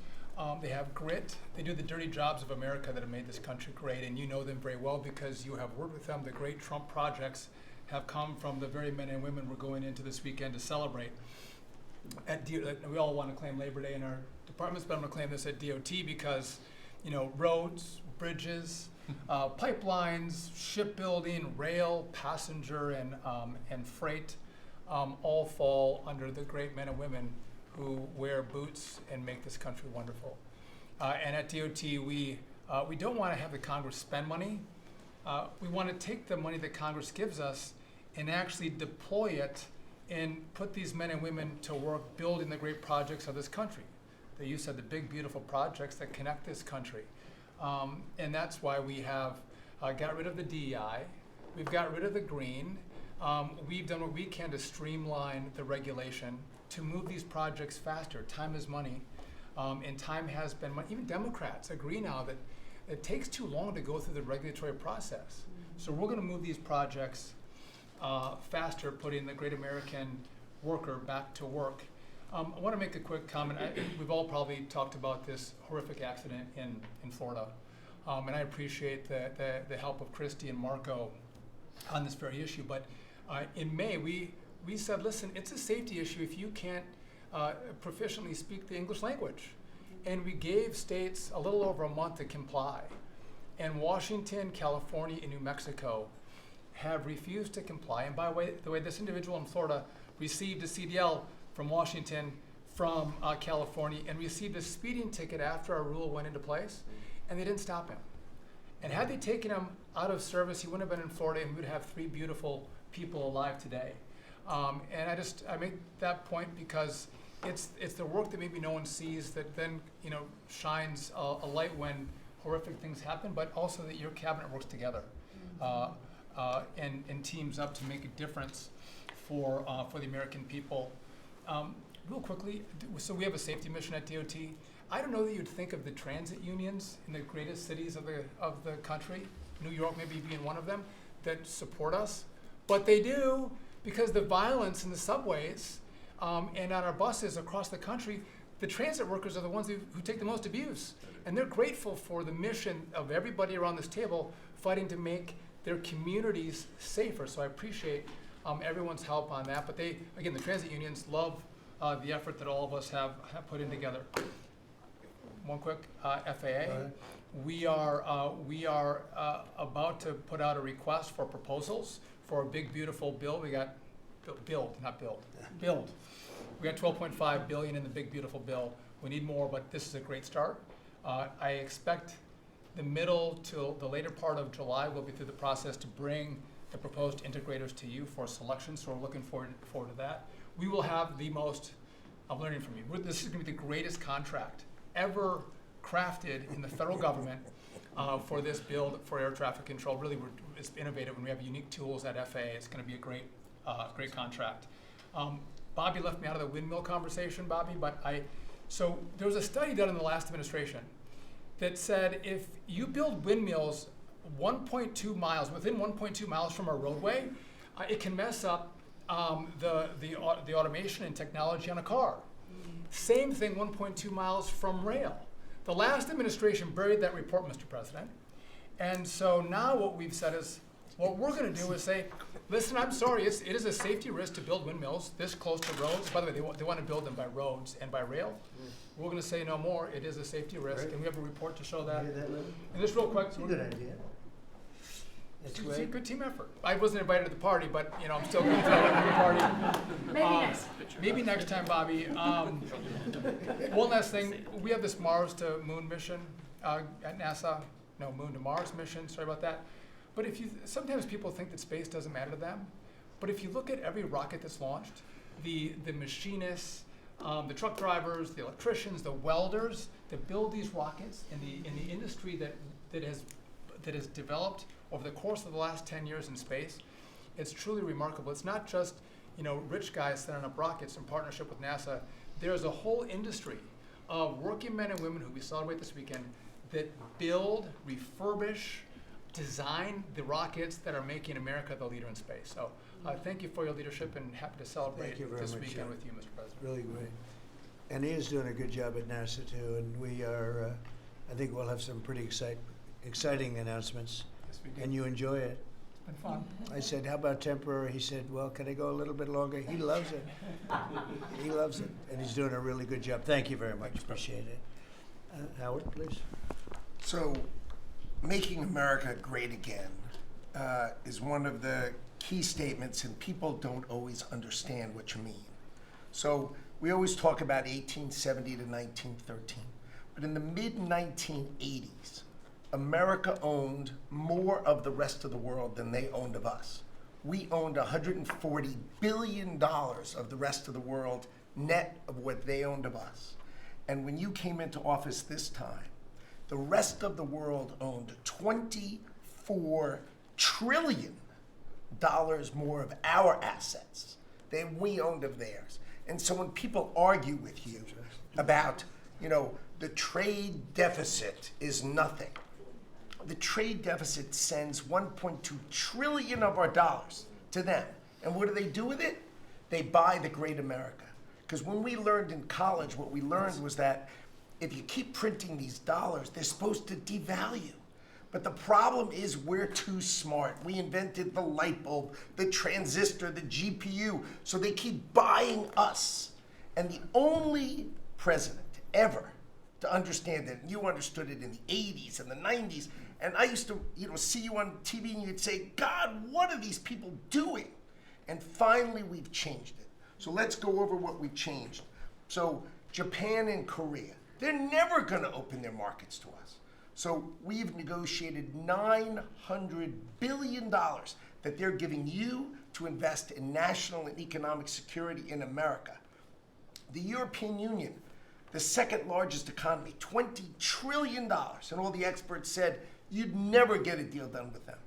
they have grit. They do the dirty jobs of America that have made this country great, and you know them very well because you have worked with them. The great Trump projects have come from the very men and women we're going into this weekend to celebrate. We all want to claim Labor Day in our departments, but I'm going to claim this at DOT because, you know, roads, bridges, pipelines, shipbuilding, rail, passenger, and freight all fall under the great men and women who wear boots and make this country wonderful. And at DOT, we don't want to have the Congress spend money. We want to take the money that Congress gives us and actually deploy it and put these men and women to work building the great projects of this country. That you said, the big, beautiful projects that connect this country. And that's why we have got rid of the DEI. We've got rid of the green. We've done what we can to streamline the regulation to move these projects faster. Time is money, and time has been money. Even Democrats agree now that it takes too long to go through the regulatory process. So we're going to move these projects faster, putting the great American worker back to work. I want to make a quick comment. We've all probably talked about this horrific accident in Florida, and I appreciate the help of Christy and Marco on this very issue. But in May, we said, listen, it's a safety issue if you can't proficiently speak the English language. And we gave states a little over a month to comply. And Washington, California, and New Mexico have refused to comply. And by the way, this individual in Florida received a CDL from Washington, from California, and received a speeding ticket after our rule went into place, and they didn't stop him. And had they taken him out of service, he wouldn't have been in Florida, and we would have 3 beautiful people alive today. And I make that point because it's the work that maybe no one sees that then shines a light when horrific things happen, but also that your cabinet works together and teams up to make a difference for the American people. Real quickly, so we have a safety mission at DOT. I don't know that you'd think of the transit unions in the greatest cities of the country, New York maybe being one of them, that support us, but they do, because the violence in the subways and on our buses across the country, the transit workers are the ones who take the most abuse. And they're grateful for the mission of everybody around this table fighting to make their communities safer. So I appreciate everyone's help on that. But they, again, the transit unions love the effort that all of us have put in together. One quick FAA. We are about to put out a request for proposals for a big, beautiful bill. We got build. We got $12.5 billion in the big, beautiful bill. We need more, but this is a great start. I expect the middle to the later part of July, we'll be through the process to bring the proposed integrators to you for selection, so we're looking forward to that. We will have the most, I'm learning from you, this is going to be the greatest contract ever crafted in the federal government for this build for air traffic control. Really, it's innovative, and we have unique tools at FAA. It's going to be a great contract. Bobby left me out of the windmill conversation, Bobby, but so there was a study done in the last administration that said if you build windmills 1.2 miles, within 1.2 miles from a roadway, it can mess up the automation and technology on a car. Same thing 1.2 miles from rail. The last administration buried that report, Mr. President. And so now what we've said is, what we're going to do is say, listen, I'm sorry, it is a safety risk to build windmills this close to roads. By the way, they want to build them by roads and by rail. We're going to say no more. It is a safety risk, and we have a report to show that. And just real quick. It's a good idea. It's a good team effort. I wasn't invited to the party, but I'm still going to throw it to the party. Maybe next time, Bobby. One last thing, we have this Mars to Moon mission at NASA. No, Moon to Mars mission. Sorry about that. But sometimes people think that space doesn't matter to them. But if you look at every rocket that's launched, the machinists, the truck drivers, the electricians, the welders that build these rockets, in the industry that has developed over the course of the last 10 years in space, it's truly remarkable. It's not just rich guys setting up rockets in partnership with NASA. There's a whole industry of working men and women who we celebrate this weekend that build, refurbish, design the rockets that are making America the leader in space. So thank you for your leadership, and happy to celebrate this weekend with you, Mr. President. Really great. And he is doing a good job at NASA too, and we are, I think we'll have some pretty exciting announcements. Yes, we do. And you enjoy it. It's been fun. I said, how about temporary? He said, well, can I go a little bit longer? He loves it. He loves it, and he's doing a really good job. Thank you very much. Appreciate it. Howard, please. So, making America great again is one of the key statements, and people don't always understand what you mean. So we always talk about 1870 to 1913, but in the mid-1980s, America owned more of the rest of the world than they owned of us. We owned $140 billion of the rest of the world net of what they owned of us. And when you came into office this time, the rest of the world owned $24 trillion more of our assets than we owned of theirs. And so when people argue with you about, the trade deficit is nothing, the trade deficit sends 1.2 trillion of our dollars to them. And what do they do with it? They buy the great America. Because when we learned in college, what we learned was that if you keep printing these dollars, they're supposed to devalue. But the problem is we're too smart. We invented the light bulb, the transistor, the GPU, so they keep buying us. And the only president ever to understand it, and you understood it in the 80s and the 90s, and I used to see you on TV and you'd say, God, what are these people doing? And finally we've changed it. So let's go over what we've changed. So Japan and Korea, they're never going to open their markets to us. So we've negotiated $900 billion that they're giving you to invest in national and economic security in America. The European Union, the second largest economy, $20 trillion. And all the experts said you'd never get a deal done with them.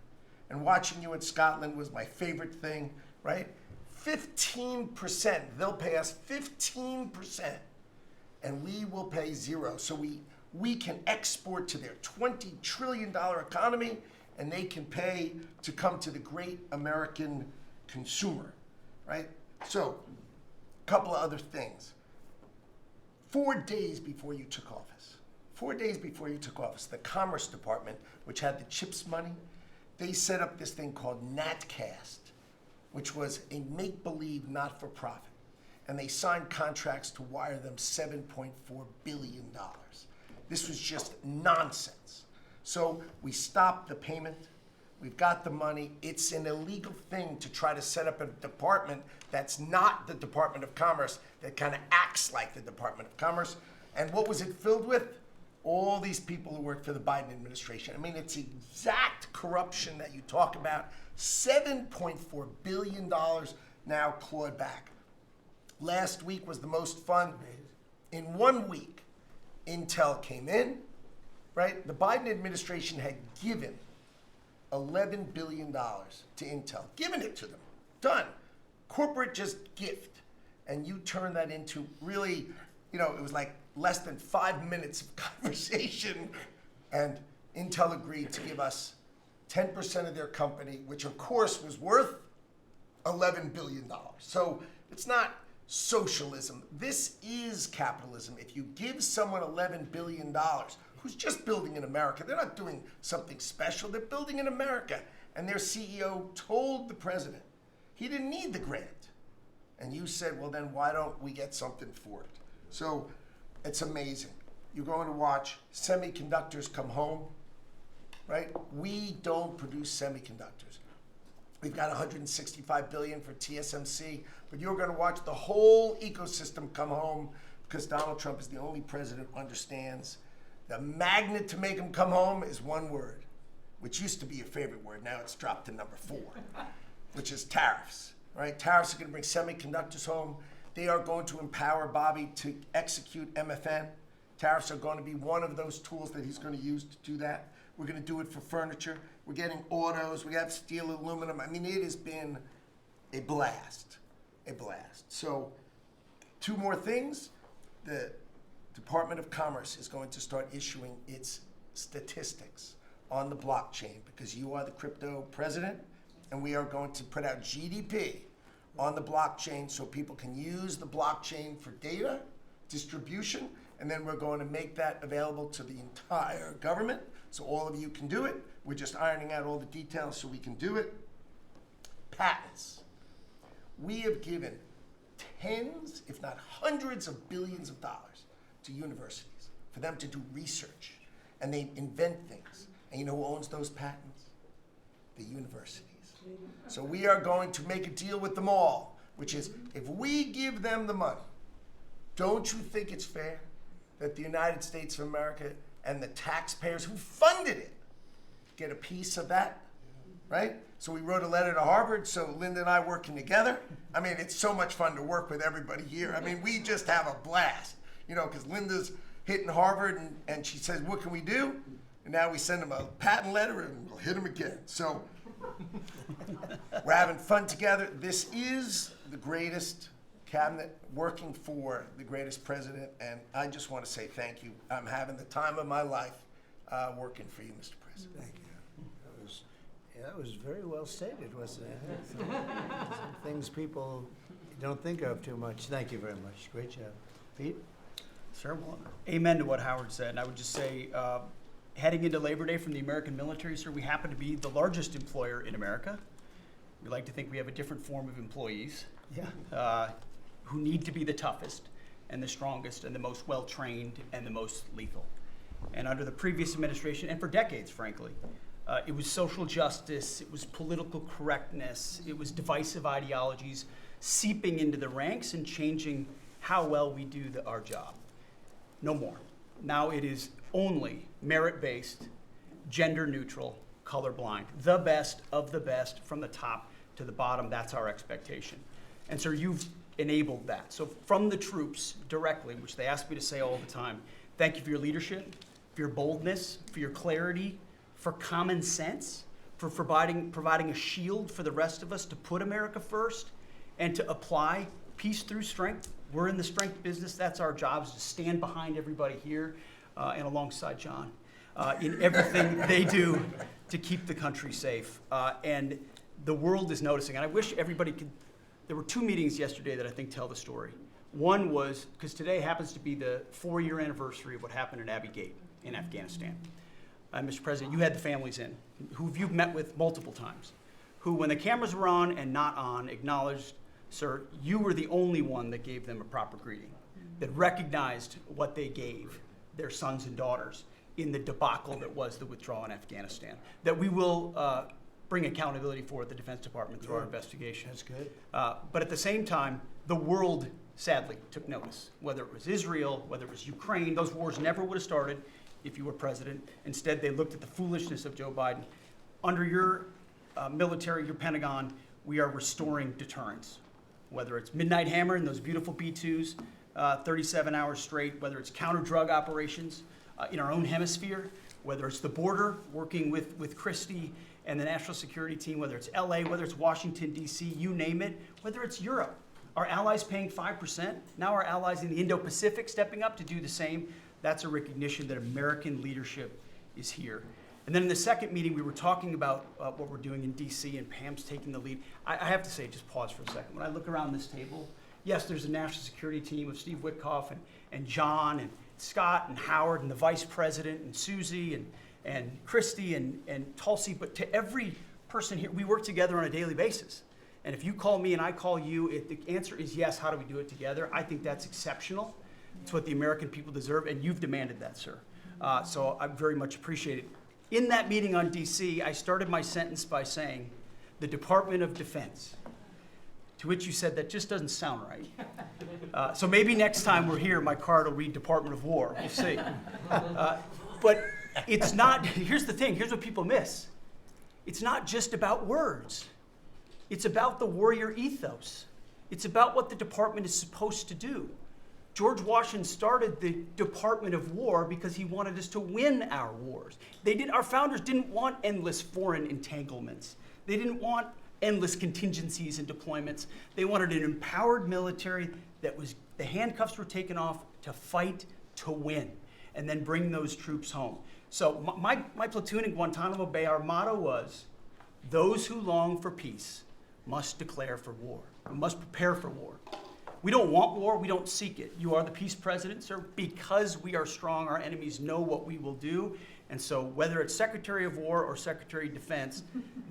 And watching you in Scotland was my favorite thing, right? 15%. They'll pay us 15%, and we will pay 0. So we can export to their $20 trillion economy, and they can pay to come to the great American consumer, right? So, a couple of other things. 4 days before you took office, the Commerce Department, which had the CHIPS money, they set up this thing called NatCast, which was a make-believe not-for-profit. And they signed contracts to wire them $7.4 billion. This was just nonsense. So we stopped the payment. We've got the money. It's an illegal thing to try to set up a department that's not the Department of Commerce, that kind of acts like the Department of Commerce. And what was it filled with? All these people who worked for the Biden administration. I mean, it's exact corruption that you talk about. $7.4 billion now clawed back. Last week was the most fun. In 1 week, Intel came in, right? The Biden administration had given $11 billion to Intel, given it to them, done. Corporate just gift. And you turn that into really, you know, it was like less than 5 minutes of conversation, and Intel agreed to give us 10% of their company, which of course was worth $11 billion. So it's not socialism. This is capitalism. If you give someone $11 billion, who's just building in America, they're not doing something special, they're building in America. And their CEO told the president he didn't need the grant. And you said, well, then why don't we get something for it? So it's amazing. You're going to watch semiconductors come home, right? We don't produce semiconductors. We've got $165 billion for TSMC, but you're going to watch the whole ecosystem come home because Donald Trump is the only president who understands the magnet to make them come home is one word, which used to be your favorite word. Now it's dropped to number 4, which is tariffs, right? Tariffs are going to bring semiconductors home. They are going to empower Bobby to execute MFN. Tariffs are going to be one of those tools that he's going to use to do that. We're going to do it for furniture. We're getting autos. We have steel, aluminum. I mean, it has been a blast, a blast. So 2 more things. The Department of Commerce is going to start issuing its statistics on the blockchain because you are the crypto president, and we are going to put out GDP on the blockchain so people can use the blockchain for data distribution, and then we're going to make that available to the entire government so all of you can do it. We're just ironing out all the details so we can do it. Patents. We have given tens, if not hundreds of billions of dollars to universities for them to do research, and they invent things. And you know who owns those patents? The universities. So we are going to make a deal with them all, which is if we give them the money, don't you think it's fair that the United States of America and the taxpayers who funded it get a piece of that, right? So we wrote a letter to Harvard, so Linda and I working together. I mean, it's so much fun to work with everybody here. I mean, we just have a blast, you know, because Linda's hitting Harvard and she says, what can we do? And now we send them a patent letter and we'll hit them again. So we're having fun together. This is the greatest cabinet working for the greatest president, and I just want to say thank you. I'm having the time of my life working for you, Mr. President. Thank you. That was very well stated, wasn't it? Some things people don't think of too much. Thank you very much. Great job. Pete? Sir, well, amen to what Howard said. And I would just say, heading into Labor Day from the American military, sir, we happen to be the largest employer in America. We like to think we have a different form of employees. Yeah. Who need to be the toughest and the strongest and the most well-trained and the most lethal. And under the previous administration, and for decades, frankly, it was social justice, it was political correctness, it was divisive ideologies seeping into the ranks and changing how well we do our job. No more. Now it is only merit-based, gender-neutral, colorblind. The best of the best from the top to the bottom. That's our expectation. And sir, you've enabled that. So from the troops directly, which they ask me to say all the time, thank you for your leadership, for your boldness, for your clarity, for common sense, for providing a shield for the rest of us to put America first, and to apply peace through strength. We're in the strength business. That's our job, is to stand behind everybody here and alongside John in everything they do to keep the country safe. And the world is noticing. And I wish everybody could. There were 2 meetings yesterday that I think tell the story. One was, because today happens to be the 4-year anniversary of what happened in Abbey Gate in Afghanistan. Mr. President, you had the families in, who you've met with multiple times, who, when the cameras were on and not on, acknowledged, sir, you were the only one that gave them a proper greeting, that recognized what they gave their sons and daughters in the debacle that was the withdrawal in Afghanistan, that we will bring accountability for at the Defense Department through our investigation. That's good. But at the same time, the world sadly took notice, whether it was Israel, whether it was Ukraine. Those wars never would have started if you were president. Instead, they looked at the foolishness of Joe Biden. Under your military, your Pentagon, we are restoring deterrence, whether it's Midnight Hammer and those beautiful B-2s, 37 hours straight, whether it's counter-drug operations in our own hemisphere, whether it's the border, working with Christie and the national security team, whether it's LA, whether it's Washington, D.C., you name it, whether it's Europe. Our allies paying 5%, now our allies in the Indo-Pacific stepping up to do the same. That's a recognition that American leadership is here. And then in the second meeting, we were talking about what we're doing in D.C., and Pam's taking the lead. I have to say, just pause for a second. When I look around this table, yes, there's a national security team of Steve Witkoff and John and Scott and Howard and the vice president and Susie and Christy and Tulsi, but to every person here, we work together on a daily basis. And if you call me and I call you, if the answer is yes, how do we do it together? I think that's exceptional. It's what the American people deserve, and you've demanded that, sir. So I very much appreciate it. In that meeting on DC, I started my sentence by saying, the Department of Defense, to which you said that just doesn't sound right. So maybe next time we're here, my card will read Department of War. We'll see. But it's not, here's the thing, here's what people miss. It's not just about words. It's about the warrior ethos. It's about what the department is supposed to do. George Washington started the Department of War because he wanted us to win our wars. Our founders didn't want endless foreign entanglements. They didn't want endless contingencies and deployments. They wanted an empowered military that was, the handcuffs were taken off to fight to win, and then bring those troops home. So my platoon in Guantanamo Bay, our motto was, those who long for peace must declare for war, must prepare for war. We don't want war, we don't seek it. You are the peace president, sir. Because we are strong, our enemies know what we will do. And so whether it's Secretary of War or Secretary of Defense,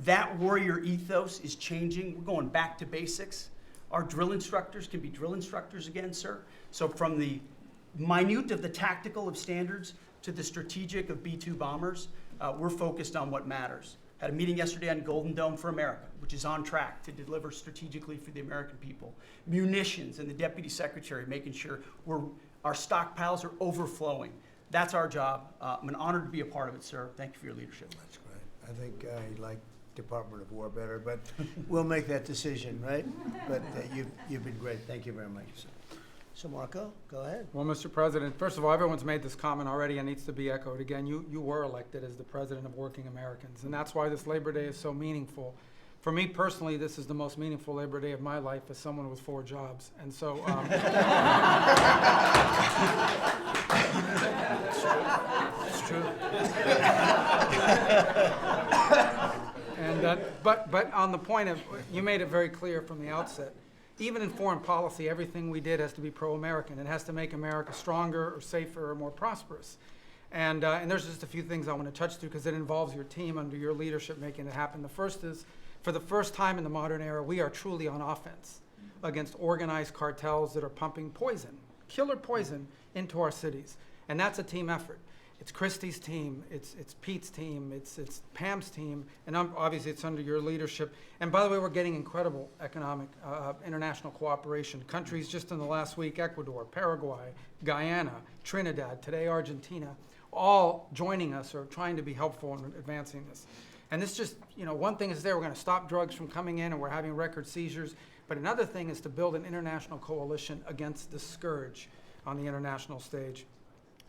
that warrior ethos is changing. We're going back to basics. Our drill instructors can be drill instructors again, sir. So from the minute of the tactical of standards to the strategic of B-2 bombers, we're focused on what matters. Had a meeting yesterday on Golden Dome for America, which is on track to deliver strategically for the American people. Munitions, and the Deputy Secretary making sure our stockpiles are overflowing. That's our job. I'm an honor to be a part of it, sir. Thank you for your leadership. That's great. I think I like Department of War better, but we'll make that decision, right? But you've been great. Thank you very much, sir. So Marco, go ahead. Well, Mr. President, first of all, everyone's made this comment already and needs to be echoed again. You were elected as the President of Working Americans, and that's why this Labor Day is so meaningful. For me personally, this is the most meaningful Labor Day of my life as someone with 4 jobs. And so, It's true. And but on the point of, you made it very clear from the outset, even in foreign policy, everything we did has to be pro-American. It has to make America stronger or safer or more prosperous. And there's just a few things I want to touch to because it involves your team under your leadership making it happen. The first is, for the first time in the modern era, we are truly on offense against organized cartels that are pumping poison, killer poison, into our cities. And that's a team effort. It's Christie's team, it's Pete's team, it's Pam's team, and obviously it's under your leadership. And by the way, we're getting incredible economic international cooperation. Countries just in the last week, Ecuador, Paraguay, Guyana, Trinidad, today Argentina, all joining us or trying to be helpful in advancing this. And this just, one thing is we're going to stop drugs from coming in and we're having record seizures, but another thing is to build an international coalition against the scourge on the international stage.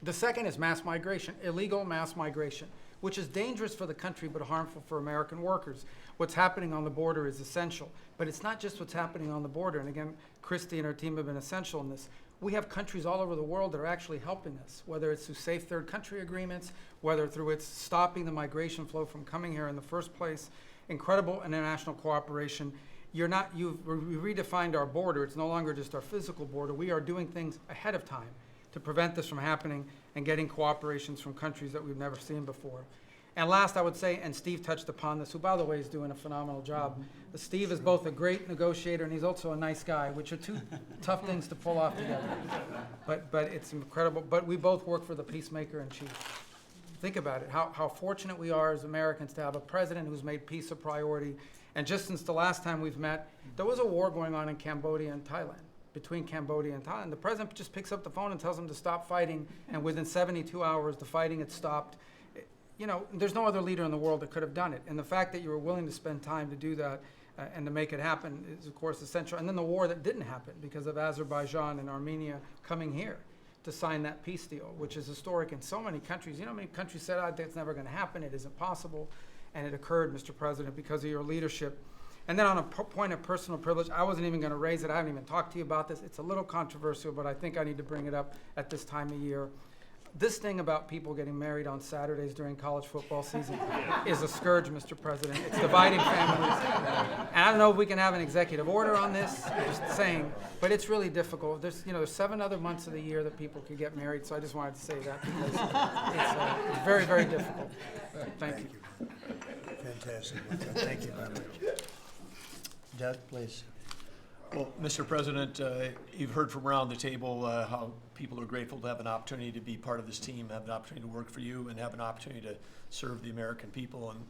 The second is mass migration, illegal mass migration. which is dangerous for the country but harmful for American workers. What's happening on the border is essential, but it's not just what's happening on the border. And again, Christy and her team have been essential in this. We have countries all over the world that are actually helping us, whether it's through safe third country agreements, whether through it's stopping the migration flow from coming here in the first place, incredible international cooperation. You've redefined our border. It's no longer just our physical border. We are doing things ahead of time to prevent this from happening and getting cooperations from countries that we've never seen before. And last, I would say, and Steve touched upon this, who, by the way, is doing a phenomenal job. Steve is both a great negotiator and he's also a nice guy, which are two tough things to pull off together. But it's incredible. But we both work for the peacemaker in chief. Think about it, how fortunate we are as Americans to have a president who's made peace a priority. And just since the last time we've met, there was a war going on in Cambodia and Thailand, between Cambodia and Thailand. The president just picks up the phone and tells them to stop fighting, and within 72 hours, the fighting had stopped. You know, there's no other leader in the world that could have done it. And the fact that you were willing to spend time to do that and to make it happen is, of course, essential. And then the war that didn't happen because of Azerbaijan and Armenia coming here to sign that peace deal, which is historic in so many countries. You know how many countries said, "I think it's never going to happen, it isn't possible." And it occurred, Mr. President, because of your leadership. And then on a point of personal privilege, I wasn't even going to raise it. I haven't even talked to you about this. It's a little controversial, but I think I need to bring it up at this time of year. This thing about people getting married on Saturdays during college football season is a scourge, Mr. President. It's dividing families. And I don't know if we can have an executive order on this, just saying, but it's really difficult. There's 7 other months of the year that people could get married, so I just wanted to say that because it's very, very difficult. Thank you. Fantastic. Thank you very much. Doug, please. Well, Mr. President, you've heard from around the table how people are grateful to have an opportunity to be part of this team, have an opportunity to work for you, and have an opportunity to serve the American people. And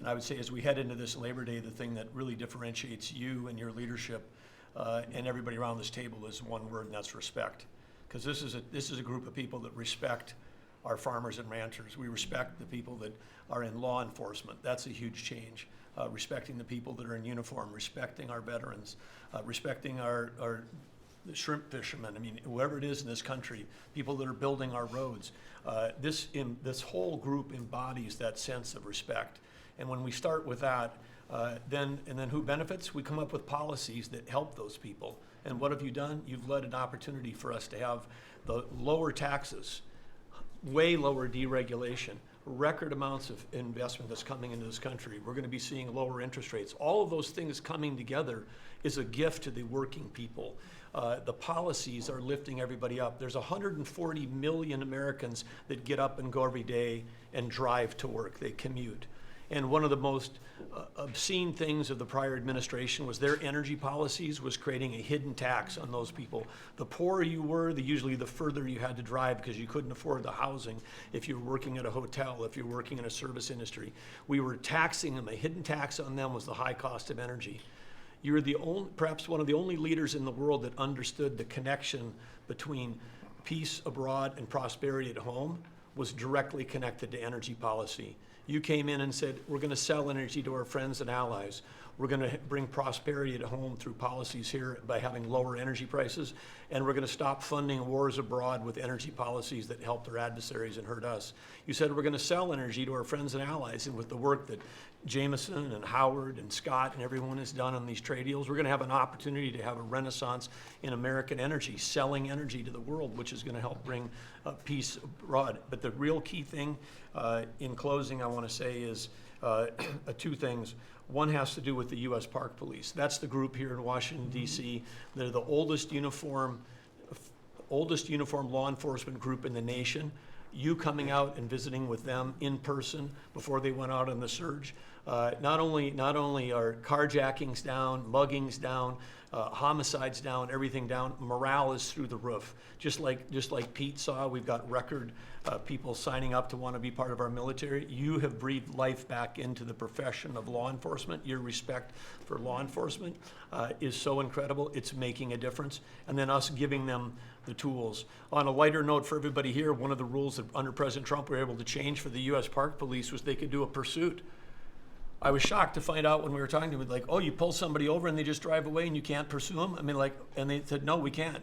I would say as we head into this Labor Day, the thing that really differentiates you and your leadership and everybody around this table is one word, and that's respect. Because this is a group of people that respect our farmers and ranchers. We respect the people that are in law enforcement. That's a huge change. Respecting the people that are in uniform, respecting our veterans, respecting the shrimp fishermen. I mean, whoever it is in this country, people that are building our roads. This whole group embodies that sense of respect. And when we start with that, then who benefits? We come up with policies that help those people. And what have you done? You've led an opportunity for us to have the lower taxes, way lower deregulation, record amounts of investment that's coming into this country. We're going to be seeing lower interest rates. All of those things coming together is a gift to the working people. The policies are lifting everybody up. There's 140 million Americans that get up and go every day and drive to work. They commute. And one of the most obscene things of the prior administration was their energy policies was creating a hidden tax on those people. The poorer you were, usually the further you had to drive because you couldn't afford the housing if you were working at a hotel, if you're working in a service industry. We were taxing them. A hidden tax on them was the high cost of energy. You're perhaps one of the only leaders in the world that understood the connection between peace abroad and prosperity at home was directly connected to energy policy. You came in and said, we're going to sell energy to our friends and allies. We're going to bring prosperity at home through policies here by having lower energy prices. And we're going to stop funding wars abroad with energy policies that help their adversaries and hurt us. You said we're going to sell energy to our friends and allies. And with the work that Jameson and Howard and Scott and everyone has done on these trade deals, we're going to have an opportunity to have a renaissance in American energy, selling energy to the world, which is going to help bring peace abroad. But the real key thing in closing I want to say is 2 things. One has to do with the U.S. Park Police. That's the group here in Washington, D.C. They're the oldest uniform law enforcement group in the nation. You coming out and visiting with them in person before they went out on the surge. Not only are carjackings down, muggings down, homicides down, everything down, morale is through the roof. Just like Pete saw, we've got record people signing up to want to be part of our military. You have breathed life back into the profession of law enforcement. Your respect for law enforcement is so incredible. It's making a difference. And then us giving them the tools. On a lighter note for everybody here, one of the rules that under President Trump we were able to change for the U.S. Park Police was they could do a pursuit. I was shocked to find out when we were talking to them, like, oh, you pull somebody over and they just drive away and you can't pursue them? I mean, and they said, no, we can't.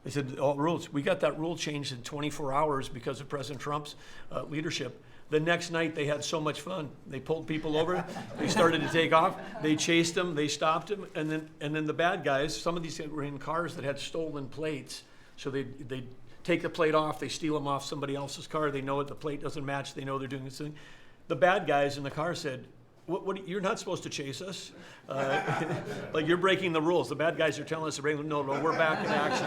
They said, all rules. We got that rule changed in 24 hours because of President Trump's leadership. The next night, they had so much fun. They pulled people over. They started to take off. They chased them. They stopped them. And then the bad guys, some of these were in cars that had stolen plates. So they take the plate off. They steal them off somebody else's car. They know it. The plate doesn't match. They know they're doing this thing. The bad guys in the car said, what, you're not supposed to chase us. Like, you're breaking the rules. The bad guys are telling us to break. No, we're back in action.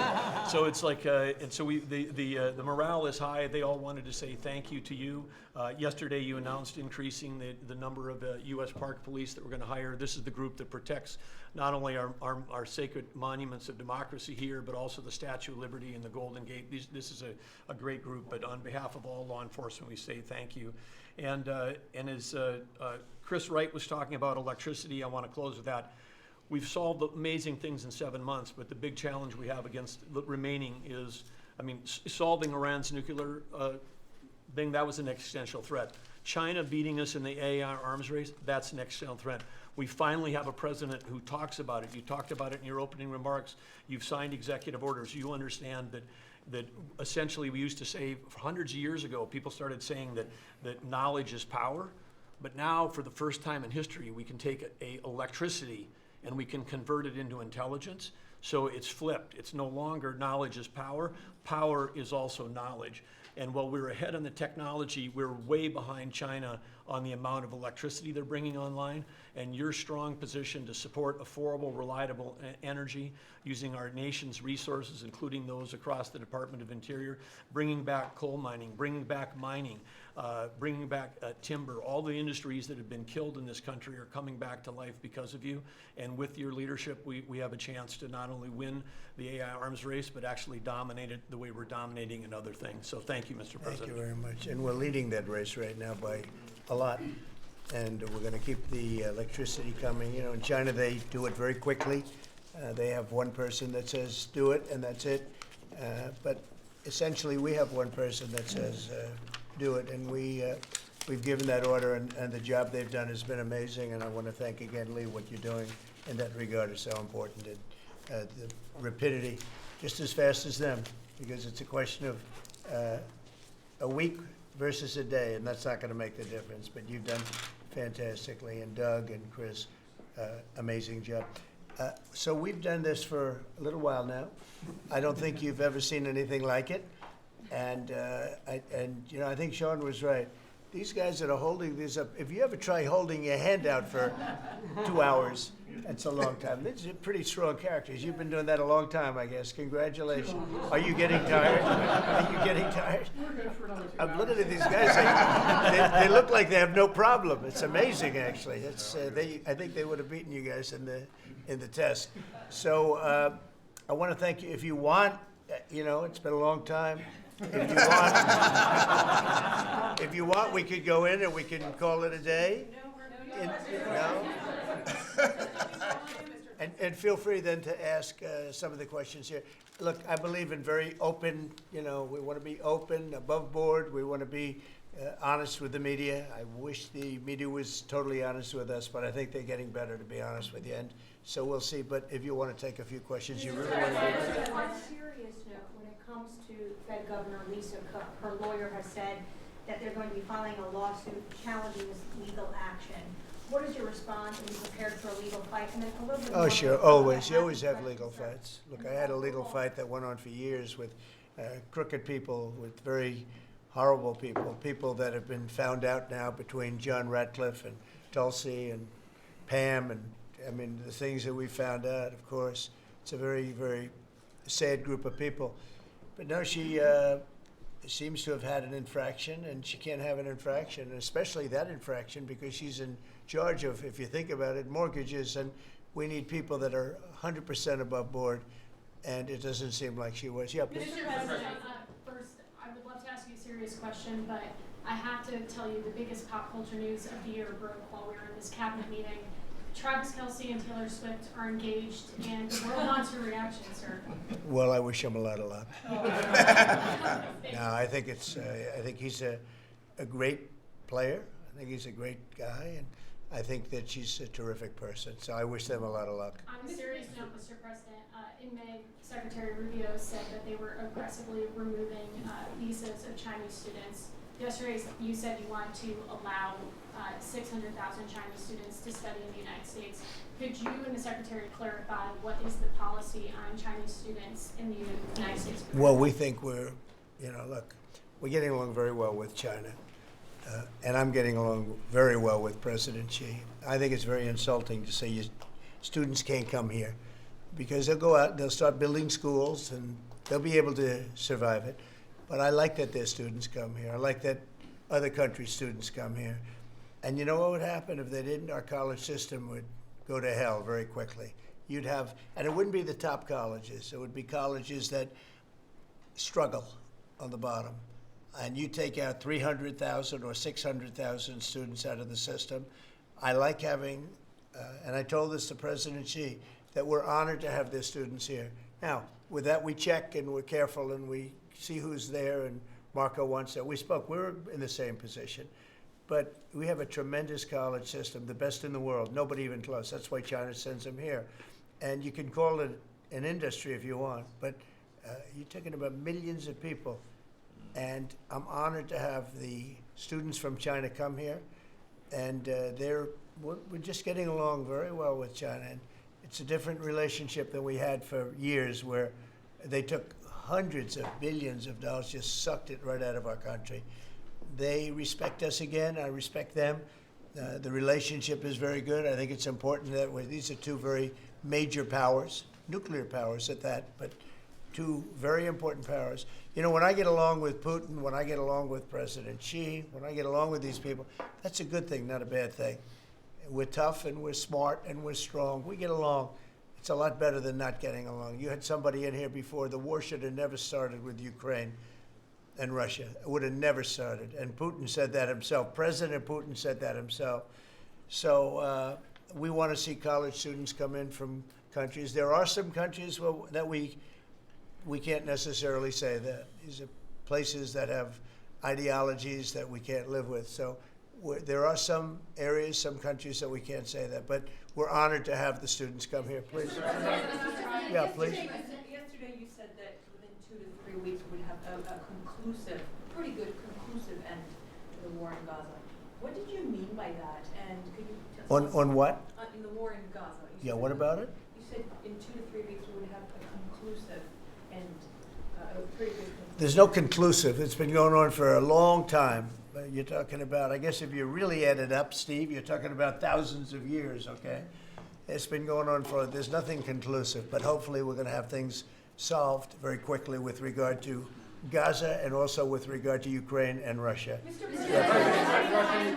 So it's like, and so the morale is high. They all wanted to say thank you to you. Yesterday, you announced increasing the number of U.S. Park Police that we're going to hire. This is the group that protects not only our sacred monuments of democracy here, but also the Statue of Liberty and the Golden Gate. This is a great group. But on behalf of all law enforcement, we say thank you. And as Chris Wright was talking about electricity, I want to close with that. We've solved amazing things in 7 months, but the big challenge we have against the remaining is, solving Iran's nuclear thing, that was an existential threat. China beating us in the AI arms race, that's an existential threat. We finally have a president who talks about it. You talked about it in your opening remarks. You've signed executive orders. You understand that essentially we used to say hundreds of years ago, people started saying that knowledge is power. But now, for the first time in history, we can take electricity and we can convert it into intelligence. So it's flipped. It's no longer knowledge is power. Power is also knowledge. And while we're ahead on the technology, we're way behind China on the amount of electricity they're bringing online. And your strong position to support affordable, reliable energy using our nation's resources, including those across the Department of Interior, bringing back coal mining, bringing back mining, bringing back timber. All the industries that have been killed in this country are coming back to life because of you. And with your leadership, we have a chance to not only win the AI arms race, but actually dominate it the way we're dominating in other things. So thank you, Mr. President. Thank you very much. And we're leading that race right now by a lot. And we're going to keep the electricity coming. You know, in China, they do it very quickly. They have one person that says, do it, and that's it. But essentially, we have one person that says, do it. And we've given that order, and the job they've done has been amazing. And I want to thank again, Lee, what you're doing in that regard is so important. And the rapidity, just as fast as them, because it's a question of a week versus a day, and that's not going to make the difference. But you've done fantastically, and Doug and Chris, amazing job. So we've done this for a little while now. I don't think you've ever seen anything like it, and I think Sean was right. These guys that are holding these up, if you ever try holding your hand out for 2 hours, that's a long time. These are pretty strong characters. You've been doing that a long time, I guess. Congratulations. Are you getting tired? Are you getting tired? I'm looking at these guys. They look like they have no problem. It's amazing, actually. It's I think they would have beaten you guys in the test. So I want to thank you. If you want, it's been a long time. If you want, we could go in and we can call it a day. No? And feel free then to ask some of the questions here. Look, I believe in very open, we want to be open, above board. We want to be honest with the media. I wish the media was totally honest with us, but I think they're getting better, to be honest with you. And so we'll see. But if you want to take a few questions, you really want to do. On a serious note, when it comes to Fed Governor Lisa Cook, her lawyer has said that they're going to be filing a lawsuit challenging this legal action. What is your response? Are you prepared for a legal fight? And then a little bit more. Oh, sure, always. You always have legal fights. Look, I had a legal fight that went on for years with crooked people, with very horrible people that have been found out now between John Ratcliffe and Tulsi and Pam. And the things that we found out, of course, it's a very, very sad group of people. But no, she seems to have had an infraction, and she can't have an infraction, and especially that infraction, because she's in charge of, if you think about it, mortgages, and we need people that are 100% above board, and it doesn't seem like she was. Yeah, please. Mr. President, first, I would love to ask you a serious question, but I have to tell you the biggest pop culture news of the year broke while we were in this cabinet meeting. Travis Kelce and Taylor Swift are engaged, and the world wants your reaction, sir. Well, I wish him a lot of luck. No, I think he's a great player. I think he's a great guy, and I think that she's a terrific person. So I wish them a lot of luck. On a serious note, Mr. President, in May, Secretary Rubio said that they were aggressively removing visas of Chinese students. Yesterday, you said you wanted to allow 600,000 Chinese students to study in the United States. Could you and the Secretary clarify what is the policy on Chinese students in the United States? Well, we think look, we're getting along very well with China. And I'm getting along very well with President Xi. I think it's very insulting to say students can't come here, because they'll go out, they'll start building schools, and they'll be able to survive it. But I like that their students come here. I like that other countries' students come here. And you know what would happen if they didn't? Our college system would go to hell very quickly. You'd have, and it wouldn't be the top colleges. It would be colleges that struggle on the bottom. And you take out 300,000 or 600,000 students out of the system. I like having, and I told this to President Xi, that we're honored to have their students here. Now, with that, we check and we're careful and we see who's there, and Marco wants that. We're in the same position. But we have a tremendous college system, the best in the world, nobody even close. That's why China sends them here. And you can call it an industry if you want, but you're talking about millions of people. And I'm honored to have the students from China come here. And we're just getting along very well with China. And it's a different relationship than we had for years, where they took hundreds of billions of dollars, just sucked it right out of our country. They respect us again. I respect them. The relationship is very good. I think it's important that these are two very major powers, nuclear powers at that, but two very important powers. You know, when I get along with Putin, when I get along with President Xi, when I get along with these people, that's a good thing, not a bad thing. We're tough and we're smart and we're strong. We get along. It's a lot better than not getting along. You had somebody in here before. The war should have never started with Ukraine and Russia. It would have never started. And Putin said that himself. President Putin said that himself. So we want to see college students come in from countries. There are some countries that we can't necessarily say that. These are places that have ideologies that we can't live with. So there are some areas, some countries that we can't say that. But we're honored to have the students come here. Please. Yeah, please. Yesterday you said that within 2 to 3 weeks we would have a conclusive, pretty good conclusive end to the war in Gaza. What did you mean by that? And could you tell us On what? In the war in Gaza. Yeah, what about it? You said in 2 to 3 weeks we would have a conclusive end, a pretty good conclusive. There's no conclusive. It's been going on for a long time. You're talking about, I guess if you really add it up, Steve, you're talking about thousands of years, okay? It's been going on there's nothing conclusive, but hopefully we're going to have things solved very quickly with regard to Gaza and also with regard to Ukraine and Russia. Mr.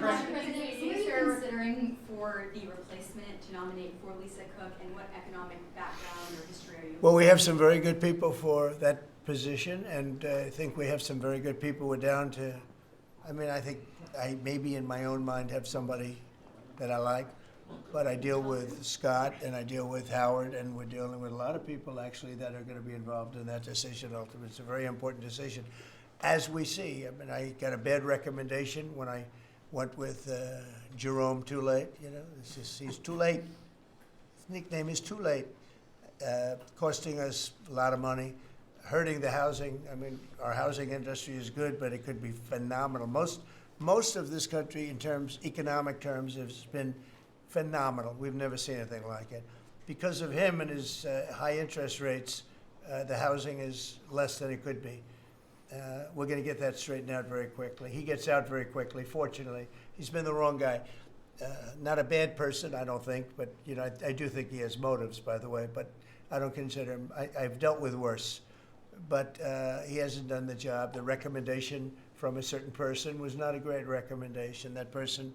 President, who are you considering for the replacement to nominate for Lisa Cook, and what economic background or history are you? Well, we have some very good people for that position, and I think we have some very good people. We're down to, I think I maybe in my own mind have somebody that I like, but I deal with Scott and I deal with Howard, and we're dealing with a lot of people actually that are going to be involved in that decision ultimately. It's a very important decision. As we see, I got a bad recommendation when I went with Jerome Too Late. He's too late. His nickname is Too Late, costing us a lot of money, hurting the housing. Our housing industry is good, but it could be phenomenal. Most of this country, in economic terms, has been phenomenal. We've never seen anything like it. Because of him and his high interest rates, the housing is less than it could be. We're going to get that straightened out very quickly. He gets out very quickly, fortunately. He's been the wrong guy. Not a bad person, I don't think, but I do think he has motives, by the way, but I don't consider him. I've dealt with worse. But he hasn't done the job. The recommendation from a certain person was not a great recommendation. That person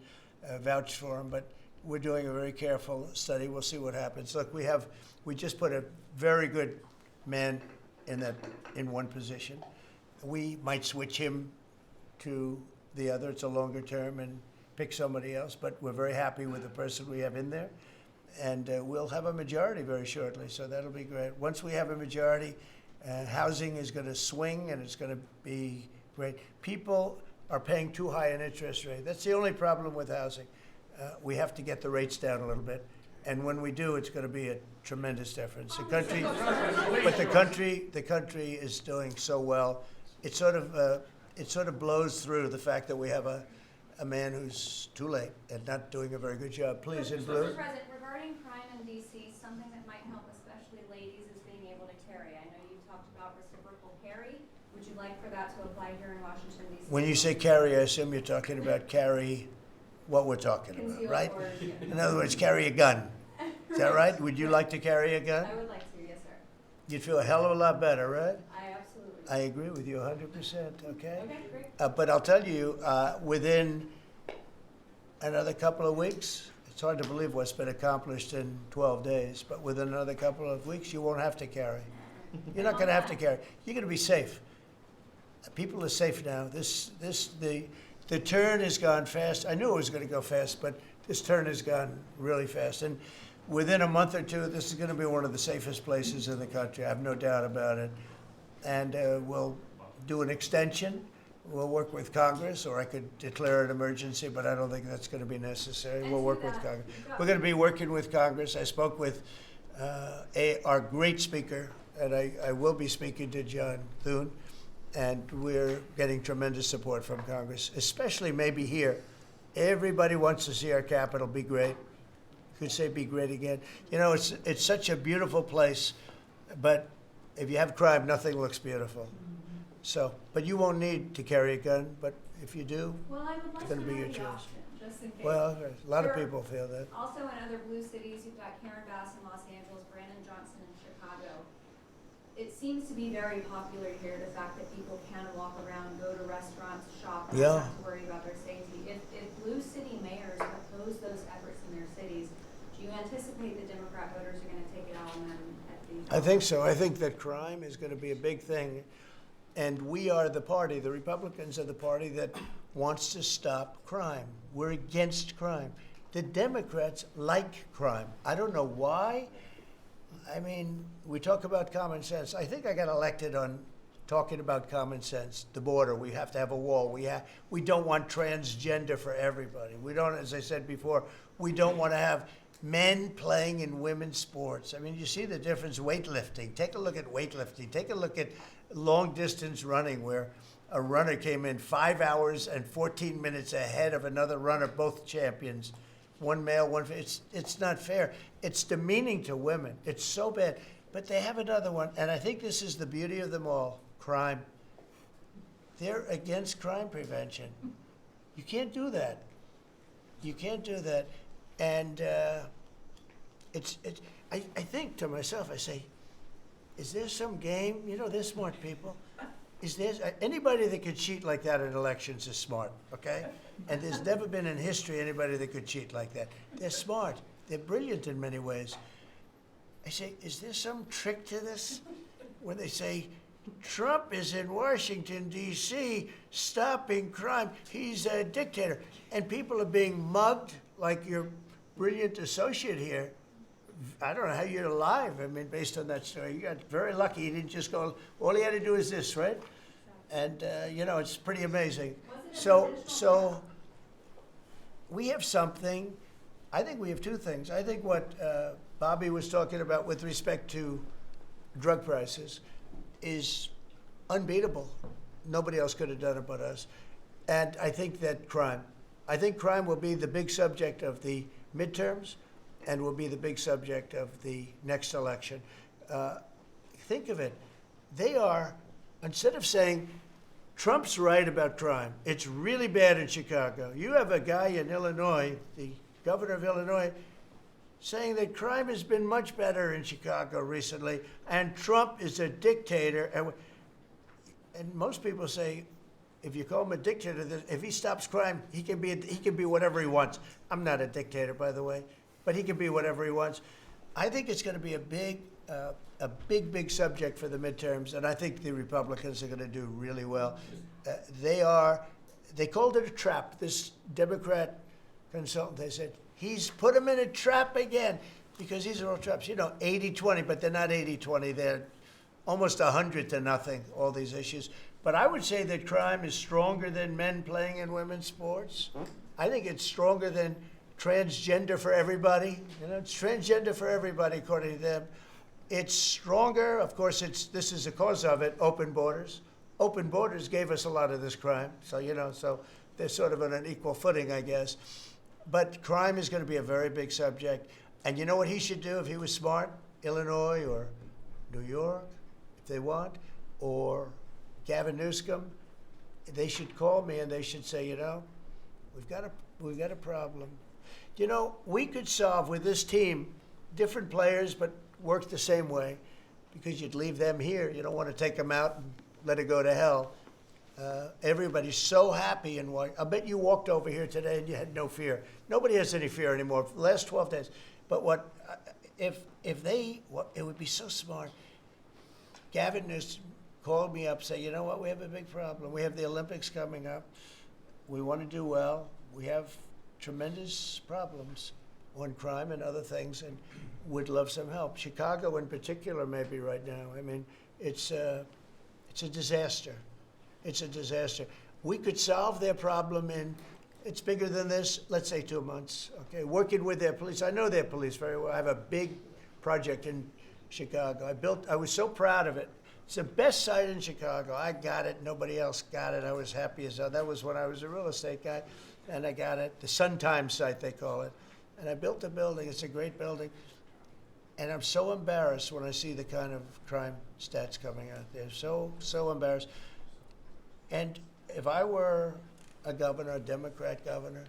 vouched for him, but we're doing a very careful study. We'll see what happens. Look, we just put a very good man in one position. We might switch him to the other. It's a longer term and pick somebody else, but we're very happy with the person we have in there. And we'll have a majority very shortly, so that'll be great. Once we have a majority, housing is going to swing, and it's going to be great. People are paying too high an interest rate. That's the only problem with housing. We have to get the rates down a little bit, and when we do, it's going to be a tremendous difference. The country is doing so well. It's sort of it sort of blows through the fact that we have a man who's too late and not doing a very good job. Please, in blue. Mr. President, regarding crime in DC, something that might help especially ladies is being able to carry. I know you've talked about reciprocal carry. Would you like for that to apply here in Washington, D.C.? When you say carry, I assume you're talking about carry what we're talking about, Concealed right? or- yeah. In other words, carry a gun. Is that right? Would you like to carry a gun? I would like to, yes, sir. You'd feel a hell of a lot better, right? I absolutely. I agree with you 100%, okay? Okay, great. But I'll tell you, within another couple of weeks, it's hard to believe what's been accomplished in 12 days, but within another couple of weeks, you won't have to carry. You're not going to have to carry. You're going to be safe. People are safe now. The turn has gone fast. I knew it was going to go fast, but this turn has gone really fast. And within a month or two, this is going to be one of the safest places in the country. I have no doubt about it. And we'll do an extension. We'll work with Congress, or I could declare an emergency, but I don't think that's going to be necessary. We'll work with Congress. We're going to be working with Congress. I spoke with our great speaker, and I will be speaking to John Thune, and we're getting tremendous support from Congress, especially maybe here. Everybody wants to see our capital be great. Could say be great again. You know, it's such a beautiful place, but if you have crime, nothing looks beautiful. So, but you won't need to carry a gun, but if you do, Well, I would like it's to going to be know your the choice. option, just in case. Well, a lot of There- people feel that. Also in other blue cities, you've got Karen Bass in Los Angeles, Brandon Johnson in Chicago. It seems to be very popular here, the fact that people can walk around, go to restaurants, shop, and Yeah. not have to worry about their safety. If blue city mayors oppose those efforts in their cities, do you anticipate the Democrat voters are going to take it out on them at the? I think so. I think that crime is going to be a big thing. And we are the party, the Republicans are the party that wants to stop crime. We're against crime. The Democrats like crime. I don't know why. I mean, we talk about common sense. I think I got elected on talking about common sense. The border, we have to have a wall. We don't want transgender for everybody. We don't, as I said before, we don't want to have men playing in women's sports. I mean, you see the difference. Weightlifting. Take a look at weightlifting. Take a look at long distance running, where a runner came in 5 hours and 14 minutes ahead of another runner, both champions. One male, one female. It's not fair. It's demeaning to women. It's so bad. But they have another one, and I think this is the beauty of them all. Crime. They're against crime prevention. You can't do that. You can't do that. And I think to myself, I say, is there some game? You know, they're smart people. Is there anybody that could cheat like that in elections is smart, okay? And there's never been in history anybody that could cheat like that. They're smart. They're brilliant in many ways. I say, is there some trick to this? When they say, Trump is in Washington, D.C., stopping crime. He's a dictator. And people are being mugged like your brilliant associate here. I don't know how you're alive. I mean, based on that story, you got very lucky. He didn't just go, all he had to do is this, right? And, you know, it's pretty amazing. So we have something. I think we have two things. I think what Bobby was talking about with respect to drug prices is unbeatable. Nobody else could have done it but us. And I think that crime. I think crime will be the big subject of the midterms and will be the big subject of the next election. Think of it. They are, instead of saying, Trump's right about crime, it's really bad in Chicago. You have a guy in Illinois, the governor of Illinois, saying that crime has been much better in Chicago recently, and Trump is a dictator. And most people say, if you call him a dictator, if he stops crime, he can be whatever he wants. I'm not a dictator, by the way, but he can be whatever he wants. I think it's going to be a big subject for the midterms, and I think the Republicans are going to do really well. They called it a trap. This Democrat consultant, they said, he's put him in a trap again, because these are all traps. You know, 80-20, but they're not 80-20. They're almost 100-0, all these issues. But I would say that crime is stronger than men playing in women's sports. I think it's stronger than transgender for everybody. You know, it's transgender for everybody, according to them. It's stronger, of course, this is a cause of it, open borders. open borders gave us a lot of this crime. So, so they're sort of on an equal footing, I guess. But crime is going to be a very big subject. And you know what he should do if he was smart? Illinois or New York, if they want, or Gavin Newsom, they should call me and they should say, we've got a problem. We could solve with this team, different players, but work the same way, because you'd leave them here. You don't want to take them out and let it go to hell. Everybody's so happy and I bet you walked over here today and you had no fear. Nobody has any fear anymore. For the last 12 days. But it would be so smart. Gavin Newsom called me up, say, you know what, we have a big problem. We have the Olympics coming up. We want to do well. We have tremendous problems on crime and other things, and would love some help. Chicago in particular, maybe right now. I mean, it's a disaster. It's a disaster. We could solve their problem it's bigger than this, let's say 2 months, okay? Working with their police. I know their police very well. I have a big project in Chicago. I was so proud of it. It's the best site in Chicago. I got it. Nobody else got it. I was happy as hell. That was when I was a real estate guy, and I got it. The Sun Times site, they call it. And I built the building. It's a great building. And I'm so embarrassed when I see the kind of crime stats coming out there. So embarrassed. And if I were a governor, a Democrat governor,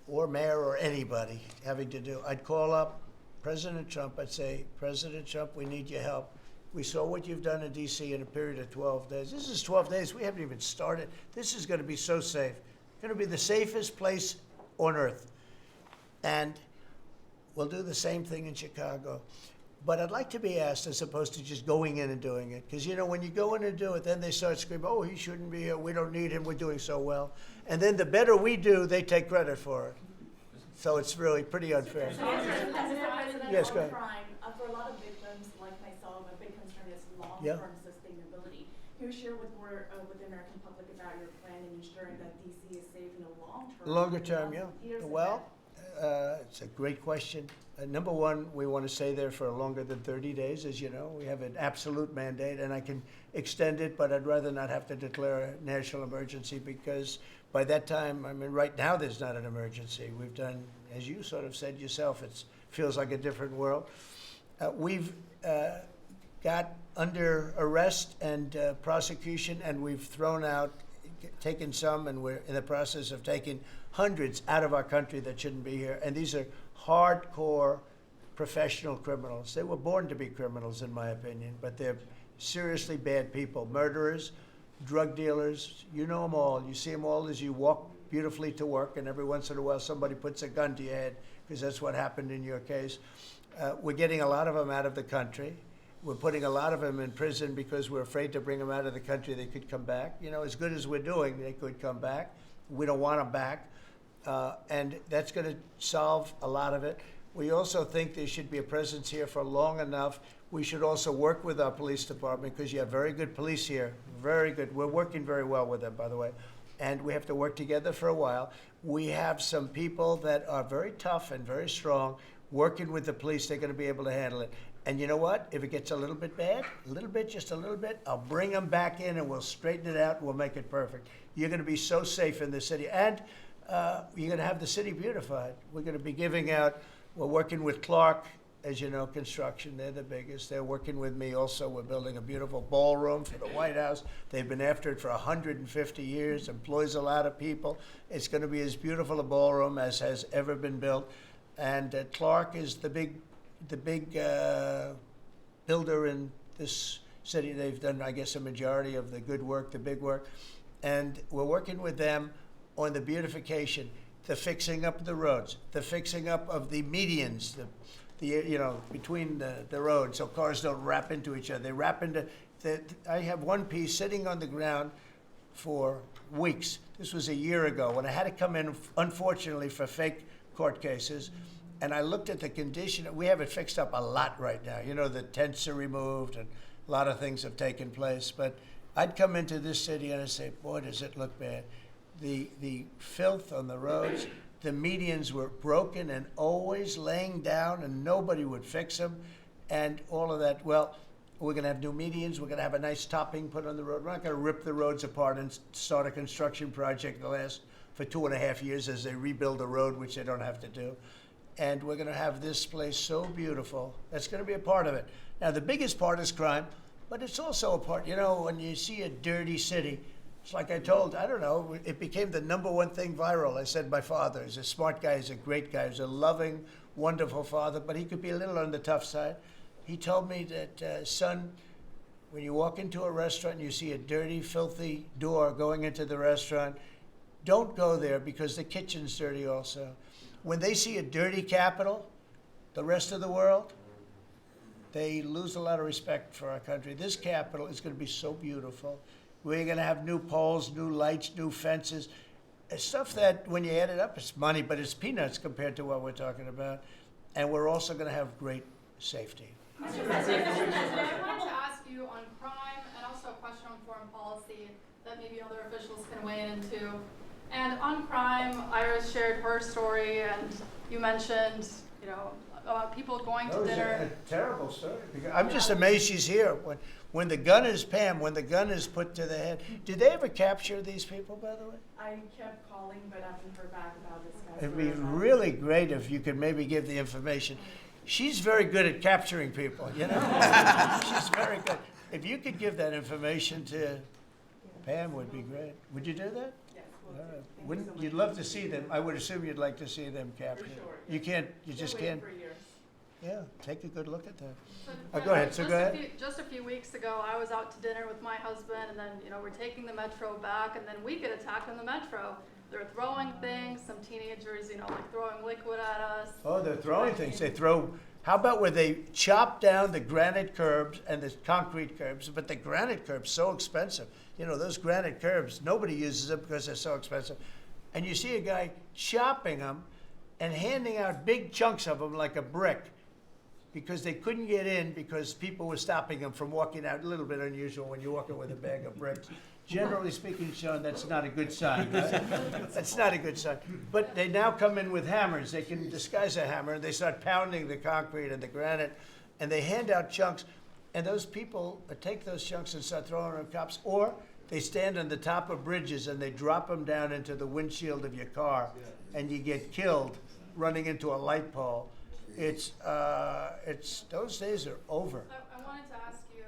or mayor, or anybody having to do, I'd call up President Trump. I'd say, President Trump, we need your help. We saw what you've done in D.C. in a period of 12 days. This is 12 days. We haven't even started. This is going to be so safe. It's going to be the safest place on earth. And we'll do the same thing in Chicago. But I'd like to be asked, as opposed to just going in and doing it. Because, when you go in and do it, then they start screaming, oh, he shouldn't be here. We don't need him. We're doing so well. And then the better we do, they take credit for it. So it's really pretty unfair. Yes, go ahead. Crime, for a lot of victims, like myself, a big concern is long-term sustainability. Can you share with the American public about your plan in ensuring that D.C. is safe in the long term? Longer term, yeah. Well, it's a great question. Number one, we want to stay there for longer than 30 days, as you know. We have an absolute mandate, and I can extend it, but I'd rather not have to declare a national emergency, because by that time, right now there's not an emergency. We've done, as you sort of said yourself, it feels like a different world. We've got under arrest and prosecution, and we've taken some, and we're in the process of taking hundreds out of our country that shouldn't be here. And these are hardcore professional criminals. They were born to be criminals, in my opinion, but they're seriously bad people. Murderers, drug dealers, you know them all. You see them all as you walk beautifully to work, and every once in a while somebody puts a gun to your head, because that's what happened in your case. We're getting a lot of them out of the country. We're putting a lot of them in prison because we're afraid to bring them out of the country. They could come back. As good as we're doing, they could come back. We don't want them back. And that's going to solve a lot of it. We also think there should be a presence here for long enough. We should also work with our police department, because you have very good police here. Very good. We're working very well with them, by the way. And we have to work together for a while. We have some people that are very tough and very strong. Working with the police, they're going to be able to handle it. And you know what? If it gets a little bit bad, just a little bit, I'll bring them back in and we'll straighten it out and we'll make it perfect. You're going to be so safe in the city. And you're going to have the city beautified. We're going to be giving out, we're working with Clark, as you know, construction. They're the biggest. They're working with me also. We're building a beautiful ballroom for the White House. They've been after it for 150 years, employs a lot of people. It's going to be as beautiful a ballroom as has ever been built. And Clark is the big builder in this city. They've done, I guess, a majority of the good work, the big work. And we're working with them on the beautification, the fixing up of the roads, the fixing up of the medians, between the roads, so cars don't wrap into each other. They wrap into, I have one piece sitting on the ground for weeks. This was a year ago when I had to come in, unfortunately, for fake court cases. And I looked at the condition. We have it fixed up a lot right now. The tents are removed and a lot of things have taken place. But I'd come into this city and I'd say, boy, does it look bad. The filth on the roads, the medians were broken and always laying down and nobody would fix them and all of that. Well, We're gonna have new medians, we're gonna have a nice topping put on the road. We're not gonna rip the roads apart and start a construction project that lasts for 2.5 years as they rebuild the road, which they don't have to do. And we're gonna have this place so beautiful. That's gonna be a part of it. Now, the biggest part is crime, but it's also a part, you know, when you see a dirty city, it's like I told, I don't know, it became the #1 thing viral. I said my father is a smart guy, he's a great guy, he's a loving, wonderful father, but he could be a little on the tough side. He told me that, son, when you walk into a restaurant and you see a dirty, filthy door going into the restaurant, don't go there because the kitchen's dirty also. When they see a dirty Capitol, the rest of the world, they lose a lot of respect for our country. This Capitol is going to be so beautiful. We're going to have new poles, new lights, new fences. It's stuff that, when you add it up, it's money, but it's peanuts compared to what we're talking about. And we're also going to have great safety. Mr. President, I wanted to ask you on crime and also a question on foreign policy that maybe other officials can weigh into. And on crime, Iris shared her story, and you mentioned, you know, about people going to dinner. That was a terrible story. I'm just amazed she's here. When the gun is, Pam, when the gun is put to the head, did they ever capture these people, by the way? I kept calling, but I haven't heard back about this guy. It'd be really great if you could maybe give the information. She's very good at capturing people, you know? She's very good. If you could give that information to Pam, would be great. Would you do that? Yes, All right. Wouldn't, you'd love to see them. I would assume you'd like to see them captured. For sure. You can't, you just can't. For years. Yeah, take a good look at that. So, Go ahead, so go ahead. Just a few weeks ago, I was out to dinner with my husband, and then, you know, we're taking the metro back, and then we get attacked on the metro. They're throwing things, some teenagers, you know, like throwing liquid at us. Oh, they're throwing things. They throw, how about where they chop down the granite curbs and the concrete curbs, but the granite curbs so expensive. You know, those granite curbs, nobody uses them because they're so expensive. And you see a guy chopping them and handing out big chunks of them like a brick because they couldn't get in because people were stopping them from walking out. A little bit unusual when you're walking with a bag of bricks. Generally speaking, Sean, that's not a good sign, right? That's not a good sign. But they now come in with hammers. They can disguise a hammer, and they start pounding the concrete and the granite, and they hand out chunks. And those people take those chunks and start throwing them at cops, or they stand on the top of bridges and they drop them down into the windshield of your car, and you get killed running into a light pole. It's those days are over. I wanted to ask you,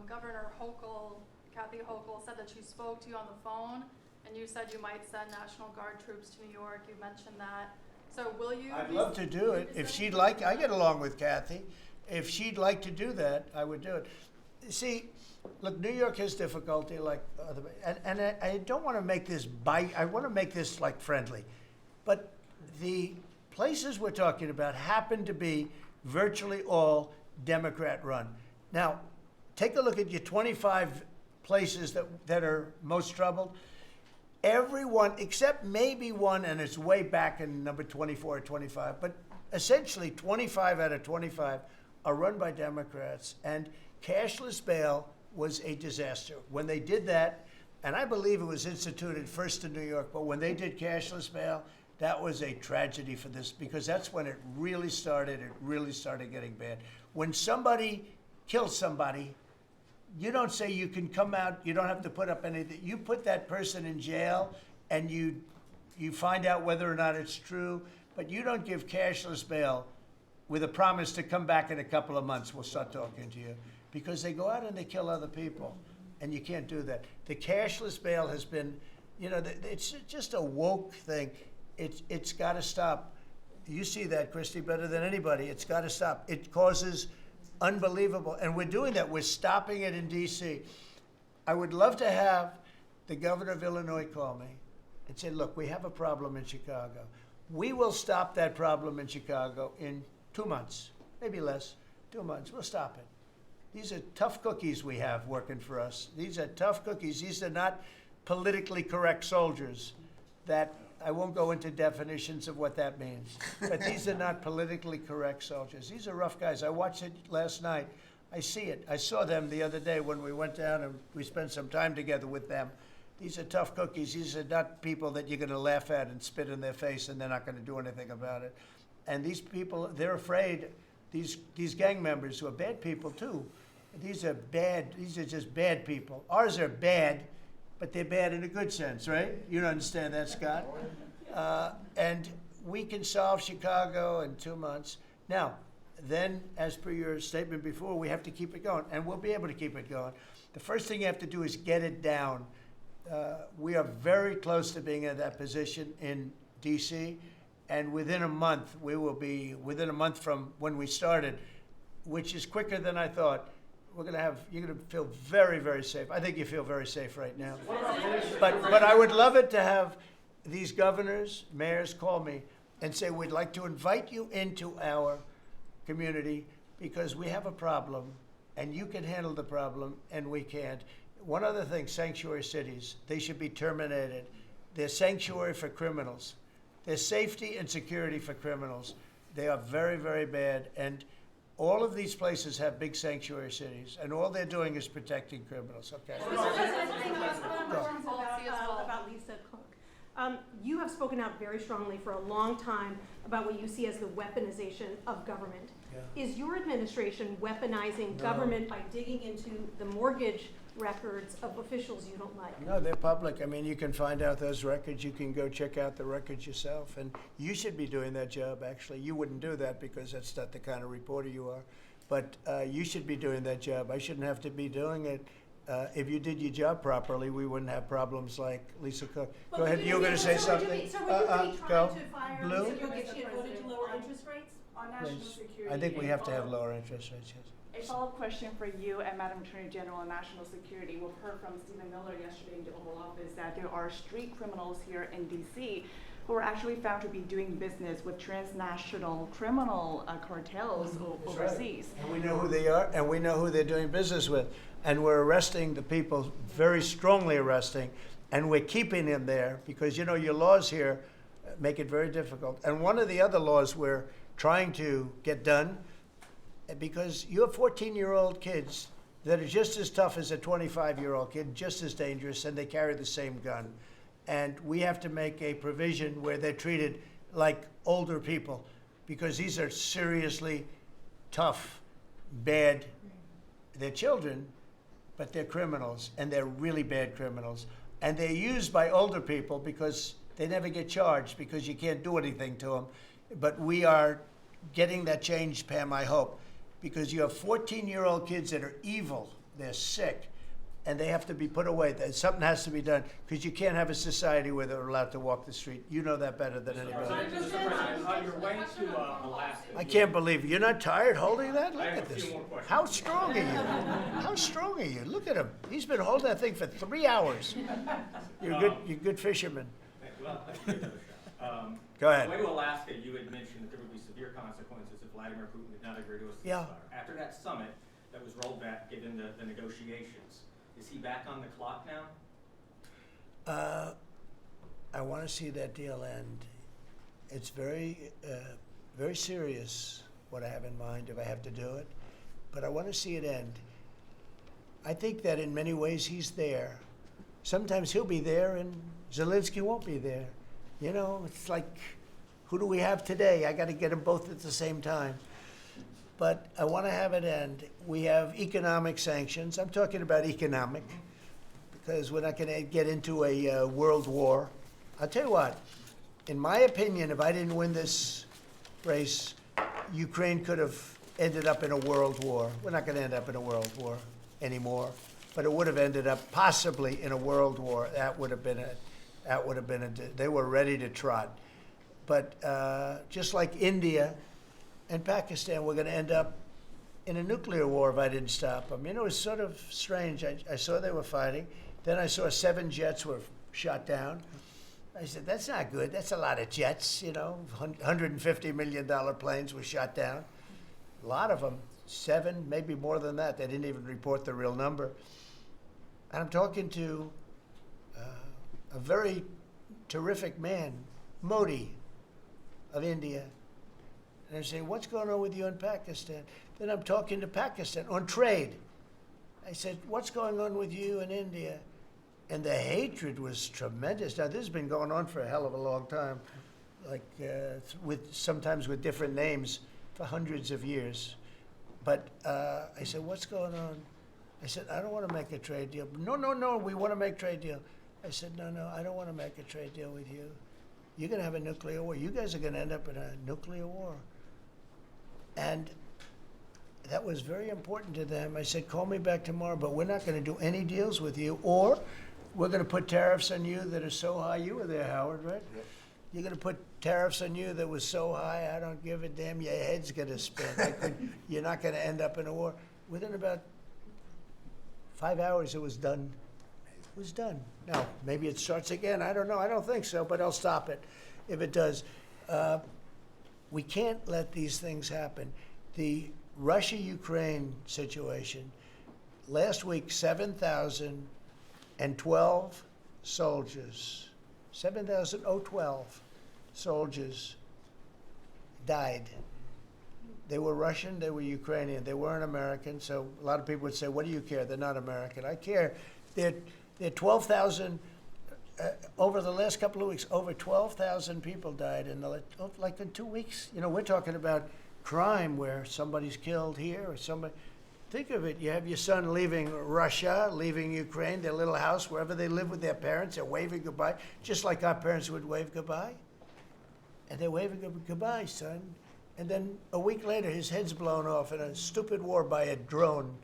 Governor Hochul, Kathy Hochul, said that she spoke to you on the phone, and you said you might send National Guard troops to New York. You mentioned that. So will you? I'd love to do it. If she'd like, I get along with Kathy. If she'd like to do that, I would do it. See, look, New York has difficulty like other, and I don't want to make this bite. I want to make this like friendly, but the places we're talking about happen to be virtually all Democrat run. Now, take a look at your 25 places that are most troubled. Everyone, except maybe one, and it's way back in number 24 or 25, but essentially 25 out of 25 are run by Democrats, and cashless bail was a disaster. When they did that, and I believe it was instituted first in New York, but when they did cashless bail, that was a tragedy for this, because that's when it really started getting bad. When somebody kills somebody, you don't say you can come out, you don't have to put up anything. You put that person in jail and you find out whether or not it's true, but you don't give cashless bail with a promise to come back in a couple of months, we'll start talking to you. Because they go out and they kill other people, and you can't do that. The cashless bail has been, you know, it's just a woke thing. It's got to stop. You see that, Christy, better than anybody. It's got to stop. It causes unbelievable, and we're doing that. We're stopping it in D.C. I would love to have the governor of Illinois call me and say, look, we have a problem in Chicago. We will stop that problem in Chicago in 2 months, maybe less, 2 months. We'll stop it. These are tough cookies we have working for us. These are tough cookies. These are not politically correct soldiers that, I won't go into definitions of what that means, but these are not politically correct soldiers. These are rough guys. I watched it last night. I see it. I saw them the other day when we went down and we spent some time together with them. These are tough cookies. These are not people that you're going to laugh at and spit in their face and they're not going to do anything about it. And these people, they're afraid, these gang members who are bad people too, these are bad, these are just bad people. Ours are bad, but they're bad in a good sense, right? You don't understand that, Scott? And we can solve Chicago in 2 months. Now, then, as per your statement before, we have to keep it going, and we'll be able to keep it going. The first thing you have to do is get it down. We are very close to being in that position in DC, and within a month, we will be, within a month from when we started, which is quicker than I thought, you're gonna feel very, very safe. I think you feel very safe right now. But I would love it to have these governors, mayors call me and say, we'd like to invite you into our community because we have a problem and you can handle the problem and we can't. One other thing, sanctuary cities, they should be terminated. They're sanctuary for criminals. They're safety and security for criminals. They are very, very bad. And all of these places have big sanctuary cities, and all they're doing is protecting criminals, okay? About Lisa Cook. You have spoken out very strongly for a long time about what you see as the weaponization of government. Yeah. Is your administration weaponizing government by digging into the mortgage records of officials you don't like? No, they're public. I mean, you can find out those records. You can go check out the records yourself. And you should be doing that job, actually. You wouldn't do that because that's not the kind of reporter you are. But you should be doing that job. I shouldn't have to be doing it. If you did your job properly, we wouldn't have problems like Lisa Cook. Go ahead. You were going to say something? Would you be trying go. to fire Blue? Lisa Cook if she had voted to lower interest rates? On national Please. security. I think we have to have lower interest rates, yes. A follow-up question for you and Madam Attorney General on national security. We've heard from Stephen Miller yesterday in the Oval Office that there are street criminals here in DC who are actually found to be doing business with transnational criminal cartels overseas. And we know who they are, and we know who they're doing business with. And we're arresting the people, very strongly arresting, and we're keeping them there because, you know, your laws here make it very difficult. And one of the other laws we're trying to get done, because you have 14-year-old kids that are just as tough as a 25-year-old kid, just as dangerous, and they carry the same gun. And we have to make a provision where they're treated like older people, because these are seriously tough, bad, they're children, but they're criminals, and they're really bad criminals. And they're used by older people because they never get charged because you can't do anything to them. But we are getting that changed, Pam, I hope, because you have 14-year-old kids that are evil, they're sick, and they have to be put away. Something has to be done, because you can't have a society where they're allowed to walk the street. You know that better than anybody. Mr. President, on your way to Alaska. I can't believe it. You're not tired holding that? Look I have at a this. few more questions. How strong are you? How strong are you? Look at him. He's been holding that thing for 3 hours. You're a good fisherman. Well, Go ahead. On the way to Alaska, you had mentioned that there would be severe consequences if Vladimir Putin did not agree to a ceasefire. Yeah. After that summit that was rolled back, given the negotiations, is he back on the clock now? I want to see that deal end. It's very, very serious what I have in mind if I have to do it, but I want to see it end. I think that in many ways he's there. Sometimes he'll be there and Zelensky won't be there. You know, it's like, who do we have today? I got to get them both at the same time. But I want to have it end. We have economic sanctions. I'm talking about economic, because we're not going to get into a world war. I'll tell you what, in my opinion, if I didn't win this race, Ukraine could have ended up in a world war. We're not going to end up in a world war anymore, but it would have ended up possibly in a world war. That would have been they were ready to trot. But just like India and Pakistan, we're going to end up in a nuclear war if I didn't stop them. You know, it's sort of strange. I saw they were fighting. Then I saw 7 jets were shot down. I said, that's not good. That's a lot of jets, you know. $150 million planes were shot down. A lot of them, 7, maybe more than that. They didn't even report the real number. And I'm talking to a very terrific man, Modi of India. And I say, what's going on with you in Pakistan? Then I'm talking to Pakistan on trade. I said, what's going on with you in India? And the hatred was tremendous. Now, this has been going on for a hell of a long time, like sometimes with different names for hundreds of years. But I said, what's going on? I said, I don't want to make a trade deal. No, we want to make trade deal. I said, no, I don't want to make a trade deal with you. You're going to have a nuclear war. You guys are going to end up in a nuclear war. And that was very important to them. I said, call me back tomorrow, but we're not going to do any deals with you, or we're going to put tariffs on you that are so high. You were there, Howard, right? Yep. You're going to put tariffs on you that was so high, I don't give a damn. Your head's going to spin. You're not going to end up in a war. Within about 5 hours, it was done. It was done. Now, maybe it starts again. I don't know. I don't think so, but I'll stop it if it does. We can't let these things happen. The Russia-Ukraine situation, last week, 7,012 soldiers, 7,012 soldiers died. They were Russian, they were Ukrainian, they weren't American, so a lot of people would say, what do you care? They're not American. I care. They're 12,000, over the last couple of weeks, over 12,000 people died in like in 2 weeks. You know, we're talking about crime where somebody's killed here or somebody. Think of it, you have your son leaving Russia, leaving Ukraine, their little house, wherever they live with their parents, they're waving goodbye, just like our parents would wave goodbye. And they're waving goodbye, son. And then a week later, his head's blown off in a stupid war by a drone,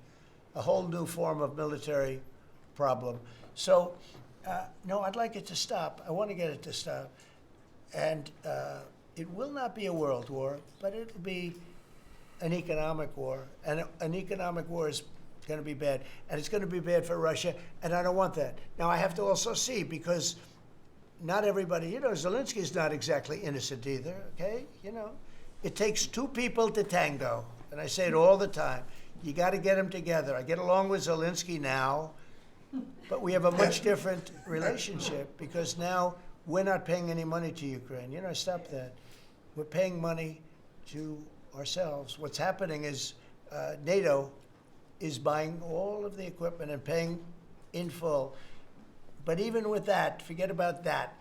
a whole new form of military problem. So, no, I'd like it to stop. I want to get it to stop. And it will not be a world war, but it'll be an economic war. And an economic war is going to be bad. And it's going to be bad for Russia, and I don't want that. Now, I have to also see, because not everybody, you know, Zelensky's not exactly innocent either, okay? You know, it takes two people to tango, and I say it all the time. You got to get them together. I get along with Zelensky now, but we have a much different relationship because now we're not paying any money to Ukraine. You know, stop that. We're paying money to ourselves. What's happening is NATO is buying all of the equipment and paying in full. But even with that, forget about that.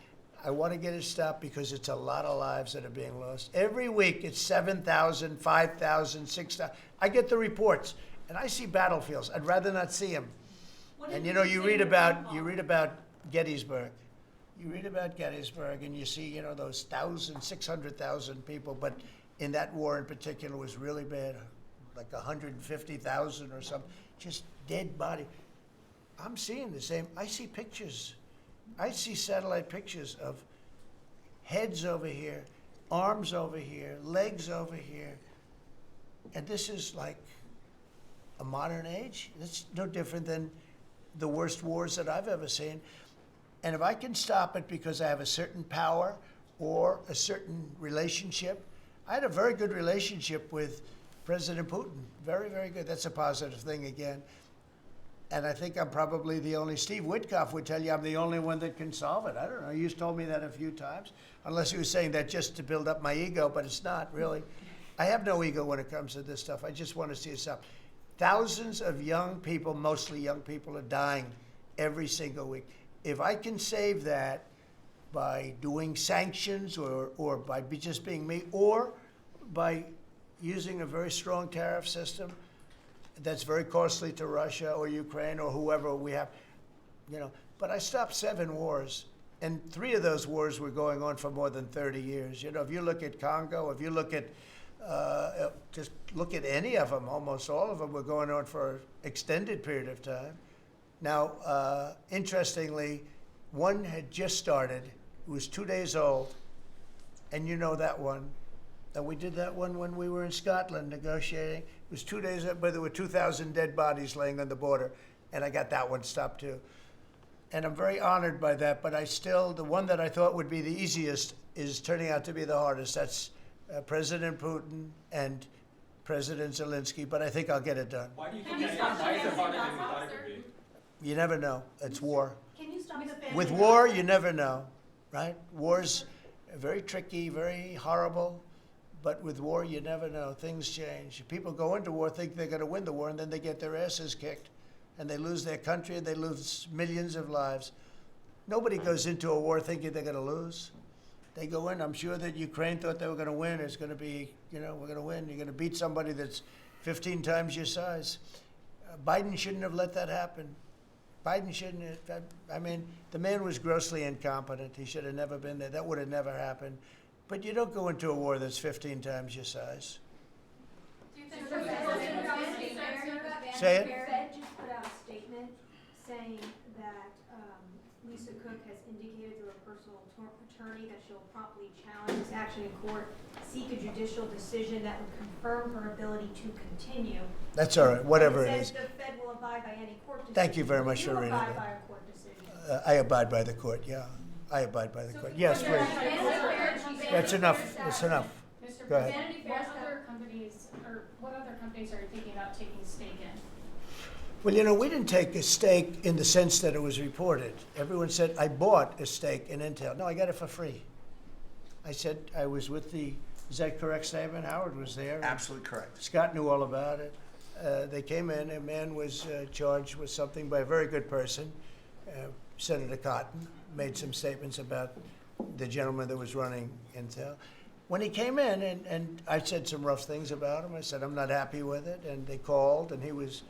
I want to get it stopped because it's a lot of lives that are being lost. Every week it's 7,000, 5,000, 6,000. I get the reports, and I see battlefields. I'd rather not see them. And you know, you read about Gettysburg. You read about Gettysburg, and you see, you know, those 600,000 people. But in that war in particular, was really bad, like 150,000 or something, just dead body. I'm seeing the same. I see pictures. I see satellite pictures of heads over here, arms over here, legs over here. And this is like a modern age. It's no different than the worst wars that I've ever seen. And if I can stop it because I have a certain power or a certain relationship, I had a very good relationship with President Putin. Very, very good. That's a positive thing again. And I think I'm probably the only, Steve Witkoff would tell you I'm the only one that can solve it. I don't know, you've told me that a few times, unless he was saying that just to build up my ego, but it's not really. I have no ego when it comes to this stuff. I just want to see it stop. Thousands of young people, mostly young people, are dying every single week. If I can save that by doing sanctions or by just being me, or by using a very strong tariff system, that's very costly to Russia or Ukraine or whoever we have, you know. But I stopped 7 wars, and 3 of those wars were going on for more than 30 years. You know, if you look at Congo, if you look at, just look at any of them, almost all of them were going on for an extended period of time. Now, interestingly, one had just started. It was 2 days old, and you know that one. And we did that one when we were in Scotland negotiating. It was 2 days, but there were 2,000 dead bodies laying on the border, and I got that one stopped too. And I'm very honored by that, but I still, the one that I thought would be the easiest is turning out to be the hardest. That's President Putin and President Zelensky, but I think I'll get it done. Why do you think that is? Why is it harder than you thought it would be? You never know. It's war. Can you stop the family? With war, you never know, right? War's very tricky, very horrible. But with war, you never know. Things change. People go into war, think they're going to win the war, and then they get their asses kicked. And they lose their country, and they lose millions of lives. Nobody goes into a war thinking they're going to lose. They go in. I'm sure that Ukraine thought they were going to win. It's going to be, you know, we're going to win. You're going to beat somebody that's 15 times your size. Biden shouldn't have let that happen. Biden shouldn't have, I mean, the man was grossly incompetent. He should have never been there. That would have never happened. But you don't go into a war that's 15 times your size. Do you think Say it. The Fed just put out a statement saying that Lisa Cook has indicated through a personal attorney that she'll promptly challenge this action in court, seek a judicial decision that would confirm her ability to continue. That's all right, whatever it It is. says the Fed will abide by any court decision. Thank you very much for reading You abide that. by a court decision. I abide by the court, yeah. I abide by the court. Yes, please. That's enough. That's enough. Mr. Go ahead. President, what other companies are you thinking about taking a stake in? Well, you know, we didn't take a stake in the sense that it was reported. Everyone said, I bought a stake in Intel. No, I got it for free. I said I was with the, is that correct statement? Howard was there. Absolutely correct. Scott knew all about it. They came in, a man was charged with something by a very good person, Senator Cotton, made some statements about the gentleman that was running Intel. When he came in, and I said some rough things about him, I said, I'm not happy with it, and they called, and he was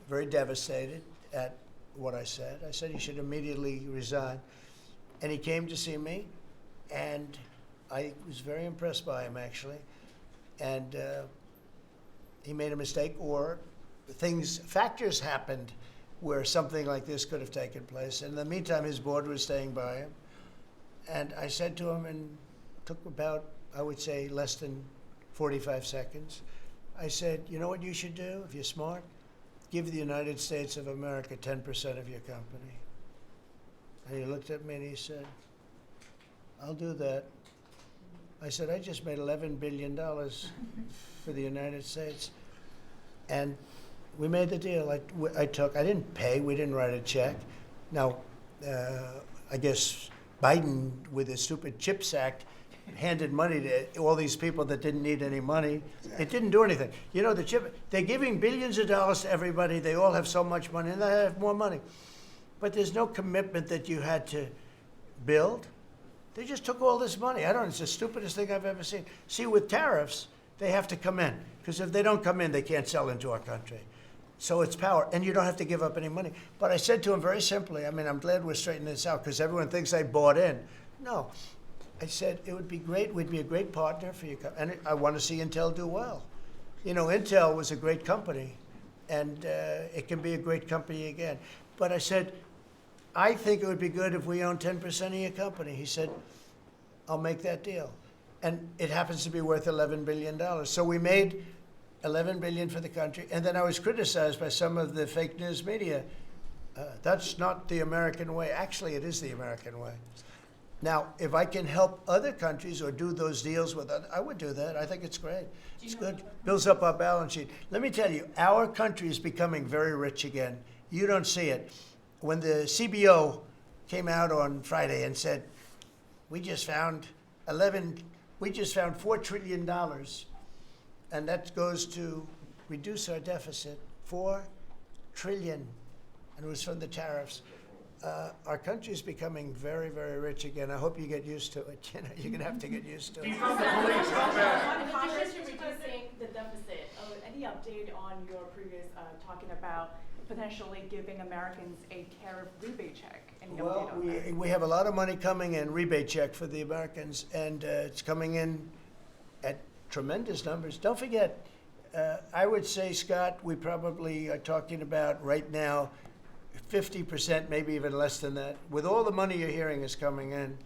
very devastated at what I said. I said he should immediately resign. And he came to see me, and I was very impressed by him, actually. And he made a mistake, or factors happened where something like this could have taken place. And in the meantime, his board was staying by him. And I said to him, and it took about, I would say, less than 45 seconds. I said, you know what you should do if you're smart? Give the United States of America 10% of your company. And he looked at me and he said, I'll do that. I said, I just made $11 billion for the United States. And we made the deal. I didn't pay, we didn't write a check. Now, I guess Biden, with his stupid CHIPS Act, handed money to all these people that didn't need any money. It didn't do anything. You know, they're giving billions of dollars to everybody. They all have so much money, and they have more money. But there's no commitment that you had to build. They just took all this money. I don't know, it's the stupidest thing I've ever seen. See, with tariffs, they have to come in, because if they don't come in, they can't sell into our country. So it's power, and you don't have to give up any money. But I said to him very simply, I mean, I'm glad we're straightening this out, because everyone thinks I bought in. No. I said, it would be great, we'd be a great partner for you, and I want to see Intel do well. You know, Intel was a great company, and it can be a great company again. But I said, I think it would be good if we own 10% of your company. He said, I'll make that deal. And it happens to be worth $11 billion. So we made $11 billion for the country, and then I was criticized by some of the fake news media. That's not the American way. Actually, it is the American way. Now, if I can help other countries or do those deals with others, I would do that. I think it's great. It's good. Builds up our balance sheet. Let me tell you, our country is becoming very rich again. You don't see it. When the CBO came out on Friday and said, we just found $4 trillion, and that goes to reduce our deficit, $4 trillion, and it was from the tariffs. Our country is becoming very, very rich again. I hope you get used to it. You know, you're gonna have to get used to it. In addition to reducing the deficit, any update on your previous talking about potentially giving Americans a tariff rebate check? Any Well, update on that? we have a lot of money coming in, rebate check for the Americans, and it's coming in at tremendous numbers. Don't forget, I would say, Scott, we probably are talking about right now 50%, maybe even less than that. With all the money you're hearing is coming in,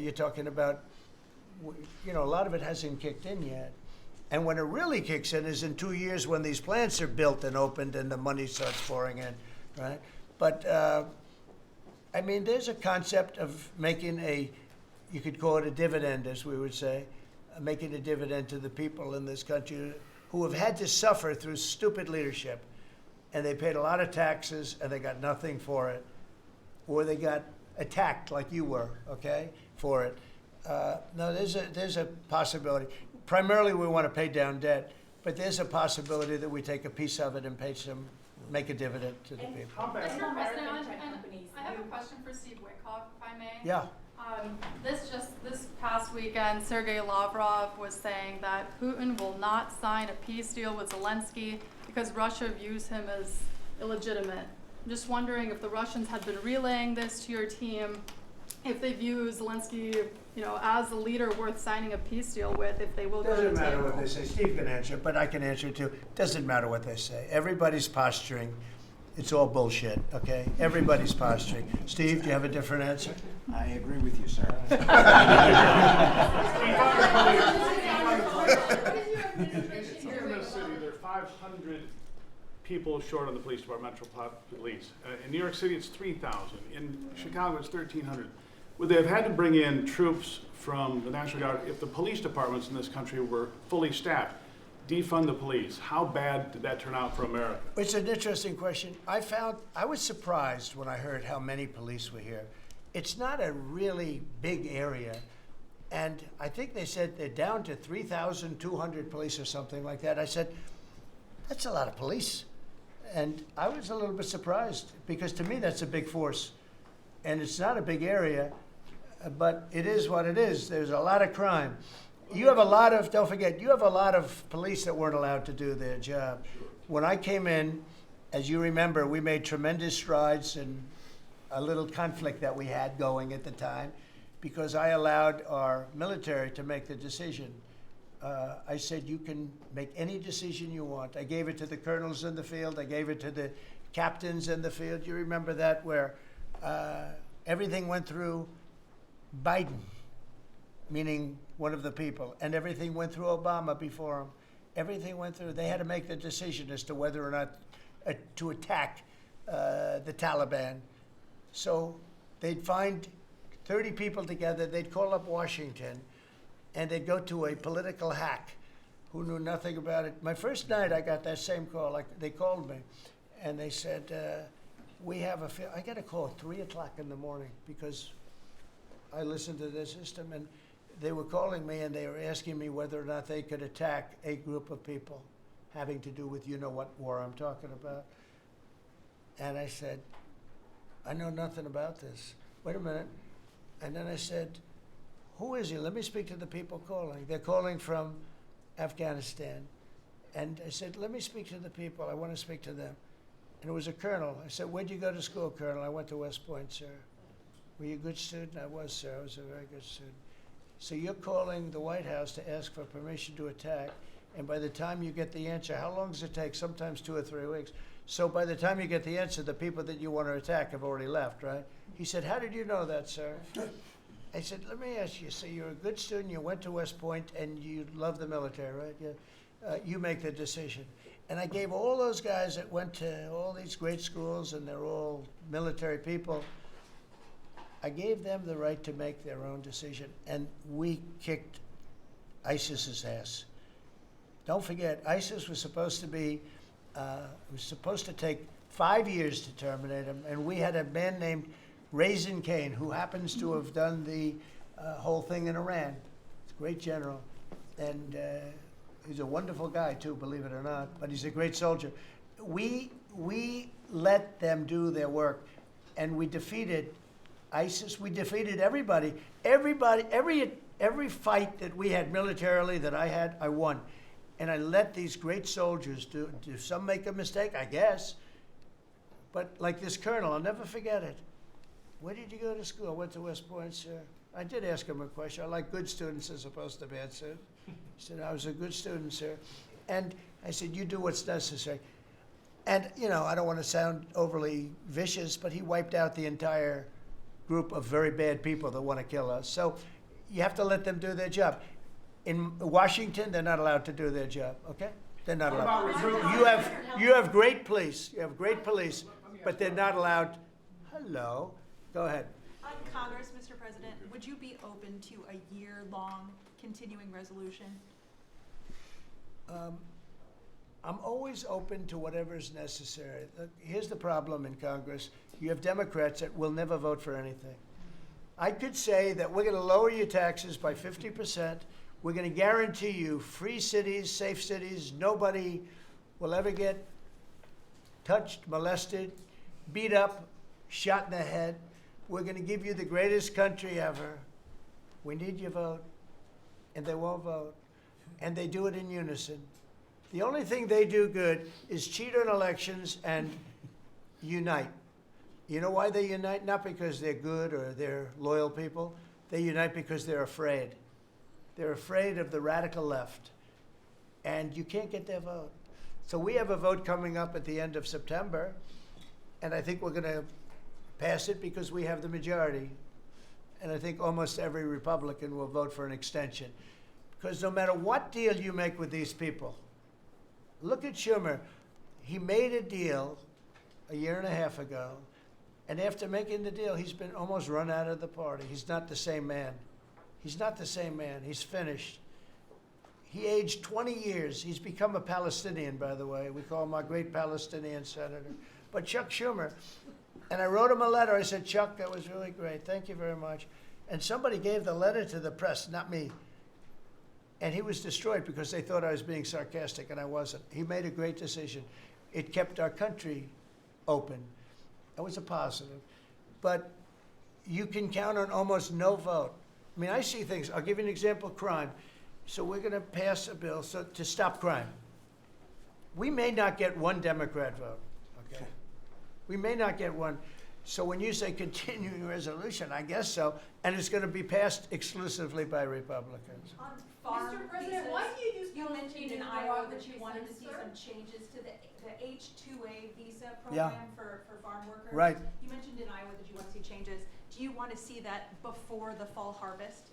you're talking about, you know, a lot of it hasn't kicked in yet. And when it really kicks in is in 2 years when these plants are built and opened and the money starts pouring in, right? But, I mean, there's a concept of making you could call it a dividend, as we would say, making a dividend to the people in this country who have had to suffer through stupid leadership. And they paid a lot of taxes, and they got nothing for it. Or they got attacked like you were, okay, for it. No, there's a possibility. Primarily, we want to pay down debt, but there's a possibility that we take a piece of it and make a dividend to the people. Mr. President, I have a question for Steve Witkoff, if I may. Yeah. This past weekend, Sergei Lavrov was saying that Putin will not sign a peace deal with Zelensky because Russia views him as illegitimate. I'm just wondering if the Russians had been relaying this to your team, if they view Zelensky, as a leader worth signing a peace deal with, if they will go to the Doesn't matter table. what they say. Steve can answer, but I can answer too. Doesn't matter what they say. Everybody's posturing. It's all bullshit, okay? Everybody's posturing. Steve, do you have a different answer? I agree with you, sir. In this city, there are 500 people short on the police department, Metropolitan Police. In New York City, it's 3,000. In Chicago, it's 1,300. Would they have had to bring in troops from the National Guard if the police departments in this country were fully staffed? Defund the police. How bad did that turn out for America? It's an interesting question. I was surprised when I heard how many police were here. It's not a really big area. And I think they said they're down to 3,200 police or something like that. I said, that's a lot of police. And I was a little bit surprised because to me that's a big force. And it's not a big area, but it is what it is. There's a lot of crime. You have a lot of, don't forget, you have a lot of police that weren't allowed to do their job. When I came in, as you remember, we made tremendous strides in a little conflict that we had going at the time because I allowed our military to make the decision. I said, you can make any decision you want. I gave it to the colonels in the field. I gave it to the captains in the field. You remember that where everything went through Biden, meaning one of the people, and everything went through Obama before him. Everything went through. They had to make the decision as to whether or not to attack the Taliban. So they'd find 30 people together, they'd call up Washington, and they'd go to a political hack who knew nothing about it. My first night, I got that same call. They called me, and they said, we have I got a call at 3 o'clock in the morning because I listened to their system, and they were calling me, and they were asking me whether or not they could attack a group of people having to do with you-know-what war I'm talking about. And I said, I know nothing about this. Wait a minute. And then I said, who is he? Let me speak to the people calling. They're calling from Afghanistan. And I said, let me speak to the people. I want to speak to them. And it was a colonel. I said, where'd you go to school, Colonel? I went to West Point, sir. Were you a good student? I was, sir. I was a very good student. So you're calling the White House to ask for permission to attack, and by the time you get the answer, how long does it take? Sometimes 2 or 3 weeks. So by the time you get the answer, the people that you want to attack have already left, right? He said, how did you know that, sir? I said, let me ask you, so you're a good student, you went to West Point, and you love the military, right? You make the decision. And I gave all those guys that went to all these great schools, and they're all military people, I gave them the right to make their own decision, and we kicked ISIS's ass. Don't forget, ISIS was supposed to be, was supposed to take 5 years to terminate him, and we had a man named Raisin Kane, who happens to have done the whole thing in Iran. He's a great general, and he's a wonderful guy too, believe it or not, but he's a great soldier. We let them do their work, and we defeated ISIS. We defeated everybody. Every fight that we had militarily that I had, I won. And I let these great soldiers do some make a mistake, I guess. But like this colonel, I'll never forget it. Where did you go to school? I went to West Point, sir. I did ask him a question. I like good students as opposed to bad students. He said, I was a good student, sir. And I said, you do what's necessary. And, you know, I don't want to sound overly vicious, but he wiped out the entire group of very bad people that want to kill us. So you have to let them do their job. In Washington, they're not allowed to do their job, okay? They're not allowed. You have great police. You have great police, but they're not allowed. Hello. Go ahead. On Congress, Mr. President, would you be open to a year-long continuing resolution? I'm always open to whatever is necessary. Here's the problem in Congress. You have Democrats that will never vote for anything. I could say that we're going to lower your taxes by 50%. We're going to guarantee you free cities, safe cities. Nobody will ever get touched, molested, beat up, shot in the head. we're going to give you the greatest country ever. We need your vote. And they won't vote. And they do it in unison. The only thing they do good is cheat on elections and unite. You know why they unite? Not because they're good or they're loyal people. They unite because they're afraid. They're afraid of the radical left. And you can't get their vote. So we have a vote coming up at the end of September. And I think we're going to pass it because we have the majority. And I think almost every Republican will vote for an extension. Because no matter what deal you make with these people, look at Schumer. He made a deal a year and a half ago. And after making the deal, he's been almost run out of the party. He's not the same man. He's not the same man. He's finished. He aged 20 years. He's become a Palestinian, by the way. We call him our great Palestinian senator. But Chuck Schumer, and I wrote him a letter. I said, Chuck, that was really great. Thank you very much. And somebody gave the letter to the press, not me. And he was destroyed because they thought I was being sarcastic, and I wasn't. He made a great decision. It kept our country open. That was a positive. But you can count on almost no vote. I mean, I see things. I'll give you an example, crime. So we're going to pass a bill to stop crime. We may not get one Democrat vote, okay? We may not get one. So when you say continuing resolution, I guess so, and it's going to be passed exclusively by Republicans. Mr. President, why do you use you mentioned in Iowa that you wanted to see some changes to the H-2A visa program for farm workers? Right. You mentioned in Iowa that you want to see changes. Do you want to see that before the fall harvest?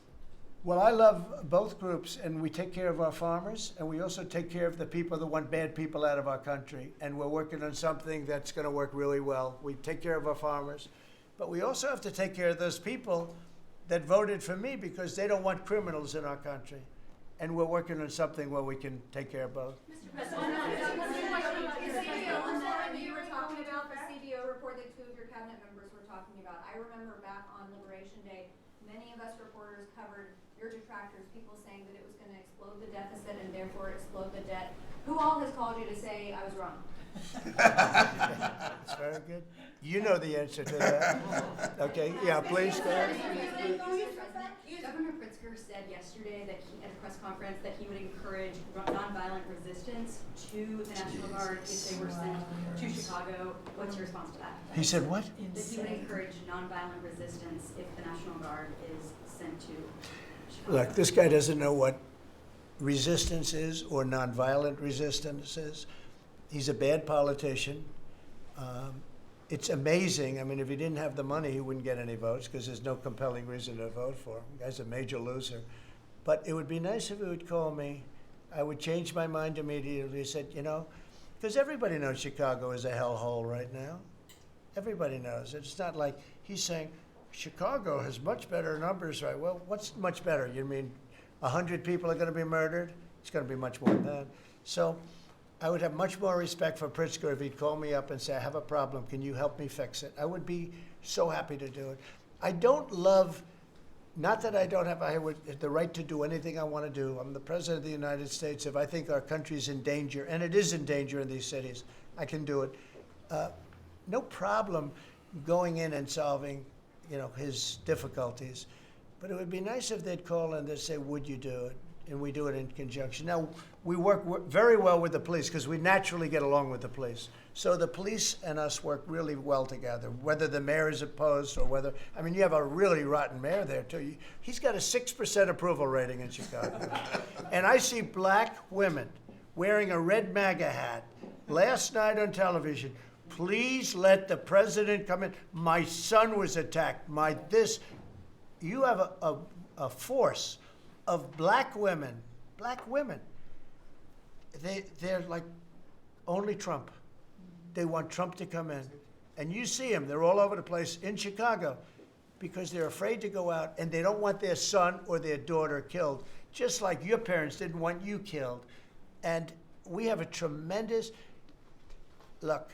Well, I love both groups, and we take care of our farmers, and we also take care of the people that want bad people out of our country. And we're working on something that's going to work really well. We take care of our farmers, but we also have to take care of those people that voted for me because they don't want criminals in our country. And we're working on something where we can take care of both. Mr. President, you were talking about the CBO report that two of your cabinet members were talking about. I remember back on Liberation Day, many of us reporters covered your detractors, people saying that it was going to explode the deficit and therefore explode the debt. Who all has called you to say I was wrong? That's very good. You know the answer to that. Okay, yeah, please go ahead. Governor Pritzker said yesterday that at a press conference that he would encourage nonviolent resistance to the National Guard if they were sent to Chicago. What's your response to that? He said what? That he would encourage nonviolent resistance if the National Guard is sent to Chicago. Look, this guy doesn't know what resistance is or nonviolent resistance is. He's a bad politician. It's amazing. I mean, if he didn't have the money, he wouldn't get any votes because there's no compelling reason to vote for him. The guy's a major loser. But it would be nice if he would call me. I would change my mind immediately. He said, you know, because everybody knows Chicago is a hellhole right now. Everybody knows it. It's not like he's saying, Chicago has much better numbers, right? Well, what's much better? You mean 100 people are going to be murdered? It's going to be much more than that. So I would have much more respect for Pritzker if he'd call me up and say, I have a problem. Can you help me fix it? I would be so happy to do it. I don't love, not that I don't have the right to do anything I want to do. I'm the President of the United States. If I think our country's in danger, and it is in danger in these cities, I can do it. No problem going in and solving, you know, his difficulties. But it would be nice if they'd call and they'd say, would you do it? And we do it in conjunction. Now, we work very well with the police because we naturally get along with the police. So the police and us work really well together, whether the mayor is opposed or whether, I mean, you have a really rotten mayor there, too. He's got a 6% approval rating in Chicago. And I see black women wearing a red MAGA hat last night on television. Please let the president come in. My son was attacked. You have a force of black women. They're like only Trump. They want Trump to come in. And you see them, they're all over the place in Chicago because they're afraid to go out and they don't want their son or their daughter killed, just like your parents didn't want you killed. And we have a tremendous, look,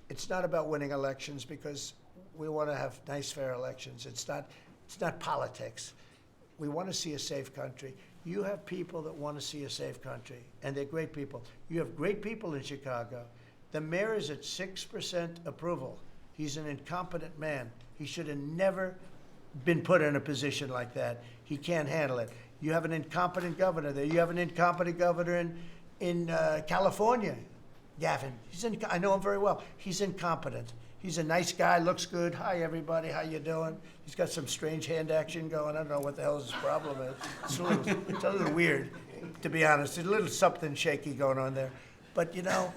it's not about winning elections because we want to have nice, fair elections. It's not politics. We want to see a safe country. You have people that want to see a safe country, and they're great people. You have great people in Chicago. The mayor is at 6% approval. He's an incompetent man. He should have never been put in a position like that. He can't handle it. You have an incompetent governor there. You have an incompetent governor in California, Gavin. I know him very well. He's incompetent. He's a nice guy, looks good. Hi, everybody. How you doing? He's got some strange hand action going. I don't know what the hell his problem is. It's a little weird, to be honest. There's a little something shaky going on there. But, you know,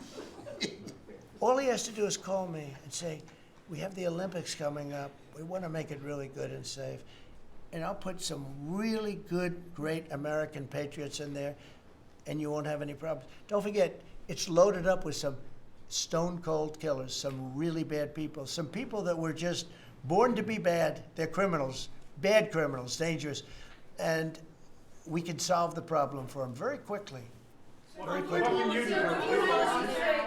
all he has to do is call me and say, we have the Olympics coming up. We want to make it really good and safe. And I'll put some really good, great American patriots in there, and you won't have any problems. Don't forget, it's loaded up with some stone-cold killers, some really bad people, some people that were just born to be bad. They're criminals, bad criminals, dangerous. And we can solve the problem for them very quickly. Very quickly.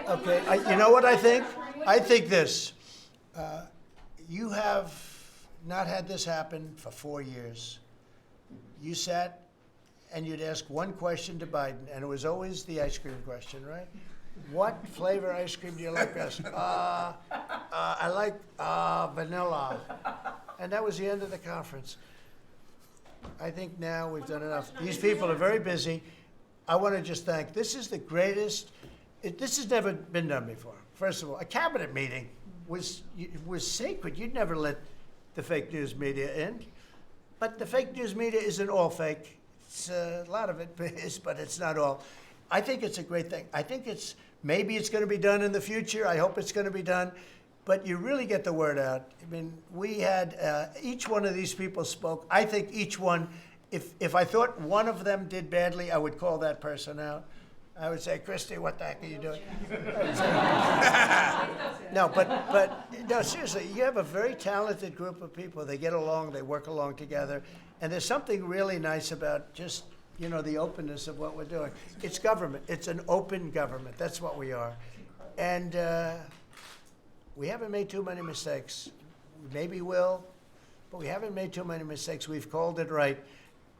Okay, you know what I think? I think this. You have not had this happen for 4 years. You sat and you'd ask one question to Biden, and it was always the ice cream question, right? What flavor ice cream do you like best? I like vanilla. And that was the end of the conference. I think now we've done enough. These people are very busy. I want to just thank, this is the greatest, this has never been done before. First of all, a cabinet meeting was sacred. You'd never let the fake news media in. But the fake news media isn't all fake. It's, a lot of it is, but it's not all. I think it's a great thing. I think maybe it's going to be done in the future. I hope it's going to be done. But you really get the word out. I mean, we had, each one of these people spoke. I think each one, if I thought one of them did badly, I would call that person out. I would say, Christy, what the heck are you doing? No, but no, seriously, you have a very talented group of people. They get along, they work along together. And there's something really nice about just, you know, the openness of what we're doing. It's government. It's an open government. That's what we are. And we haven't made too many mistakes. Maybe will, but we haven't made too many mistakes. We've called it right.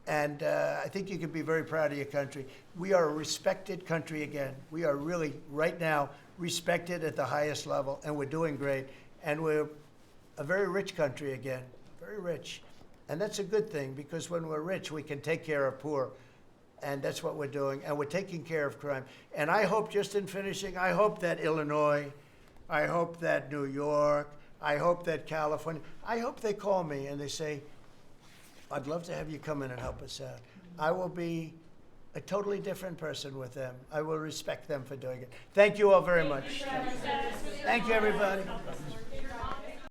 And I think you can be very proud of your country. We are a respected country again. We are really, right now, respected at the highest level, and we're doing great. And we're a very rich country again, very rich. And that's a good thing, because when we're rich, we can take care of poor. And that's what we're doing. And we're taking care of crime. And I hope, just in finishing, I hope that Illinois, I hope that New York, I hope that California, I hope they call me and they say, I'd love to have you come in and help us out. I will be a totally different person with them. I will respect them for doing it. Thank you all very much. Thank you, everybody.